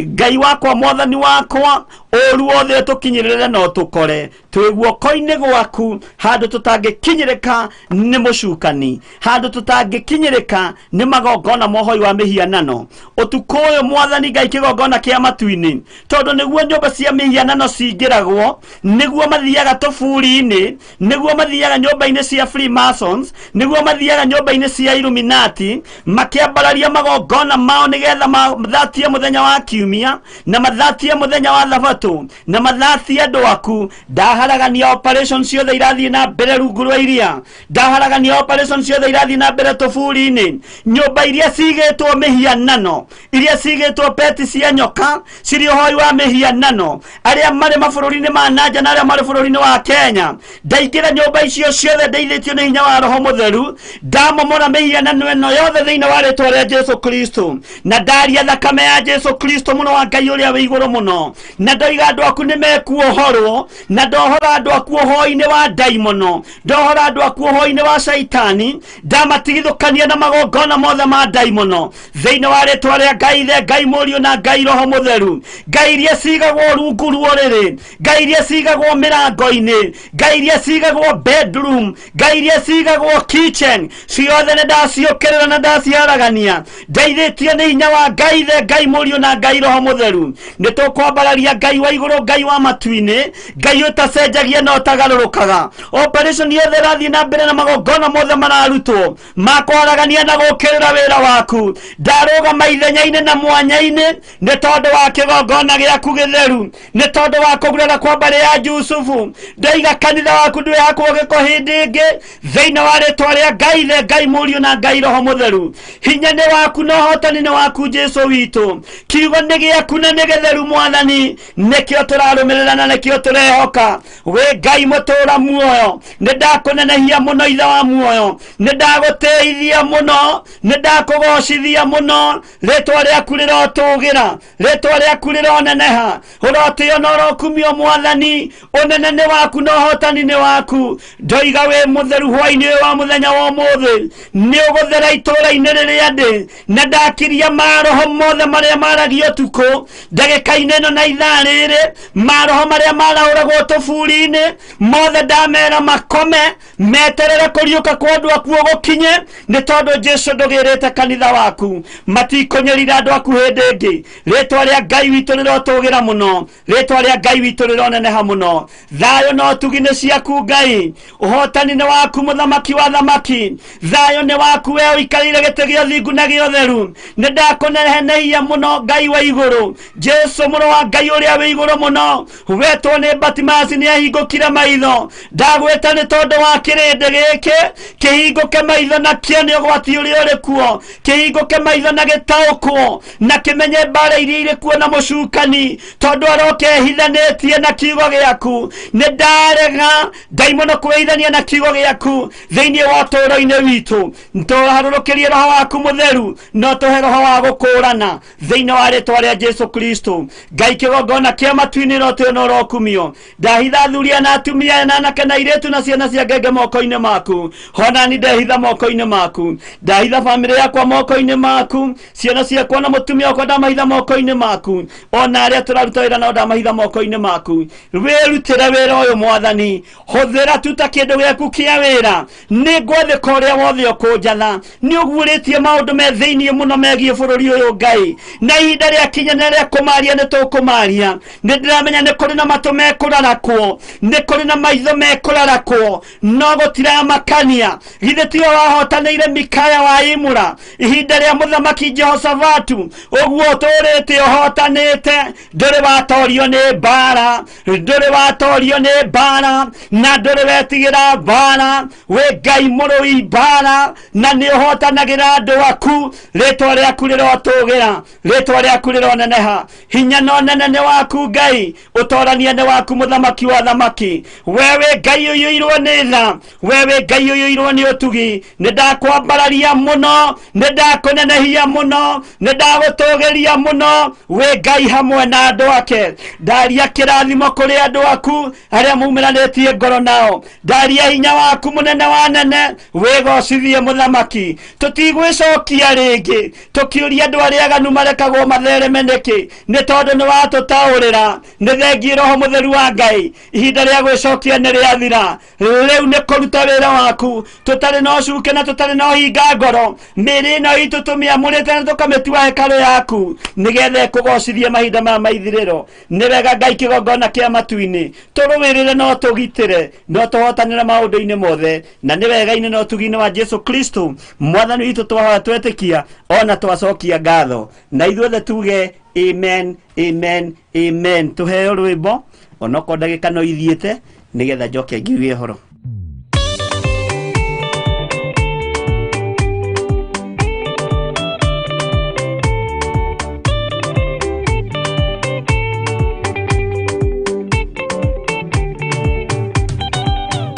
Ngai wakwa Mwathani wakwa ũru wothe tũkinyĩrĩre no tũkore twĩ guoko-inĩ gwaku handũ tũtangĩkinyĩrĩka nĩ mũcukani handũ tũtangĩkinyĩrĩka nĩ magongona mohoi wa mĩhianano ũtukũ ũyũ Mwathani Ngai kĩgongona kĩa matu-inĩ tondũ nĩguo nyũmba cia mĩhianano cingĩragwo nĩguo mathiaga tũburi-inĩ nĩguo mathiaga nyũmba-inĩ cia Freemasons nĩguo mathiaga nyũmba-inĩ cia Illuminati makĩambararia magongona mao nĩgetha mathatie mũthenya wa kiumia na mathatie mũthenya wa thabatũ na mathatie andũ aku ndaharagania operation ciothe irathiĩ na mbere rungu rwa iria ndaharagania operation ciothe irathiĩ na mbere tũburi-inĩ nyũmba iria cigĩtwo mĩhianano iria cigĩtwo peti cia nyoka cirĩ ũhoi wa mĩhianano arĩa marĩ mabũrũri-inĩ ma nanja na arĩa marĩ bũrũri-inĩ wa Kenya ndaingĩra nyũmba icio ciothe ndeithĩtio nĩ hinya wa roho mũtheru ndamomora mĩhianano ĩno yothe thĩinĩ wa rĩtwa rĩa Jesu Kristo na ndaria thakame ya Jesu Kristo mũno wa Ngai ũrĩa wĩ igũrũ mũno na ndoiga andũ aku nĩ mekuohorwo na ndohora andũ aku ũhoi-inĩ wa ndaimono ndohora andũ aku ũhoi-inĩ wa Saitani ndamatigithũkania na magongona mothe ma ndaimono thĩinĩ wa rĩtwa rĩa Ngai Ithe Ngai Mũriũ na Ngai Roho Mũtheru Ngai iria cigagwo rungu rũrĩrĩ Ngai iria cigagwo mĩrango-inĩ Ngai iria cigagwo bedroom Ngai iria cigagwo kitchen ciothe nĩ ndaciũkĩrĩra na ndaciaragania ndeithĩtio nĩ hinya wa Ngai Ithe Ngai Mũriũ na Ngai Roho Mũtheru nĩ tũkwambararia Ngai wa igũrũ Ngai wa matu-inĩ Ngai ũtacenjagia na ũtagarũrũkaga operation yothe ĩrathiĩ na mbere na magongona mothe mararutwo makwaragania na gũkĩrĩra wĩra waku ndarũgama ithenya-inĩ na mwanya-inĩ nĩ tondũ wa kĩgongona gĩaku gĩtheru nĩ tondũ wa kũgurara kwa mbarĩ ya Jusufu ndoiga kanitha waku ndwĩhakwo gĩko hĩndĩ ĩngĩ thĩinĩ wa rĩtwa rĩa Ngai Ithe Ngai Mũriũ na Ngai Roho Mũtheru hinya nĩ waku na ũhotani nĩ waku Jesu witũ kiugo nĩ gĩaku na nĩ gĩtheru Mwathani nĩkĩo tũrarũmĩrĩra na nĩkĩo tũrehoka wĩ Ngai mũtũũra muoyo nĩ ndakũnenehia mũno Ithe wa muoyo nĩ ndagũtĩithia mũno nĩ ndakũgocithia mũno rĩtwa rĩaku rĩrotũũgĩra rĩtwa rĩaku rĩroneneha ũrotĩo na ũrokumio Mwathani ũnene nĩ waku na ũhotani nĩ waku ndoiga wĩ mũtheru hwai-ni ũyũ wa mũthenya wa ũmũthĩ nĩ ũgũthera itũũra-inĩ rĩrĩa ndĩ na ndakiria maroho mothe marĩa maragio ũtukũ ndagĩka-inĩ ĩno na ithaa rĩrĩ maroho marĩa marahũragwo tũburi-inĩ mothe ndamera makome meterere kũriũka kwa andũ aku gũkinye nĩ tondũ Jesu ndũgĩrĩte kanitha waku matikũnyĩrira andũ aku hĩndĩ ĩngĩ rĩtwa rĩa Ngai witũ rĩrotũũgĩra mũno rĩtwa rĩa Ngai witũ rĩroneneha mũno thayũ na ũtugi nĩ ciaku Ngai ũhotani nĩ waku mũthamaki wa thamaki thayũ nĩ waku we ũikarĩire gĩtĩ gĩa ũthingu na gĩa ũtheru nĩ ndakũnenehia mũno Ngai wa igũrũ Jesu mũrũ wa Ngai ũrĩa wĩ igũrũ mũno wetwo nĩ Batimasi nĩ ahingũkire maitho ndagwĩta nĩ tondũ wa kĩrĩndĩ gĩkĩ kĩhingũke maitho na kĩone ũgwati ũrĩa ũrĩ kuo kĩhingũke maitho na gĩtaũkwo na kĩmenye mbara iria irĩ kuo na mũcukani tondũ aroke ehithanĩtie na kiugo gĩaku nĩ ndarega ndaimono kwĩhithania na kiugo gĩaku thĩinĩ wa ũtũũro-inĩ witũ tũharũrũkĩrie roho waku mũtheru no tũhe roho wa gũkũũrana thĩinĩ wa rĩĩtwa rĩa Jesũ Kristo Ngai kĩgongona kĩa matu-inĩ no tũĩ no ũrokumio ndahitha athuria na atumia na anake na airĩtu na ciana cia ngenge moko-inĩ maku honani ndehitha moko-inĩ maku ndahitha bamĩrĩ yakwa moko-inĩ maku ciana ciakwa na mũtumia wakwa ndamahitha moko-inĩ maku ona arĩa tũraruta wĩra nao ndamahitha moko-inĩ maku wĩrutĩre wĩra ũyũ Mwathani hũthĩra tuta kĩndũ gĩaku kĩa wĩra nĩ ngwathĩka ũrĩa wothe ũkũnjatha nĩ ũguũrĩtie maũndũ me thĩinĩ mũno megiĩ bũrũri ũyũ Ngai na ihinda rĩakinya nĩ rĩa kũmaria nĩ tũkũmaria nĩ ndĩramenya nĩ kũrĩ na matũ mekũrarakwo nĩ kũrĩ na maitho mekũrarakwo no gũtiramakania githĩ tiwe wahotanĩire Mikaya wa Imura ihinda rĩa mũthamaki Jehoshafatu ũguo ũtũũrĩte ũhotanĩte ndũrĩ watorio nĩ mbara ndũrĩ watorio nĩ mbara na ndũrĩ wetigĩra mbara wĩ Ngai mũrũi mbara na nĩ ũhotanagĩra andũ aku rĩĩtwa rĩaku rĩrotũgĩra rĩĩtwa rĩaku rĩroneneha hinya no nene nĩ waku Ngai ũtorania nĩ waku mũthamaki wa thamaki wewe Ngai ũiyũirwo nĩ tha wewe Ngai ũiyũirwo nĩ ũtugi nĩ ndakwambararia mũno nĩ ndakũnenehia mũno nĩ ndagũtũgĩria mũno wĩ Ngai hamwe na andũ ake ndaria kĩrathimo kũrĩ andũ aku arĩa maumiranĩtie ngoro nao ndaria hinya waku mũnene wa nene wĩgocithie mũthamaki tũtigwĩcokia rĩngĩ tũkĩũria andũ arĩa aganu marekagwo mathereme nĩkĩ nĩ tondũ nĩ watũtaũrĩra nĩ thengiĩ roho mũtheru wa Ngai ihinda rĩa gwĩcokia nĩ rĩathira rĩu nĩ kũruta wĩra waku tũtarĩ na ũcuke na tũtarĩ na ũhinga ngoro mĩĩrĩ ĩno itũ tũmĩamũrĩte na tũkamĩtua hekarũ yaku nĩgetha ĩkũgocithie mahinda maya ma ithirĩro nĩ wega Ngai kĩgongona kĩa matu-inĩ tũrũĩrĩre no tũgitĩre no tũhotanĩre maũndũ-inĩ mothe na nĩ wega-inĩ no tugi-inĩ wa Jesũ Kristo Mwathani witũ twahoya twetĩkia ona twacokia ngatho na ithuothe tuge amen amen amen tũheo rwĩmbo onokorwo ndagĩka no ithiĩte nĩgetha njoke ngiuge ũhoro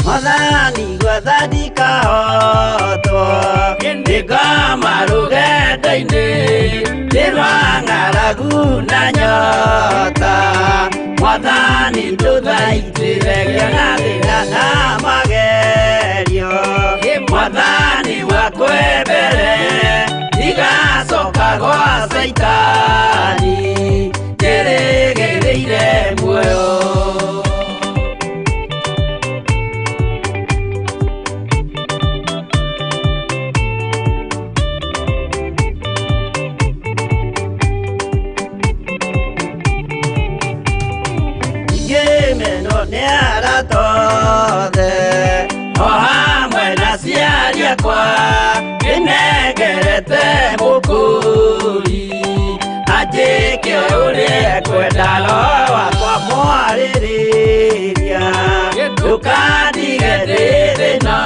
Mwathani gwathani kahotwo nĩngoma rũgendo-inĩ ndĩrwa ng'aragu na nyota Mwathani ndũthaitĩre gĩa thĩna na magerio Mwathani wakwe mbere ndigacoka gwa Saitani ndĩrĩgĩrĩire muoyo o hamwe na ciari akwa nĩnengerete mũkũri anjĩke ũrĩa kwenda roho wakwa mwarĩrĩria ndũkandige ndĩ thĩna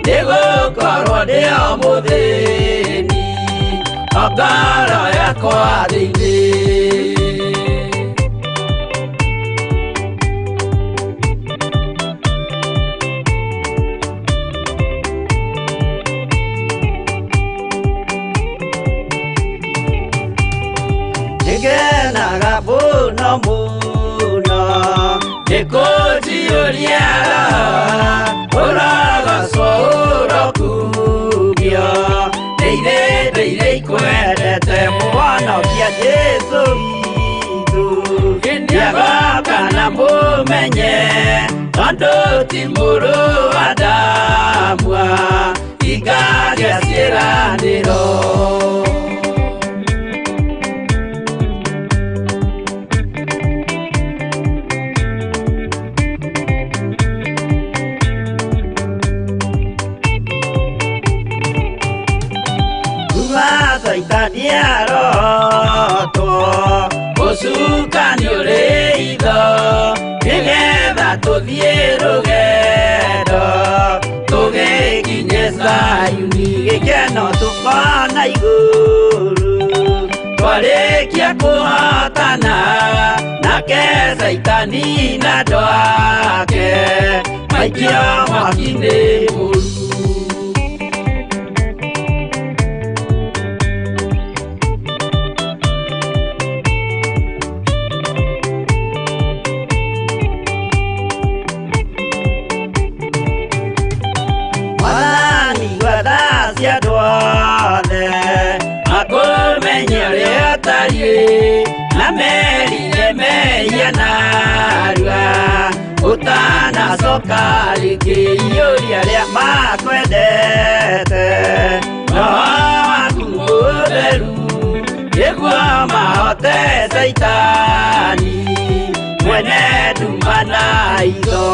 nĩgũkorwo ndĩo mũthĩni o ngoro yakwa thĩinĩ ngenaga mũno mũno nĩkũnjiũria ũrogocwo ũrokugio nĩirĩ ikwendete mũhonokia Jesũ witũ ndiagoka na mũmenye tondũ ti mũrũ wa ndamwa ingagĩa ciĩranĩro Saitani arotwo Mũcukani ũrĩ itho nĩgetha tũthiĩ rũgendo tũgĩkinye Zayuni gĩkeno tũkona igũrũ twarĩkia kũhotana nake Saitani na andũ ake maikio mwaki-inĩ mũru. Utanacoka rĩngĩ iũria rĩa makwendete no waku mũtheru nĩguo mahote Saitani mwene nduma na itho.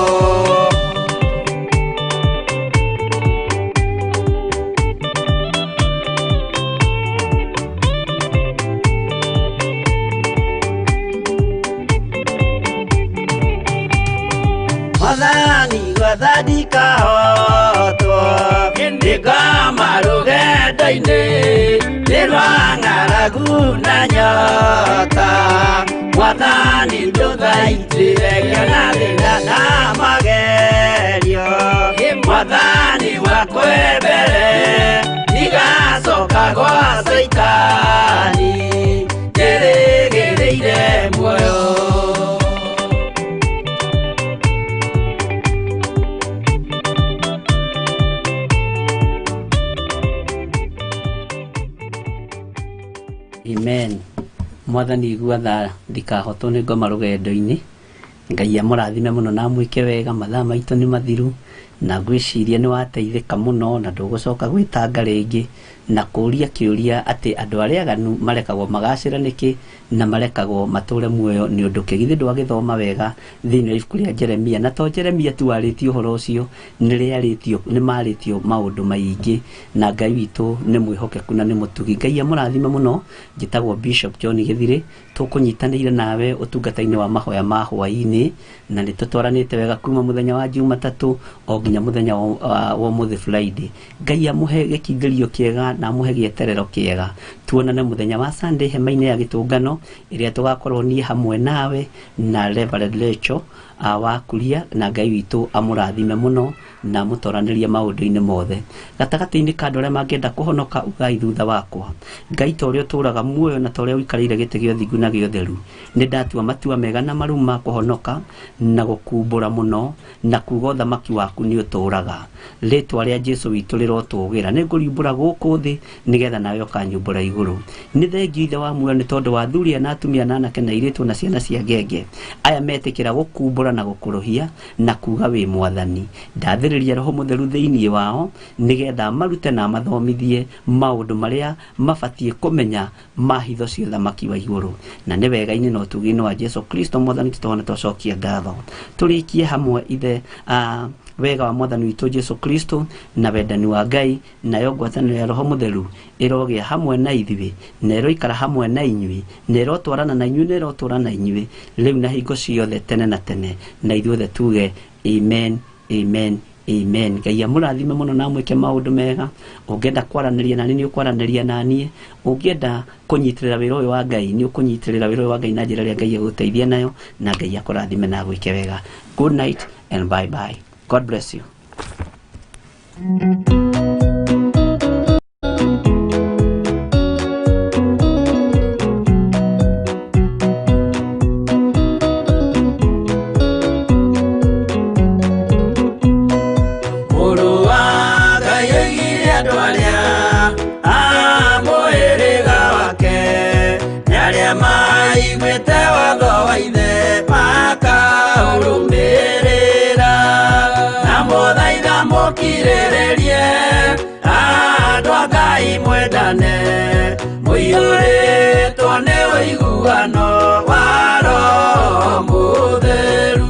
Mwathani gwathani kahotwo nĩngoma rũgendo-inĩ nĩ rwa ng'aragu na nyota. Mwathani ndũthaitĩre na thĩna na magerio. Mwathani wakwe mbere ndigacoka gwa Saitani ndĩrĩgĩrĩire muoyo. Amen. Mwathani igua ndikahotwo nĩ ngoma rũgendo-inĩ. Ngai amũrathime mũno na mwĩke wega, mathaa maitũ nĩ mathiru na ngwĩciria nĩ wateithĩka mũno na ndũgũcoka gwĩtanga rĩngĩ na kũũria kĩũria atĩ andũ arĩa aganu marekagwo magacĩra nĩkĩ na marekagwo matũre muoyo nĩ ũndũ kĩgithĩ ndwagĩthoma wega thĩinĩ wa ibuku rĩa Jeremia. Na to Jeremia tu warĩtio ũhoro ũcio, nĩ marĩtio maũndũ maingĩ na Ngai witũ nĩ mwĩhokeku na nĩ mũtugi. Ngai amũrathime mũno. Njĩtagwo Bishop John Gĩthirĩ, tũkũnyitanĩire nawe ũtungata-inĩ wa mahoya ma Hwai-ni na nĩ tũtwaranĩte wega kuma mũthenya wa Jumatatũ o nginya mũthenya wa ũmũthĩ Friday. Ngai amũhe gĩkindĩrio kĩega na amũhe gĩeterero kĩega. Tuonane mũthenya wa Sunday hema-inĩ ya gĩtũngano ĩrĩa tũgakorwo niĩ hamwe nawe na Reverend Rachel wa Kuria, na Ngai witũ amũrathime mũno na mũtoranĩrie maũndũ-inĩ mothe. Gatagatĩ-inĩ ka andũ arĩa mangĩenda kũhonoka ugai thutha wakwa. Ngai ta ũrĩa ũtũũraga muoyo na ta ũrĩa ũikarĩire gĩtĩ gĩa ũthingu na gĩa ũtheru, nĩ ndatua matua mega na maru ma kũhonoka na gũkumbũra mũno na kuuga ũthamaki waku nĩ ũtũũraga. Rĩĩtwa rĩa Jesũ witũ rĩrotũũgĩra. Nĩ ngũriumbũra gũkũ thĩ nĩgetha nawe ũkanyumbũra igũrũ. Nĩ thengiũ Ithe wa muoyo nĩ tondũ wa athuri na atumia na anake na airĩtu na ciana cia ngenge aya metĩkĩra gũkumbũra na gũkũrũhia na kuuga wĩ Mwathani. Ndathĩrĩria Roho Mũtheru thĩinĩ wao nĩgetha marute na mathomithie maũndũ marĩa mabatiĩ kũmenya mahitho cia ũthamaki wa igũrũ. Na nĩ wega-inĩ na ũtugi-inĩ wa Jesũ Kristo Mwathani tũtũhona tũcokia ngatho. Tũrĩkie hamwe Ithe wega wa Mwathani witũ Jesũ Kristo na wendani wa Ngai nayo ngwatanĩro ya Roho Mũtheru ĩrogĩa hamwe na ithuĩ na ĩroikara hamwe na inyuĩ na ĩrotwarana na inyuĩ na ĩrotũũra na inyuĩ rĩu na hingo ciothe tene na tene, na ithuothe tuge amen, amen, amen. Ngai amũrathime mũno na mwĩke maũndũ mega. Ũngĩenda kwaranĩria nani nĩ ũkwaranĩria naniĩ. Ũngĩenda kũnyitĩrĩra wĩra ũyũ wa Ngai nĩ ũkũnyitĩrĩra wĩra ũyũ wa Ngai na njĩra ĩrĩa Ngai agũteithia nayo, na Ngai akũrathime na gwĩke wega. Good night and bye bye. God bless you. Mũiyũrĩtwo nĩ ũiguano wa Roho Mũtheru.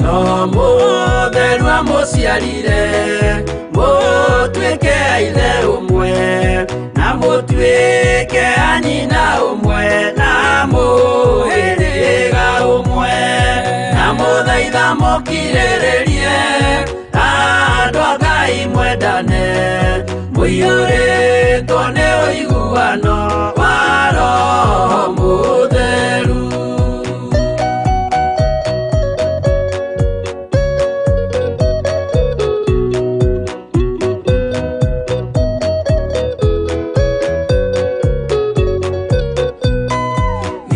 Roho Mũtheru amũciarire mũtuĩke a ithe ũmwe na mũtuĩke anyina ũmwe na mũhĩrĩga ũmwe na mũthaitha mũkirĩrĩrie andũ a Ngai mwendane mũiyũrĩtwo nĩ ũiguano wa Roho Mũtheru.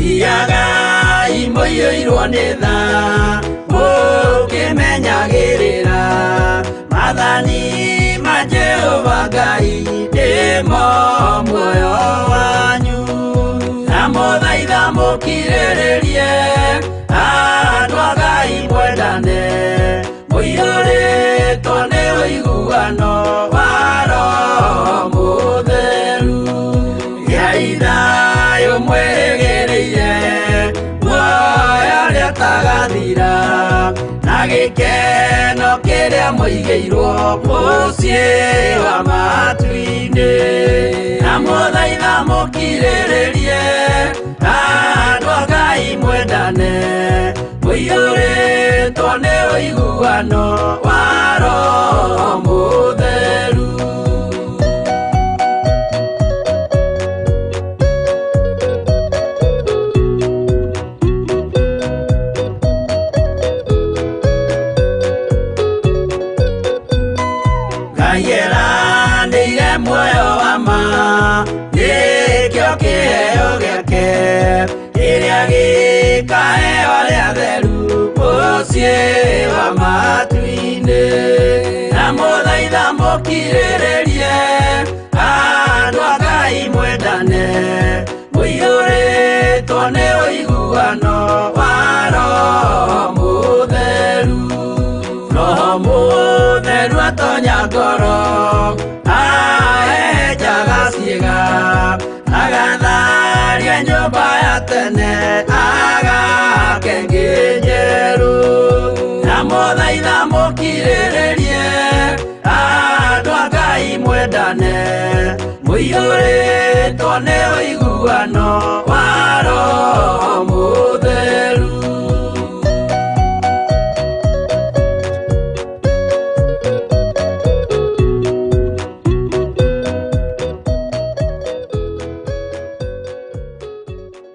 Thiagai mũiyũirwo nĩ tha mũkĩmenyagĩrĩra mathani ma Jehova Ngai nĩmo muoyo wanyu na mũthaitha mũkirĩrĩrie andũ a Ngai mwendane mũiyũrĩtwo nĩ ũiguano wa Roho Mũtheru. Gĩai thayũ mwĩrĩgĩrĩire muoyo ũrĩa ũtagathira na gĩkeno kĩrĩa mũigĩirwo mũciĩ wa matu-inĩ na mũthaitha mũkirĩrĩrie andũ a Ngai mwendane mũiyũrĩtwo nĩ ũiguano wa Roho Mũtheru. Nĩire muoyo wa ma nĩkĩo kĩheo gĩake kĩrĩa gĩkaheo arĩa atheru mũciĩ wa matu-inĩ na mũthaitha mũkirĩrĩrie andũ a Ngai mwendane mũiyũrĩtwo nĩ ũiguano wa Roho Mũtheru. Roho Mũtheru atonya ngoro ahejaga ciĩga agatharia nyũmba ya tene agakengĩ njerũ na mũthaitha mũkirĩrĩrie andũ a Ngai mwendane mũiyũrĩtwo nĩ ũiguano wa Roho Mũtheru.